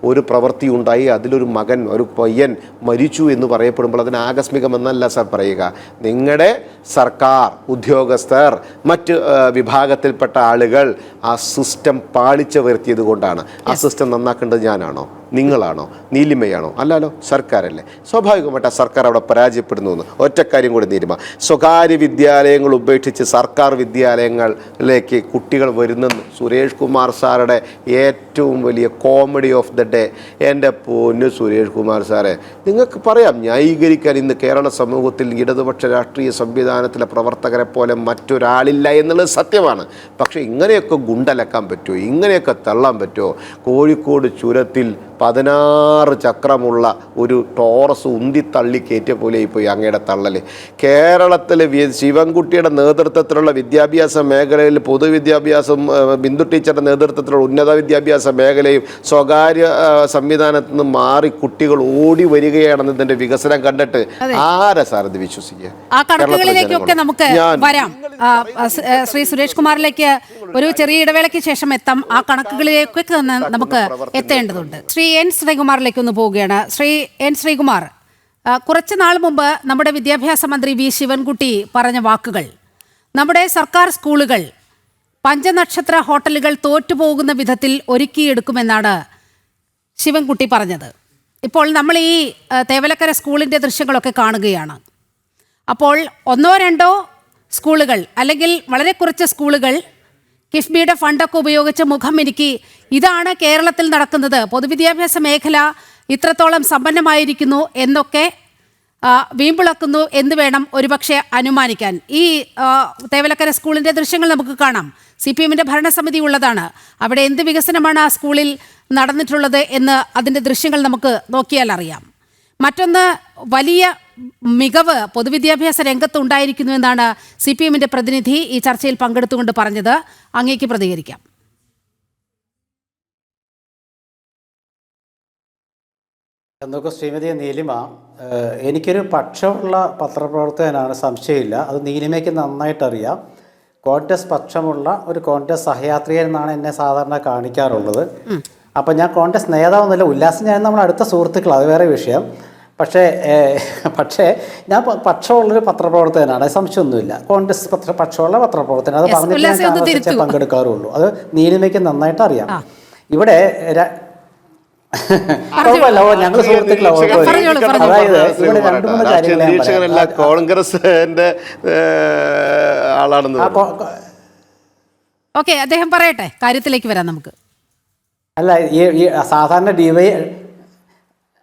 ഒരു പ്രവൃത്തി ഉണ്ടായി, അതിലൊരു മകൻ, ഒരു പയ്യൻ മരിച്ചു എന്ന് പറയപ്പെടുമ്പോൾ അതിന് ആകസ്മികമെന്നല്ല സാർ പറയുക. നിങ്ങളുടെ സർക്കാർ ഉദ്യോഗസ്ഥർ, മറ്റ് വിഭാഗത്തിൽപ്പെട്ട ആളുകൾ ആ സിസ്റ്റം പാളിച്ച വരുത്തിയത് കൊണ്ടാണ്. ആ സിസ്റ്റം നന്നാക്കേണ്ടത് ഞാനാണോ, നിങ്ങളാണോ, നീലിമയാണോ? അല്ലല്ലോ, സർക്കാരല്ലേ. സ്വാഭാവികമായിട്ട് ആ സർക്കാർ അവിടെ പരാജയപ്പെടുന്നു എന്ന് ഒറ്റക്കാര്യം കൂടി നീലിമ. സ്വകാര്യ വിദ്യാലയങ്ങൾ ഉപേക്ഷിച്ച് സർക്കാർ വിദ്യാലയങ്ങളിലേക്ക് കുട്ടികൾ വരുന്നെന്ന് സുരേഷ് കുമാർ സാറുടെ ഏറ്റവും വലിയ കോമഡി ഓഫ് ദ ഡേ. എൻ്റെ പൊന്നു സുരേഷ് കുമാർ സാറെ, നിങ്ങൾക്ക് പറയാം ന്യായീകരിക്കാൻ ഇന്ന് കേരള സമൂഹത്തിൽ ഇടതുപക്ഷ രാഷ്ട്രീയ സംവിധാനത്തിലെ പ്രവർത്തകരെ പോലെ മറ്റൊരാളില്ല എന്നുള്ളത് സത്യമാണ്. പക്ഷേ ഇങ്ങനെയൊക്കെ ഗുണ്ടലക്കാൻ പറ്റുമോ? ഇങ്ങനെയൊക്കെ തള്ളാൻ പറ്റുമോ? കോഴിക്കോട് ചുരത്തിൽ 16 ചക്രമുള്ള ഒരു ടോറസ് ഉന്തിത്തള്ളി കയറ്റിയ പോലെ പോയി അങ്ങയുടെ തള്ളൽ. കേരളത്തിൽ ശിവൻകുട്ടിയുടെ നേതൃത്വത്തിലുള്ള വിദ്യാഭ്യാസ മേഖലയിൽ, പൊതുവിദ്യാഭ്യാസം ബിന്ദു ടീച്ചറുടെ നേതൃത്വത്തിലുള്ള ഉന്നത വിദ്യാഭ്യാസ മേഖലയും സ്വകാര്യ സംവിധാനത്തിൽ നിന്ന് മാറി കുട്ടികൾ ഓടി വരികയാണെന്ന് ഇതിൻ്റെ വികസനം കണ്ടിട്ട് ആരാ സാർ ഇത് വിശ്വസിക്കുക? ആ കണക്കുകളിലേക്കൊക്കെ നമുക്ക് വരാം. ശ്രീ സുരേഷ് കുമാറിലേക്ക് ഒരു ചെറിയ ഇടവേളയ്ക്ക് ശേഷം എത്താം. ആ കണക്കുകളിലേക്കൊക്കെ നമുക്ക് എത്തേണ്ടതുണ്ട്. ശ്രീ എൻ ശ്രീകുമാറിലേക്ക് ഒന്ന് പോവുകയാണ്. ശ്രീ എൻ ശ്രീകുമാർ, കുറച്ച് നാൾ മുമ്പ് നമ്മുടെ വിദ്യാഭ്യാസ മന്ത്രി വി ശിവൻകുട്ടി പറഞ്ഞ വാക്കുകൾ, നമ്മുടെ സർക്കാർ സ്കൂളുകൾ പഞ്ചനക്ഷത്ര ഹോട്ടലുകൾ തോറ്റുപോകുന്ന വിധത്തിൽ ഒരുക്കിയെടുക്കുമെന്നാണ് ശിവൻകുട്ടി പറഞ്ഞത്. ഇപ്പോൾ നമ്മൾ ഈ തേവലക്കര സ്കൂളിൻ്റെ ദൃശ്യങ്ങളൊക്കെ കാണുകയാണ്. അപ്പോൾ 1-2 സ്കൂളുകൾ അല്ലെങ്കിൽ വളരെ കുറച്ച് സ്കൂളുകൾ കിഫ്ബിയുടെ ഫണ്ടൊക്കെ ഉപയോഗിച്ച് മുഖം മിനുക്കി ഇതാണ് കേരളത്തിൽ നടക്കുന്നത്, പൊതുവിദ്യാഭ്യാസ മേഖല ഇത്രത്തോളം സമ്പന്നമായിരിക്കുന്നു എന്നൊക്കെ വീമ്പിളക്കുന്നു എന്ന് വേണം ഒരുപക്ഷെ അനുമാനിക്കാൻ. ഈ തേവലക്കര സ്കൂളിൻ്റെ ദൃശ്യങ്ങൾ നമുക്ക് കാണാം. CPM-ന്റെ ഭരണസമിതി ഉള്ളതാണ്. അവിടെ എന്ത് വികസനമാണ് ആ സ്കൂളിൽ നടന്നിട്ടുള്ളത് എന്ന് അതിൻ്റെ ദൃശ്യങ്ങൾ നമുക്ക് നോക്കിയാൽ അറിയാം. മറ്റൊന്ന്, വലിയ മികവ് പൊതുവിദ്യാഭ്യാസ രംഗത്ത് ഉണ്ടായിരിക്കുന്നു എന്നാണ് CPM-ന്റെ പ്രതിനിധി ഈ ചർച്ചയിൽ പങ്കെടുത്തുകൊണ്ട് പറഞ്ഞത്. അങ്ങേക്ക് പ്രതികരിക്കാം. എന്നൊക്കെ ശ്രീമതി നീലിമ, എനിക്കൊരു പക്ഷമുള്ള പത്രപ്രവർത്തകനാണ്, സംശയമില്ല. അത് നീലിമയ്ക്ക് നന്നായിട്ടറിയാം. കോൺഗ്രസ് പക്ഷമുള്ള ഒരു കോൺഗ്രസ് സഹയാത്രികൻ എന്നാണ് എന്നെ സാധാരണ കാണിക്കാറുള്ളത്. അപ്പം ഞാൻ കോൺഗ്രസ് നേതാവൊന്നുമില്ല. ഉല്ലാസം ഞാൻ നമ്മുടെ അടുത്ത സുഹൃത്തുക്കൾ, അത് വേറെ വിഷയം. പക്ഷേ ഞാൻ പക്ഷമുള്ളൊരു പത്രപ്രവർത്തകനാണ്, സംശയമൊന്നുമില്ല. കോൺഗ്രസ് പക്ഷമുള്ള പത്രപ്രവർത്തകൻ, അത് പറഞ്ഞിട്ട് പങ്കെടുക്കാറുള്ളൂ. അത് നീലിമയ്ക്ക് നന്നായിട്ട് അറിയാം. ഇവിടെ കുഴപ്പമില്ല, ഞങ്ങൾ സുഹൃത്തുക്കളാണ്. അതായത് ഇവിടെ 2-3 കാര്യങ്ങൾ കോൺഗ്രസിന്റെ ആളാണെന്ന്. ഓക്കെ, അദ്ദേഹം പറയട്ടെ, കാര്യത്തിലേക്ക് വരാം നമുക്ക്. അല്ല, ഈ സാധാരണ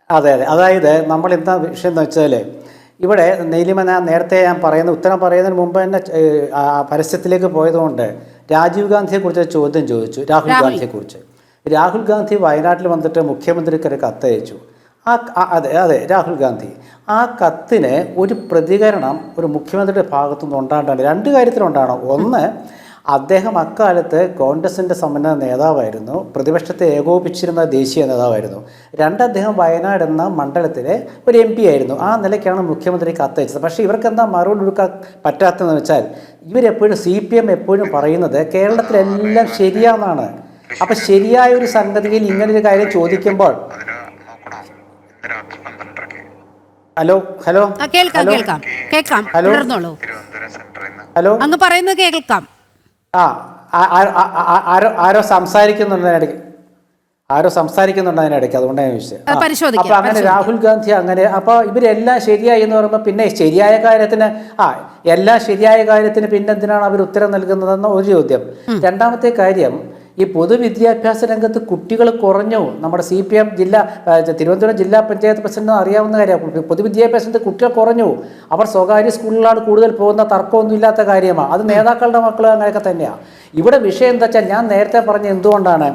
അതെ, അതായത് നമ്മൾ എന്താ വിഷയം എന്ന് വെച്ചാൽ, ഇവിടെ നീലിമ നേരത്തെ ഞാൻ ഉത്തരം പറയുന്നതിന് മുമ്പ് തന്നെ പരസ്യത്തിലേക്ക് പോയതുകൊണ്ട് രാജീവ് ഗാന്ധിയെക്കുറിച്ച് ചോദ്യം ചോദിച്ചു, രാഹുൽ ഗാന്ധിയെക്കുറിച്ച്. രാഹുൽ ഗാന്ധി വയനാട്ടിൽ വന്നിട്ട് മുഖ്യമന്ത്രിക്ക് ഒരു കത്തയച്ചു. അതെ രാഹുൽ ഗാന്ധി ആ കത്തിന് ഒരു പ്രതികരണം ഒരു മുഖ്യമന്ത്രിയുടെ ഭാഗത്തുനിന്ന് ഉണ്ടാകേണ്ടതാണ്. 2 കാര്യത്തിലുണ്ടാകണം. ഒന്ന്, അദ്ദേഹം അക്കാലത്ത് കോൺഗ്രസിൻ്റെ സമ്പന്ന നേതാവായിരുന്നു, പ്രതിപക്ഷത്തെ ഏകോപിച്ചിരുന്ന ദേശീയ നേതാവായിരുന്നു. 2, അദ്ദേഹം വയനാട് എന്ന മണ്ഡലത്തിലെ ഒരു MP ആയിരുന്നു. ആ നിലയ്ക്കാണ് മുഖ്യമന്ത്രി കത്തയച്ചത്. പക്ഷേ ഇവർക്ക് എന്താ മറുപടി കൊടുക്കാൻ പറ്റാത്തതെന്ന് വെച്ചാൽ ഇവരെപ്പോഴും CPM എപ്പോഴും പറയുന്നത് കേരളത്തിലെല്ലാം ശരിയാണെന്നാണ്. അപ്പം ശരിയായ ഒരു സംഗതിയിൽ ഇങ്ങനൊരു കാര്യം ചോദിക്കുമ്പോൾ ഹലോ അങ്ങ് പറയുന്നത് കേൾക്കാം. ആരോ സംസാരിക്കുന്നുണ്ട് അതിനിടയ്ക്ക്, അതുകൊണ്ടാണ് ഞാൻ ചോദിച്ചത്. അപ്പൊ അങ്ങനെ രാഹുൽ ഗാന്ധി അങ്ങനെ അപ്പൊ ഇവരെല്ലാം ശരിയായി എന്ന് പറയുമ്പോൾ പിന്നെ ശരിയായ കാര്യത്തിന് എല്ലാം ശരിയായ കാര്യത്തിന് പിന്നെന്തിനാണ് അവർ ഉത്തരം നൽകുന്നതെന്ന ഒരു ചോദ്യം. രണ്ടാമത്തെ കാര്യം, ഈ പൊതുവിദ്യാഭ്യാസ രംഗത്ത് കുട്ടികൾ കുറഞ്ഞു. നമ്മുടെ CPM തിരുവനന്തപുരം ജില്ലാ പഞ്ചായത്ത് പ്രസിഡന്റ് അറിയാവുന്ന കാര്യമാണ്. പൊതുവിദ്യാഭ്യാസത്തിൽ കുട്ടികൾ കുറഞ്ഞു. അവർ സ്വകാര്യ സ്കൂളിലാണ് കൂടുതൽ പോകുന്ന, തർക്കമൊന്നും ഇല്ലാത്ത കാര്യമാണ്. അത് നേതാക്കളുടെ മക്കൾ അങ്ങനെയൊക്കെ തന്നെയാണ്. ഇവിടെ വിഷയം എന്താ വെച്ചാൽ ഞാൻ നേരത്തെ പറഞ്ഞ എന്തുകൊണ്ടാണ്,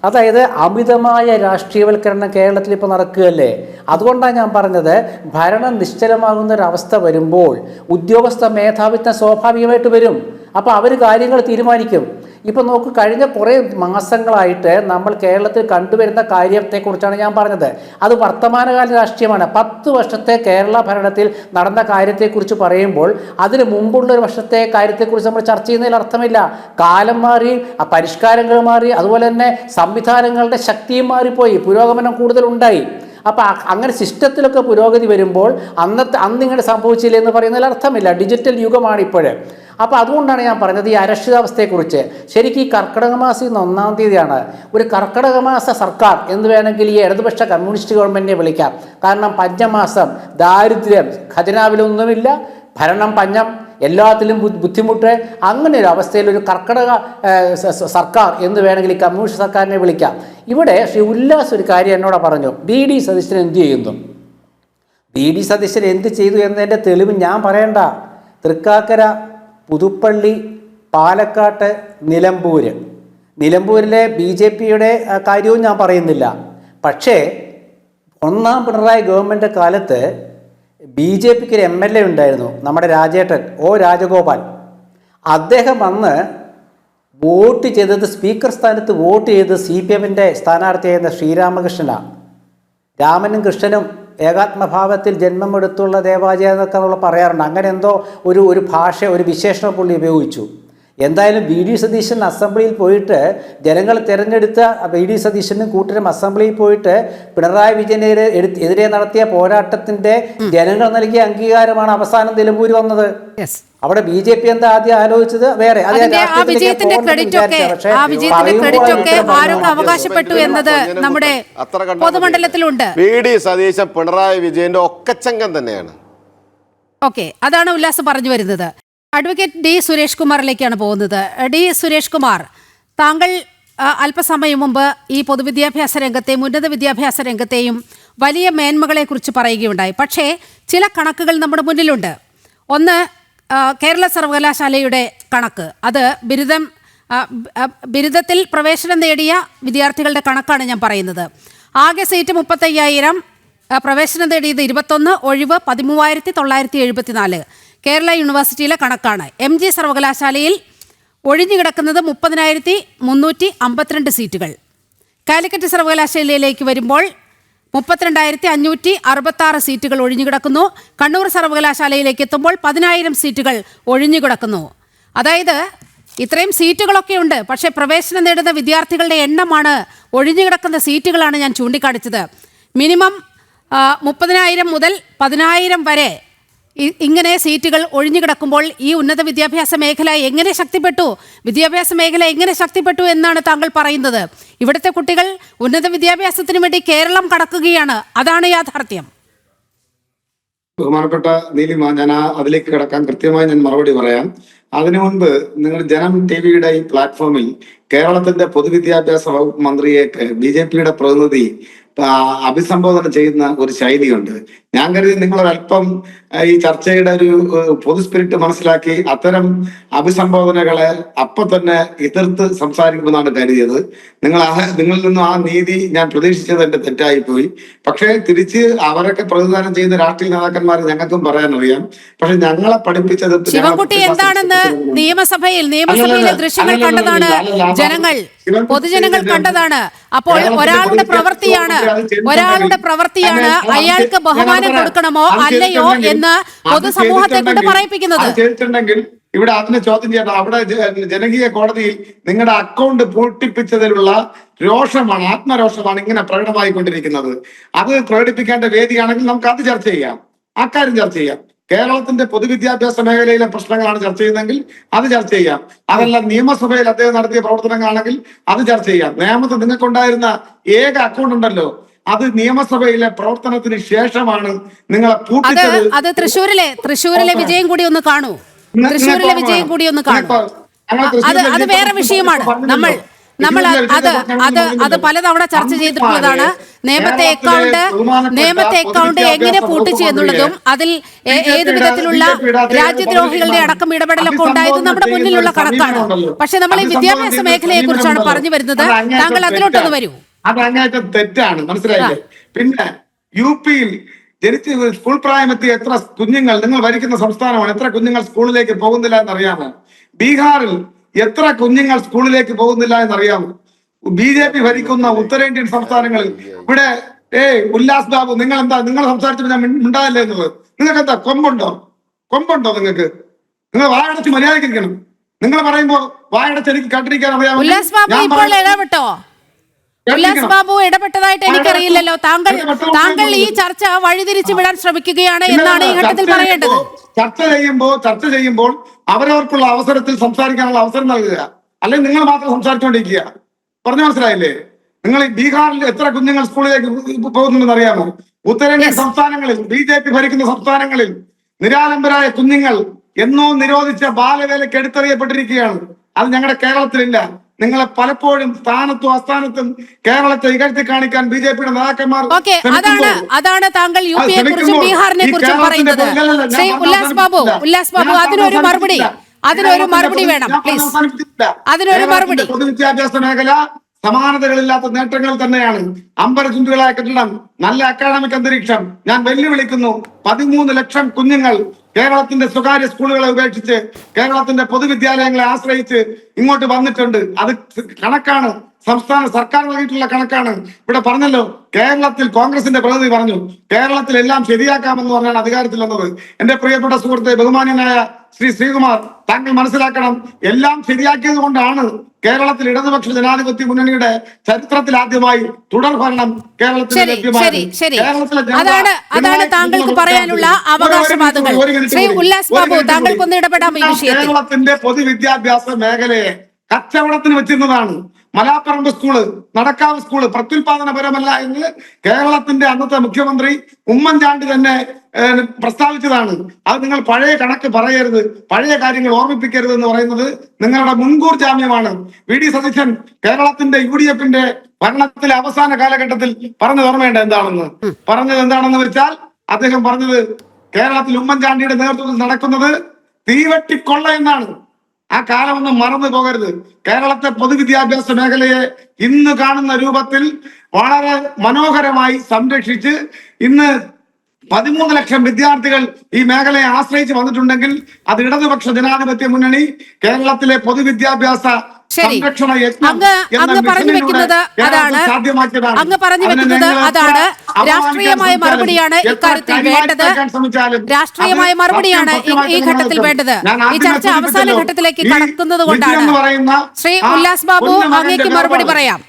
അതായത് അമിതമായ രാഷ്ട്രീയവൽക്കരണം കേരളത്തിൽ ഇപ്പോൾ നടക്കുകയല്ലേ. അതുകൊണ്ടാണ് ഞാൻ പറഞ്ഞത് ഭരണം നിശ്ചലമാകുന്ന ഒരവസ്ഥ വരുമ്പോൾ ഉദ്യോഗസ്ഥ മേധാവിത്വം സ്വാഭാവികമായിട്ട് വരും. അപ്പോൾ അവർ കാര്യങ്ങൾ തീരുമാനിക്കും. ഇപ്പം നോക്ക്, കഴിഞ്ഞ കുറേ മാസങ്ങളായിട്ട് നമ്മൾ കേരളത്തിൽ കണ്ടുവരുന്ന കാര്യത്തെക്കുറിച്ചാണ് ഞാൻ പറഞ്ഞത്. അത് വർത്തമാനകാല രാഷ്ട്രീയമാണ്. 10 വർഷത്തെ കേരള ഭരണത്തിൽ നടന്ന കാര്യത്തെക്കുറിച്ച് പറയുമ്പോൾ അതിന് മുമ്പുള്ള ഒരു വർഷത്തെ കാര്യത്തെക്കുറിച്ച് നമ്മൾ ചർച്ച ചെയ്യുന്നതിൽ അർത്ഥമില്ല. കാലം മാറി, പരിഷ്കാരങ്ങൾ മാറി, അതുപോലെ തന്നെ സംവിധാനങ്ങളുടെ ശക്തിയും മാറിപ്പോയി, പുരോഗമനം കൂടുതലുണ്ടായി. അപ്പോൾ അങ്ങനെ സിസ്റ്റത്തിലൊക്കെ പുരോഗതി വരുമ്പോൾ അന്നിങ്ങനെ സംഭവിച്ചില്ല എന്ന് പറയുന്നതിൽ അർത്ഥമില്ല. ഡിജിറ്റൽ യുഗമാണ് ഇപ്പോൾ. അപ്പോൾ അതുകൊണ്ടാണ് ഞാൻ പറഞ്ഞത് ഈ അരക്ഷിതാവസ്ഥയെക്കുറിച്ച്. ശരിക്കും ഈ കർക്കിടക മാസം ഇന്ന് 1-ാം തീയതിയാണ്. ഒരു കർക്കിടക മാസ സർക്കാർ എന്ന് വേണമെങ്കിൽ ഈ ഇടതുപക്ഷ കമ്മ്യൂണിസ്റ്റ് ഗവൺമെൻറ്റിനെ വിളിക്കാം. കാരണം പഞ്ഞമാസം, ദാരിദ്ര്യം, ഖജനാവിലൊന്നുമില്ല, ഭരണം പഞ്ഞം, എല്ലാത്തിലും ബുദ്ധിമുട്ട്. അങ്ങനെ ഒരു അവസ്ഥയിൽ ഒരു കർക്കിടക സർക്കാർ എന്ന് വേണമെങ്കിൽ ഈ കമ്മ്യൂണിസ്റ്റ് സർക്കാരിനെ വിളിക്കാം. ഇവിടെ ശ്രീ ഉല്ലാസ് ഒരു കാര്യം എന്നോട് പറഞ്ഞു, BD സതീശൻ എന്ത് ചെയ്യുന്നു. BD സതീശൻ എന്ത് ചെയ്തു എന്നതിൻ്റെ തെളിവ് ഞാൻ പറയണ്ട. തൃക്കാക്കര, പുതുപ്പള്ളി, പാലക്കാട്ട്, നിലമ്പൂരിലെ BJPയുടെ കാര്യവും ഞാൻ പറയുന്നില്ല. പക്ഷേ 1-ാം പിണറായി ഗവൺമെൻറ് കാലത്ത് BJPക്ക് ഒരു MLA ഉണ്ടായിരുന്നു, നമ്മുടെ രാജേട്ടൻ രാജഗോപാൽ. അദ്ദേഹം അന്ന് വോട്ട് ചെയ്തത്, സ്പീക്കർ സ്ഥാനത്ത് വോട്ട് ചെയ്തത് CPMൻ്റെ സ്ഥാനാർത്ഥിയായിരുന്ന ശ്രീരാമകൃഷ്ണനാണ്. രാമനും കൃഷ്ണനും ഏകാത്മഭാവത്തിൽ ജന്മമെടുത്തുള്ള ദേവാലയം എന്നൊക്കെ നമ്മൾ പറയാറുണ്ട്. അങ്ങനെ എന്തോ ഒരു ഭാഷ, ഒരു വിശേഷണം പുള്ളി ഉപയോഗിച്ചു. എന്തായാലും BD സതീശൻ അസംബ്ലിയിൽ പോയിട്ട് ജനങ്ങൾ തിരഞ്ഞെടുത്ത BD സതീശനും കൂട്ടരും അസംബ്ലിയിൽ പോയിട്ട് പിണറായി വിജയനെതിരെ നടത്തിയ പോരാട്ടത്തിൻ്റെ ജനങ്ങൾ നൽകിയ അംഗീകാരമാണ് അവസാനം നിലമ്പൂർ വന്നത്. അവിടെ BJP എന്താ ആദ്യം ആലോചിച്ചത് വേറെ. അവകാശപ്പെട്ടു എന്നത് നമ്മുടെ പൊതുമണ്ഡലത്തിലുണ്ട്. BD സതീശൻ പിണറായി വിജയന്റെ ഒക്കച്ചങ്കം തന്നെയാണ്. ഓക്കെ, അതാണ് ഉല്ലാസ് പറഞ്ഞു വരുന്നത്. അഡ്വക്കേറ്റ് D സുരേഷ് കുമാറിലേക്കാണ് പോകുന്നത്. D സുരേഷ് കുമാർ, താങ്കൾ അല്പസമയം മുമ്പ് ഈ പൊതുവിദ്യാഭ്യാസ രംഗത്തെയും ഉന്നത വിദ്യാഭ്യാസ രംഗത്തെയും വലിയ മേന്മകളെക്കുറിച്ച് പറയുകയുണ്ടായി. പക്ഷേ ചില കണക്കുകൾ നമ്മുടെ മുന്നിലുണ്ട്. ഒന്ന്, കേരള സർവകലാശാലയുടെ കണക്ക്. അത് ബിരുദത്തിൽ പ്രവേശനം നേടിയ വിദ്യാർത്ഥികളുടെ കണക്കാണ് ഞാൻ പറയുന്നത്. ആകെ സീറ്റ് 35,000, പ്രവേശനം നേടിയത് 21, ഒഴിവ് 13,974. കേരള യൂണിവേഴ്സിറ്റിയിലെ കണക്കാണ്. MG സർവകലാശാലയിൽ ഒഴിഞ്ഞുകിടക്കുന്നത് 30,352 സീറ്റുകൾ. കാലിക്കറ്റ് സർവകലാശാലയിലേക്ക് വരുമ്പോൾ 32,566 സീറ്റുകൾ ഒഴിഞ്ഞുകിടക്കുന്നു. കണ്ണൂർ സർവകലാശാലയിലേക്ക് എത്തുമ്പോൾ 10,000 സീറ്റുകൾ ഒഴിഞ്ഞുകിടക്കുന്നു. അതായത് ഇത്രയും സീറ്റുകളൊക്കെ ഉണ്ട്, പക്ഷേ പ്രവേശനം നേടുന്ന വിദ്യാർത്ഥികളുടെ എണ്ണമാണ്, ഒഴിഞ്ഞുകിടക്കുന്ന സീറ്റുകളാണ് ഞാൻ ചൂണ്ടിക്കാണിച്ചത്. മിനിമം 30,000 മുതൽ 10,000 വരെ ഇങ്ങനെ സീറ്റുകൾ ഒഴിഞ്ഞുകിടക്കുമ്പോൾ ഈ ഉന്നത വിദ്യാഭ്യാസ മേഖല എങ്ങനെ ശക്തിപ്പെട്ടു, വിദ്യാഭ്യാസ മേഖല എങ്ങനെ ശക്തിപ്പെട്ടു എന്നാണ് താങ്കൾ പറയുന്നത്? ഇവിടുത്തെ കുട്ടികൾ ഉന്നത വിദ്യാഭ്യാസത്തിന് വേണ്ടി കേരളം കടക്കുകയാണ്, അതാണ് യാഥാർത്ഥ്യം. ബഹുമാനപ്പെട്ട നീലിമ, ഞാൻ അതിലേക്ക് കിടക്കാൻ കൃത്യമായി ഞാൻ മറുപടി പറയാം. അതിനു മുൻപ് നിങ്ങൾ ജനം TV-യുടെ ഈ പ്ലാറ്റ്ഫോമിൽ കേരളത്തിന്റെ പൊതുവിദ്യാഭ്യാസ വകുപ്പ് മന്ത്രിയെ BJPയുടെ പ്രതിനിധി അഭിസംബോധന ചെയ്യുന്ന ഒരു ശൈലിയുണ്ട്. ഞാൻ കരുതി നിങ്ങളൊരല്പം ഈ ചർച്ചയുടെ ഒരു പൊതു സ്പിരിറ്റ് മനസ്സിലാക്കി അത്തരം അഭിസംബോധനകളെ അപ്പൊ തന്നെ എതിർത്ത് സംസാരിക്കുമെന്നാണ് കരുതിയത്. നിങ്ങളിൽ നിന്നും ആ നീതി ഞാൻ പ്രതീക്ഷിച്ചത് എന്റെ തെറ്റായി പോയി. പക്ഷേ തിരിച്ച് അവരൊക്കെ പ്രതിദാനം ചെയ്യുന്ന രാഷ്ട്രീയ നേതാക്കന്മാർ ഞങ്ങൾക്കും പറയാനറിയാം. പക്ഷെ ഞങ്ങളെ പഠിപ്പിച്ചത് ശിവൻകുട്ടി എന്താണെന്ന് നിയമസഭയിലെ ദൃശ്യങ്ങൾ കണ്ടതാണ് ജനങ്ങൾ, പൊതുജനങ്ങൾ കണ്ടതാണ്. അപ്പോൾ ഒരാളുടെ പ്രവൃത്തിയാണ് അയാൾക്ക് ബഹുമാനം കൊടുക്കണമോ അല്ലയോ എന്ന് പൊതുസമൂഹത്തെ കൊണ്ട് പറയിപ്പിക്കുന്നത്. ചെയ്തിട്ടുണ്ടെങ്കിൽ ഇവിടെ അതിനെ ചോദ്യം ചെയ്യണം. അവിടെ ജനകീയ കോടതിയിൽ നിങ്ങളുടെ അക്കൗണ്ട് പൂട്ടിപ്പിച്ചതിലുള്ള രോഷമാണ്, ആത്മരോഷമാണ് ഇങ്ങനെ പ്രകടമായിക്കൊണ്ടിരിക്കുന്നത്. അത് പ്രകടിപ്പിക്കേണ്ട വേദിയാണെങ്കിൽ നമുക്ക് അത് ചർച്ച ചെയ്യാം, അക്കാര്യം ചർച്ച ചെയ്യാം. കേരളത്തിന്റെ പൊതുവിദ്യാഭ്യാസ മേഖലയിലെ പ്രശ്നങ്ങളാണ് ചർച്ച ചെയ്യുന്നതെങ്കിൽ അത് ചർച്ച ചെയ്യാം. അതല്ല നിയമസഭയിൽ അദ്ദേഹം നടത്തിയ പ്രവർത്തനങ്ങളാണെങ്കിൽ അത് ചർച്ച ചെയ്യാം. നിയമത്തിൽ നിങ്ങൾക്കുണ്ടായിരുന്ന ഏക അക്കൗണ്ട് ഉണ്ടല്ലോ, അത് നിയമസഭയിലെ പ്രവർത്തനത്തിന് ശേഷമാണ് നിങ്ങളെ പൂട്ടിച്ചത്. അത് തൃശ്ശൂരിലെ വിജയം കൂടി ഒന്ന് കാണൂ. അത് വേറെ വിഷയമാണ്. അത് പലതവണ ചർച്ച ചെയ്തിട്ടുള്ളതാണ്. നേമത്തെ അക്കൗണ്ട് എങ്ങനെ പൂട്ടിച്ചു എന്നുള്ളതും അതിൽ ഏത് വിധത്തിലുള്ള രാജ്യദ്രോഹികളുടെ അടക്കം ഇടപെടലൊക്കെ ഉണ്ടായത് നമ്മുടെ മുന്നിലുള്ള കണക്കാണ്. പക്ഷെ നമ്മൾ ഈ വിദ്യാഭ്യാസ മേഖലയെ കുറിച്ചാണ് പറഞ്ഞു വരുന്നത്. താങ്കൾ അതിലോട്ടൊന്ന് വരൂ. അത് അങ്ങേറ്റം തെറ്റാണ്, മനസ്സിലായില്ലേ? പിന്നെ UP-യിൽ ജനിച്ച് സ്കൂൾ പ്രായമെത്തിയ എത്ര കുഞ്ഞുങ്ങൾ, നിങ്ങൾ ഭരിക്കുന്ന സംസ്ഥാനമാണ്, എത്ര കുഞ്ഞുങ്ങൾ സ്കൂളിലേക്ക് പോകുന്നില്ല എന്നറിയാമോ? ബീഹാറിൽ എത്ര കുഞ്ഞുങ്ങൾ സ്കൂളിലേക്ക് പോകുന്നില്ല എന്നറിയാമോ? BJP ഭരിക്കുന്ന ഉത്തരേന്ത്യൻ സംസ്ഥാനങ്ങളിൽ ഇവിടെ ഉല്ലാസ് ബാബു, നിങ്ങൾ സംസാരിച്ചപ്പോൾ ഞാൻ മിണ്ടാതില്ല എന്നുള്ളത്. നിങ്ങൾക്ക് എന്താ കൊമ്പുണ്ടോ നിങ്ങൾക്ക്? നിങ്ങൾ വായടച്ച് മര്യാദയ്ക്കിരിക്കണം. നിങ്ങൾ പറയുമ്പോ വായടച്ച് എനിക്ക് കണ്ടിരിക്കാൻ അറിയാമോ? ഉല്ലാസ് ബാബു ഇടപെട്ടതായിട്ട് എനിക്കറിയില്ലല്ലോ. താങ്കൾ ഈ ചർച്ച വഴിതിരിച്ചു വിടാൻ ശ്രമിക്കുകയാണ് എന്നാണ് ഈ ഘട്ടത്തിൽ പറയേണ്ടത്. ചർച്ച ചെയ്യുമ്പോൾ അവരവർക്കുള്ള അവസരത്തിൽ സംസാരിക്കാനുള്ള അവസരം നൽകുക, അല്ലെങ്കിൽ നിങ്ങൾ മാത്രം സംസാരിച്ചുകൊണ്ടിരിക്കുക. പറഞ്ഞു മനസ്സിലായില്ലേ? നിങ്ങൾ ബീഹാറിൽ എത്ര കുഞ്ഞുങ്ങൾ സ്കൂളിലേക്ക് പോകുന്നുണ്ടെന്ന് അറിയാമോ? ഉത്തരേന്ത്യൻ സംസ്ഥാനങ്ങളിൽ, BJP ഭരിക്കുന്ന സംസ്ഥാനങ്ങളിൽ നിരാലംബരായ കുഞ്ഞുങ്ങൾ എന്നോ നിരോധിച്ച ബാലവേലയ്ക്ക് എടുത്തെറിയപ്പെട്ടിരിക്കുകയാണ്. അത് ഞങ്ങളുടെ കേരളത്തിലില്ല. നിങ്ങളെ പലപ്പോഴും സ്ഥാനത്തും അസ്ഥാനത്തും കേരളത്തെ ഇകഴ്ത്തി കാണിക്കാൻ BJP-യുടെ നേതാക്കന്മാർ അതാണ് താങ്കൾ UP-യെ കുറിച്ചും ബീഹാറിനെ കുറിച്ചും പറയുന്നത്. ശ്രീ ഉല്ലാസ് ബാബു അതിനൊരു മറുപടി വേണം പ്ലീസ്. അതിനൊരു മറുപടി. പൊതുവിദ്യാഭ്യാസ മേഖല സമാനതകളില്ലാത്ത നേട്ടങ്ങൾ തന്നെയാണ്. അമ്പരചുണ്ടുകളായ കെട്ടിടം, നല്ല അക്കാഡമിക് അന്തരീക്ഷം. ഞാൻ വെല്ലുവിളിക്കുന്നു, 13 ലക്ഷം കുഞ്ഞുങ്ങൾ കേരളത്തിന്റെ സ്വകാര്യ സ്കൂളുകളെ ഉപേക്ഷിച്ച് കേരളത്തിന്റെ പൊതുവിദ്യാലയങ്ങളെ ആശ്രയിച്ച് ഇങ്ങോട്ട് വന്നിട്ടുണ്ട്. അത് കണക്കാണ്, സംസ്ഥാന സർക്കാർ നൽകിയിട്ടുള്ള കണക്കാണ്. ഇവിടെ പറഞ്ഞല്ലോ, കേരളത്തിൽ കോൺഗ്രസിന്റെ പ്രതിനിധി പറഞ്ഞു കേരളത്തിൽ എല്ലാം ശരിയാക്കാമെന്ന് പറഞ്ഞാണ് അധികാരത്തിൽ വന്നത്. എന്റെ പ്രിയപ്പെട്ട സുഹൃത്തെ, ബഹുമാന്യനായ ശ്രീ ശ്രീകുമാർ, താങ്കൾ മനസ്സിലാക്കണം, എല്ലാം ശരിയാക്കിയത് കൊണ്ടാണ് കേരളത്തിൽ ഇടതുപക്ഷ ജനാധിപത്യ മുന്നണിയുടെ ചരിത്രത്തിൽ ആദ്യമായി തുടർ ഭരണം കേരളത്തിൽ ലഭ്യമായത്. അതാണ് താങ്കൾക്ക് പറയാനുള്ള അവകാശവാദങ്ങൾ. ശ്രീ ഉല്ലാസ് ബാബു, താങ്കൾക്കൊന്ന് ഇടപെടാം ഈ വിഷയത്തിൽ. കേരളത്തിന്റെ പൊതുവിദ്യാഭ്യാസ മേഖലയെ കച്ചവടത്തിന് വെച്ചിരുന്നതാണ്. മലാപ്പറമ്പ് സ്കൂള്, നടക്കാവ് സ്കൂള് പ്രത്യുൽപാദനപരമല്ല എന്ന് കേരളത്തിന്റെ അന്നത്തെ മുഖ്യമന്ത്രി ഉമ്മൻചാണ്ടി തന്നെ പ്രസ്താവിച്ചതാണ്. അത് നിങ്ങൾ പഴയ കണക്ക് പറയരുത്, പഴയ കാര്യങ്ങൾ ഓർമ്മിപ്പിക്കരുത് എന്ന് പറയുന്നത് നിങ്ങളുടെ മുൻകൂർ ജാമ്യമാണ്. VD സതീശൻ കേരളത്തിന്റെ UDF-ന്റെ ഭരണത്തിലെ അവസാന കാലഘട്ടത്തിൽ പറഞ്ഞത് ഓർമ്മയുണ്ട് എന്താണെന്ന് വെച്ചാൽ, അദ്ദേഹം പറഞ്ഞത് കേരളത്തിൽ ഉമ്മൻചാണ്ടിയുടെ നേതൃത്വത്തിൽ നടക്കുന്നത് തീവെട്ടിക്കൊള്ള എന്നാണ്. ആ കാലമൊന്നും മറന്നു പോകരുത്. കേരളത്തെ പൊതുവിദ്യാഭ്യാസ മേഖലയെ ഇന്ന് കാണുന്ന രൂപത്തിൽ വളരെ മനോഹരമായി സംരക്ഷിച്ച് ഇന്ന് 13 ലക്ഷം വിദ്യാർത്ഥികൾ ഈ മേഖലയെ ആശ്രയിച്ച് വന്നിട്ടുണ്ടെങ്കിൽ അത് ഇടതുപക്ഷ ജനാധിപത്യ മുന്നണി കേരളത്തിലെ പൊതുവിദ്യാഭ്യാസ സംരക്ഷണ അങ്ങ് പറഞ്ഞു വെക്കുന്നത് അതാണ്. രാഷ്ട്രീയമായ മറുപടിയാണ് ഇക്കാര്യത്തിൽ വേണ്ടത്. രാഷ്ട്രീയമായ മറുപടിയാണ് ഈ ഘട്ടത്തിൽ വേണ്ടത്. ഈ ചർച്ച അവസാന ഘട്ടത്തിലേക്ക് കടക്കുന്നത് കൊണ്ടാണ്. ശ്രീ ഉല്ലാസ് ബാബു, അങ്ങേക്ക് മറുപടി പറയാം.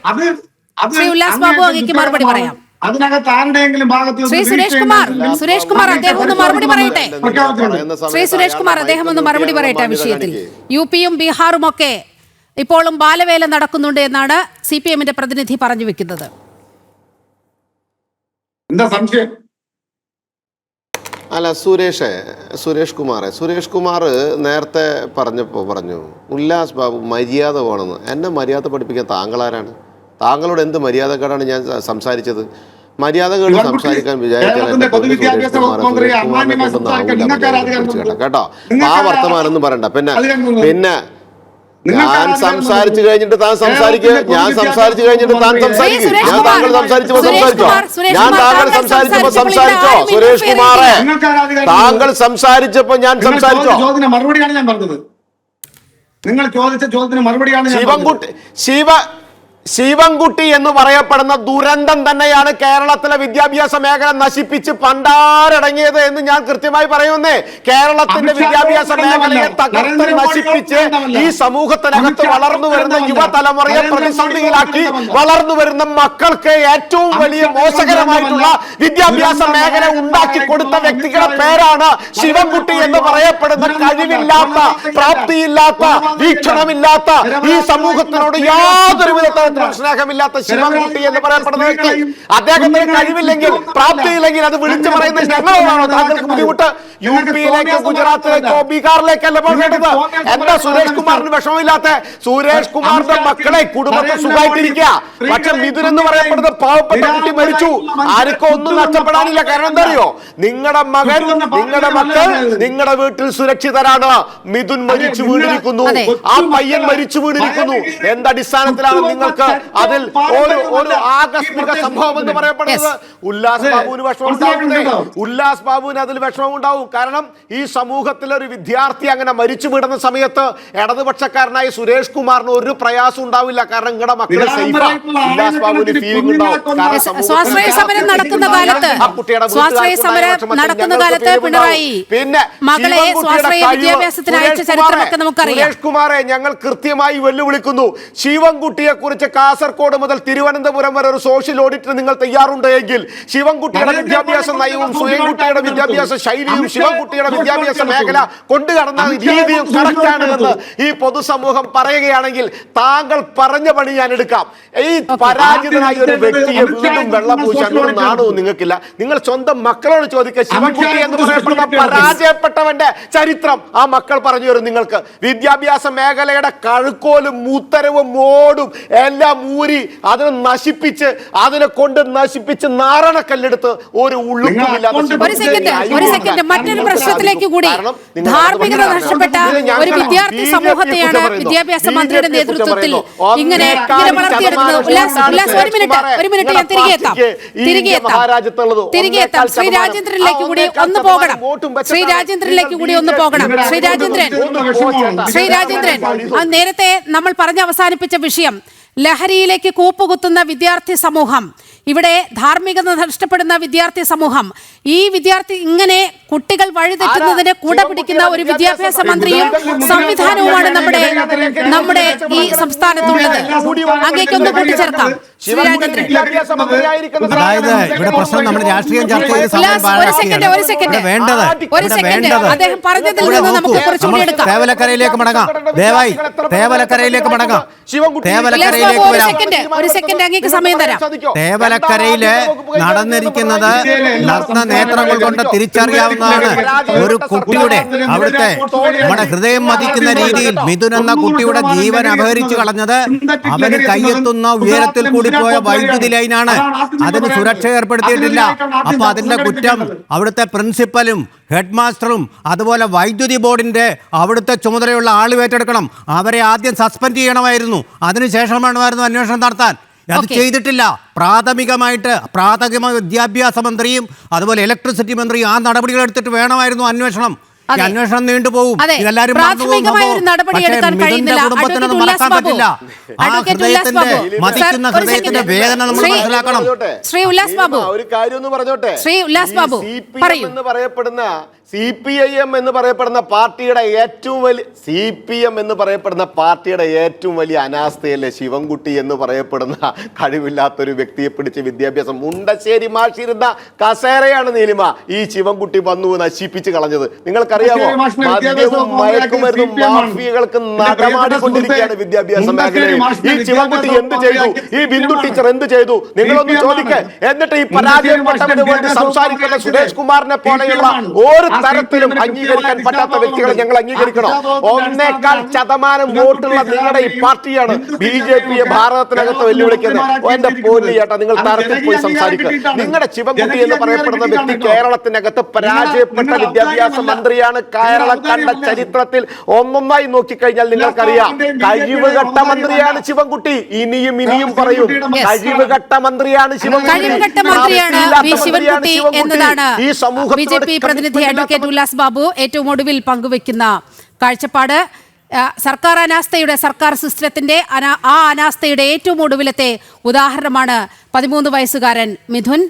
അതിനകത്ത് ആരുടെയെങ്കിലും ഭാഗത്ത് ശ്രീ സുരേഷ് കുമാർ അദ്ദേഹം ഒന്ന് മറുപടി പറയട്ടെ. അദ്ദേഹം ഒന്ന് മറുപടി പറയട്ടെ വിഷയത്തിൽ. UP-യും ബീഹാറും ഒക്കെ ഇപ്പോഴും ബാലവേല നടക്കുന്നുണ്ട് എന്നാണ് CPM-ന്റെ പ്രതിനിധി പറഞ്ഞു വെക്കുന്നത്. എന്താ സംശയം? അല്ല, സുരേഷ് കുമാർ നേരത്തെ പറഞ്ഞു ഉല്ലാസ് ബാബു മര്യാദ വേണമെന്ന്. എന്നെ മര്യാദ പഠിപ്പിക്കാൻ താങ്കളാരാണ്? താങ്കളോട് എന്ത് മര്യാദക്കേടാണ് ഞാൻ സംസാരിച്ചത്? മര്യാദകൾ സംസാരിക്കാൻ കേരളത്തിന്റെ പൊതുവിദ്യാഭ്യാസ വകുപ്പ് മന്ത്രി അമ്മാന്യമായി സംസാരിക്കാൻ കേട്ടോ. ആ വർത്തമാനം ഒന്നും പറയണ്ട. പിന്നെ ഞാൻ സംസാരിച്ചു കഴിഞ്ഞിട്ട് താൻ സംസാരിക്കുക. ഞാൻ സംസാരിച്ചു കഴിഞ്ഞിട്ട് താൻ സംസാരിക്കും. ഞാൻ താങ്കൾ സംസാരിച്ചപ്പോ സംസാരിച്ചോ? ഞാൻ താങ്കൾ സംസാരിച്ചപ്പോ സംസാരിച്ചോ? സുരേഷ് കുമാറെ, താങ്കൾ സംസാരിച്ചപ്പോ ഞാൻ സംസാരിച്ചോ? ചോദ്യത്തിന് മറുപടിയാണ് ഞാൻ പറഞ്ഞത്. നിങ്ങൾ ചോദിച്ച ചോദ്യത്തിന് മറുപടിയാണ് ശിവൻകുട്ടി എന്ന് പറയപ്പെടുന്ന ദുരന്തം തന്നെയാണ് കേരളത്തിലെ വിദ്യാഭ്യാസ മേഖല നശിപ്പിച്ച് പണ്ടാരടങ്ങിയത് എന്ന് ഞാൻ കൃത്യമായി പറയുന്നേ. കേരളത്തിന്റെ വിദ്യാഭ്യാസ മേഖലയെ തകർത്ത് നശിപ്പിച്ച് ഈ സമൂഹത്തിനകത്ത് വളർന്നു വരുന്ന യുവതലമുറയെ പ്രതിസന്ധിയിലാക്കി വളർന്നു വരുന്ന മക്കൾക്ക് ഏറ്റവും വലിയ മോശകരമായിട്ടുള്ള വിദ്യാഭ്യാസ മേഖല ഉണ്ടാക്കി കൊടുത്ത വ്യക്തികളുടെ പേരാണ് ശിവൻകുട്ടി എന്ന് പറയപ്പെടുന്ന കഴിവില്ലാത്ത, പ്രാപ്തിയില്ലാത്ത, വീക്ഷണമില്ലാത്ത, ഈ സമൂഹത്തിനോട് യാതൊരു വിധത്തിലും സ്നേഹമില്ലാത്ത ശിവൻകുട്ടി എന്ന് പറയപ്പെടുന്ന വ്യക്തി. അദ്ദേഹത്തിന് കഴിവില്ലെങ്കിൽ, പ്രാപ്തിയില്ലെങ്കിൽ അത് വിളിച്ചു പറയുന്ന ഞങ്ങളോടാണോ താങ്കൾക്ക് ബുദ്ധിമുട്ട്? യു പിയിലേക്കോ ഗുജറാത്തിലേക്കോ ബീഹാറിലേക്കല്ല പോകേണ്ടത്. എന്താ സുരേഷ് കുമാറിന് വിഷമമില്ലാത്ത? സുരേഷ് കുമാറിന്റെ മക്കളെ കുടുംബത്തെ സുഖമായിട്ടിരിക്കുക. പക്ഷെ മിഥുൻ എന്ന് പറയപ്പെടുന്ന പാവപ്പെട്ട കുട്ടി മരിച്ചു. ആർക്കും ഒന്നും നഷ്ടപ്പെടാനില്ല. കാരണം എന്താ അറിയോ? നിങ്ങളുടെ മകൻ, നിങ്ങളുടെ മക്കൾ നിങ്ങളുടെ വീട്ടിൽ സുരക്ഷിതരാണ്. മിഥുൻ മരിച്ചു വീണിരിക്കുന്നു, ആ പയ്യൻ മരിച്ചു വീണിരിക്കുന്നു. എന്തടിസ്ഥാനത്തിലാണ് നിങ്ങൾക്ക് അതിൽ ഒരു ആകസ്മിക സംഭവം എന്ന് പറയപ്പെടുന്നത്? ഉല്ലാസ് ബാബുവിന് വിഷമം, ഉല്ലാസ് ബാബുവിന് അതിൽ വിഷമം ഉണ്ടാവും. കാരണം ഈ സമൂഹത്തിൽ ഒരു വിദ്യാർത്ഥി അങ്ങനെ മരിച്ചു വീടുന്ന സമയത്ത് ഇടതുപക്ഷക്കാരനായ സുരേഷ് കുമാറിന് ഒരു പ്രയാസം ഉണ്ടാവില്ല. കാരണം നിങ്ങളുടെ മക്കളെ സേഫാ. ഉല്ലാസ് ബാബുവിന് ഫീലിംഗ് ഉണ്ടാവും. സ്വാശ്രയ സമരം നടക്കുന്ന കാലത്ത് പിണറായി പിന്നെ മകളെ സ്വാശ്രയ വിദ്യാഭ്യാസത്തിന് അയച്ച ചരിത്രമൊക്കെ നമുക്കറിയാം. സുരേഷ് കുമാറെ, ഞങ്ങൾ കൃത്യമായി വെല്ലുവിളിക്കുന്നു. ശിവൻകുട്ടിയെ കുറിച്ച് കാസർഗോഡ് മുതൽ തിരുവനന്തപുരം വരെ ഒരു സോഷ്യൽ ഓഡിറ്റിന് നിങ്ങൾ തയ്യാറുണ്ട് എങ്കിൽ ശിവൻകുട്ടിയുടെ വിദ്യാഭ്യാസ നയവും ശിവൻകുട്ടിയുടെ വിദ്യാഭ്യാസ ശൈലിയും ശിവൻകുട്ടിയുടെ വിദ്യാഭ്യാസ മേഖല കൊണ്ടുകടന്ന രീതിയും കറക്റ്റാണ് എന്ന് ഈ പൊതുസമൂഹം പറയുകയാണെങ്കിൽ താങ്കൾ പറഞ്ഞ പണി ഞാൻ എടുക്കാം. ഈ പരാജിതനായ ഒരു വ്യക്തിയെ വീണ്ടും വെള്ളം പൂശാനുള്ള നാണവും നിങ്ങൾക്കില്ല. നിങ്ങൾ സ്വന്തം മക്കളോട് ചോദിക്കുക. ശിവൻകുട്ടി എന്ന് പറയപ്പെടുന്ന പരാജയപ്പെട്ടവന്റെ ചരിത്രം ആ മക്കൾ പറഞ്ഞു തരും നിങ്ങൾക്ക്. വിദ്യാഭ്യാസ മേഖലയുടെ കഴുക്കോലും മൂത്തരവും മോടും എല്ലാം ഊരി അതിനെ നശിപ്പിച്ച് നശിപ്പിച്ച് നാരണക്കല്ലെടുത്ത് ഒരു ഉള്ളുമില്ലാത്ത മറ്റൊരു പ്രശ്നത്തിലേക്ക് കൂടി ധാർമ്മികത നഷ്ടപ്പെട്ട ഒരു വിദ്യാർത്ഥി സമൂഹത്തെയാണ് വിദ്യാഭ്യാസ മന്ത്രിയുടെ നേതൃത്വത്തിൽ ഇങ്ങനെ വളർത്തിയെടുക്കുന്നത്. ഒരു മിനിറ്റ് ഞാൻ തിരികെ എത്താം. ശ്രീ രാജേന്ദ്രനിലേക്ക് കൂടി ഒന്ന് പോകണം. ശ്രീ രാജേന്ദ്രൻ നേരത്തെ നമ്മൾ പറഞ്ഞ് അവസാനിപ്പിച്ച വിഷയം ലഹരിയിലേക്ക് കൂപ്പുകുത്തുന്ന വിദ്യാർത്ഥി സമൂഹം, ഇവിടെ ധാർമ്മികത നഷ്ടപ്പെടുന്ന വിദ്യാർത്ഥി സമൂഹം, ഈ വിദ്യാർത്ഥി ഇങ്ങനെ കുട്ടികൾ വഴിതെറ്റുന്നതിന് കൂടെ പിടിക്കുന്ന ഒരു വിദ്യാഭ്യാസ മന്ത്രിയും സംവിധാനവുമാണ് നമ്മുടെ ഈ സംസ്ഥാനത്തുള്ളത്. അങ്ങേക്കൊന്ന് കൂട്ടിച്ചേർക്കാം. അതായത് ഇവിടെ പ്രശ്നം നമ്മൾ രാഷ്ട്രീയം ചർച്ച ചെയ്ത് അദ്ദേഹം പറഞ്ഞതിൽ നിന്ന് നമുക്ക് കുറച്ചുകൂടി എടുക്കാം. തേവലക്കരയിലേക്ക് മടങ്ങാം. ദയവായി തേവലക്കരയിലേക്ക് മടങ്ങാം. ഒരു സെക്കൻഡ് അങ്ങേക്ക് സമയം തരാം. തേവലക്കരയില് നടന്നിരിക്കുന്നത് നഗ്ന നേത്രങ്ങൾ കൊണ്ട് തിരിച്ചറിയാവുന്നതാണ്. ഒരു കുട്ടിയുടെ അവിടുത്തെ നമ്മുടെ ഹൃദയം മതിക്കുന്ന രീതിയിൽ മിഥുൻ എന്ന കുട്ടിയുടെ ജീവൻ അപഹരിച്ചു കളഞ്ഞത് അവന് കയ്യെത്തുന്ന ഉയരത്തിൽ കൂടി പോയ വൈദ്യുതി ലൈനാണ്. അതിന് സുരക്ഷ ഏർപ്പെടുത്തിയിട്ടില്ല. അപ്പൊ അതിന്റെ കുറ്റം അവിടുത്തെ പ്രിൻസിപ്പലും ഹെഡ് മാസ്റ്ററും അതുപോലെ വൈദ്യുതി ബോർഡിന്റെ അവിടുത്തെ ചുമതലയുള്ള ആൾ ഏറ്റെടുക്കണം. അവരെ ആദ്യം സസ്പെൻഡ് ചെയ്യണമായിരുന്നു. അതിനുശേഷം വേണമായിരുന്നു അന്വേഷണം നടത്താൻ. അത് ചെയ്തിട്ടില്ല. പ്രാഥമിക വിദ്യാഭ്യാസ മന്ത്രിയും അതുപോലെ ഇലക്ട്രിസിറ്റി മന്ത്രിയും ആ നടപടികൾ എടുത്തിട്ട് വേണമായിരുന്നു അന്വേഷണം. അന്വേഷണം നീണ്ടുപോകും. ഇതെല്ലാവരും കുടുംബത്തിനൊന്നും മറക്കാൻ പറ്റില്ല. ആ ഹൃദയത്തിന്റെ മതിക്കുന്ന ഹൃദയത്തിന്റെ വേദന നമ്മൾ മനസ്സിലാക്കണം. ശ്രീ ഉല്ലാസ് ബാബു ഒരു കാര്യം ഒന്ന് പറഞ്ഞോട്ടെ. ശ്രീ ഉല്ലാസ് ബാബു CPIM എന്ന് പറയപ്പെടുന്ന പാർട്ടിയുടെ ഏറ്റവും വലിയ അനാസ്ഥയല്ലേ ശിവൻകുട്ടി എന്ന് പറയപ്പെടുന്ന കഴിവില്ലാത്തൊരു വ്യക്തിയെ പിടിച്ച് വിദ്യാഭ്യാസം മുണ്ടശ്ശേരി മാഷിരുന്ന കസേരയാണ് നീലിമ ഈ ശിവൻകുട്ടി വന്നു നശിപ്പിച്ച് കളഞ്ഞത്. നിങ്ങൾക്കറിയാമോ? മദ്യവും മയക്കുമരുന്നും മാഫിയകൾക്ക് നടമാടിക്കൊണ്ടിരിക്കുകയാണ് വിദ്യാഭ്യാസ മേഖലയിൽ. ഈ ശിവൻകുട്ടി എന്ത് ചെയ്തു? ഈ ബിന്ദു ടീച്ചർ എന്ത് ചെയ്തു? നിങ്ങളൊന്ന് ചോദിക്കേ. എന്നിട്ട് ഈ പരാജയപ്പെട്ടവന് വേണ്ടി സംസാരിക്കുന്ന സുരേഷ് കുമാറിനെ പോലെയുള്ള ഒരു തരത്തിലും അംഗീകരിക്കാൻ പറ്റാത്ത വ്യക്തികളെ ഞങ്ങൾ അംഗീകരിക്കണം. 1.25% വോട്ടുള്ള നിങ്ങളുടെ ഈ പാർട്ടിയാണ് BJPയെ ഭാരതത്തിനകത്ത് വെല്ലുവിളിക്കുന്നത്. എന്റെ പോലി ചേട്ടാ, നിങ്ങൾ തരത്തിൽ പോയി സംസാരിക്കുക. നിങ്ങളുടെ ശിവൻകുട്ടി എന്ന് പറയപ്പെടുന്ന വ്യക്തി കേരളത്തിനകത്ത് പരാജയപ്പെട്ട വിദ്യാഭ്യാസ മന്ത്രിയാണ്. കേരളം കണ്ട ചരിത്രത്തിൽ ഒന്നൊന്നായി നോക്കിക്കഴിഞ്ഞാൽ നിങ്ങൾക്കറിയാം, കഴിവുകെട്ട മന്ത്രിയാണ് ശിവൻകുട്ടി. ഇനിയും പറയും, കഴിവുകെട്ട മന്ത്രിയാണ് ശിവൻകുട്ടി എന്നതാണ് BJP പ്രതിനിധി അഡ്വക്കേറ്റ് ഉല്ലാസ് ബാബു ഏറ്റവും ഒടുവിൽ പങ്കുവെക്കുന്ന കാഴ്ചപ്പാട്. സർക്കാർ അനാസ്ഥയുടെ, സർക്കാർ സിസ്റ്റത്തിന്റെ ആ അനാസ്ഥയുടെ ഏറ്റവും ഒടുവിലത്തെ ഉദാഹരണമാണ് 13 വയസ്സുകാരൻ മിഥുൻ.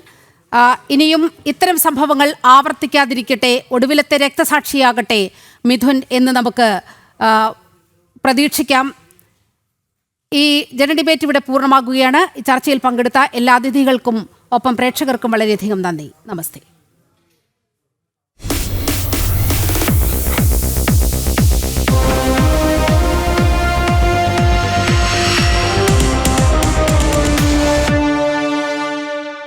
ഇനിയും ഇത്തരം സംഭവങ്ങൾ ആവർത്തിക്കാതിരിക്കട്ടെ, ഒടുവിലത്തെ രക്തസാക്ഷിയാകട്ടെ മിഥുൻ എന്ന് നമുക്ക് പ്രതീക്ഷിക്കാം. ഈ ജനഡിബേറ്റ് ഇവിടെ പൂർണ്ണമാകുകയാണ്. ഈ ചർച്ചയിൽ പങ്കെടുത്ത എല്ലാ അതിഥികൾക്കും ഒപ്പം പ്രേക്ഷകർക്കും വളരെയധികം നന്ദി. നമസ്തേ.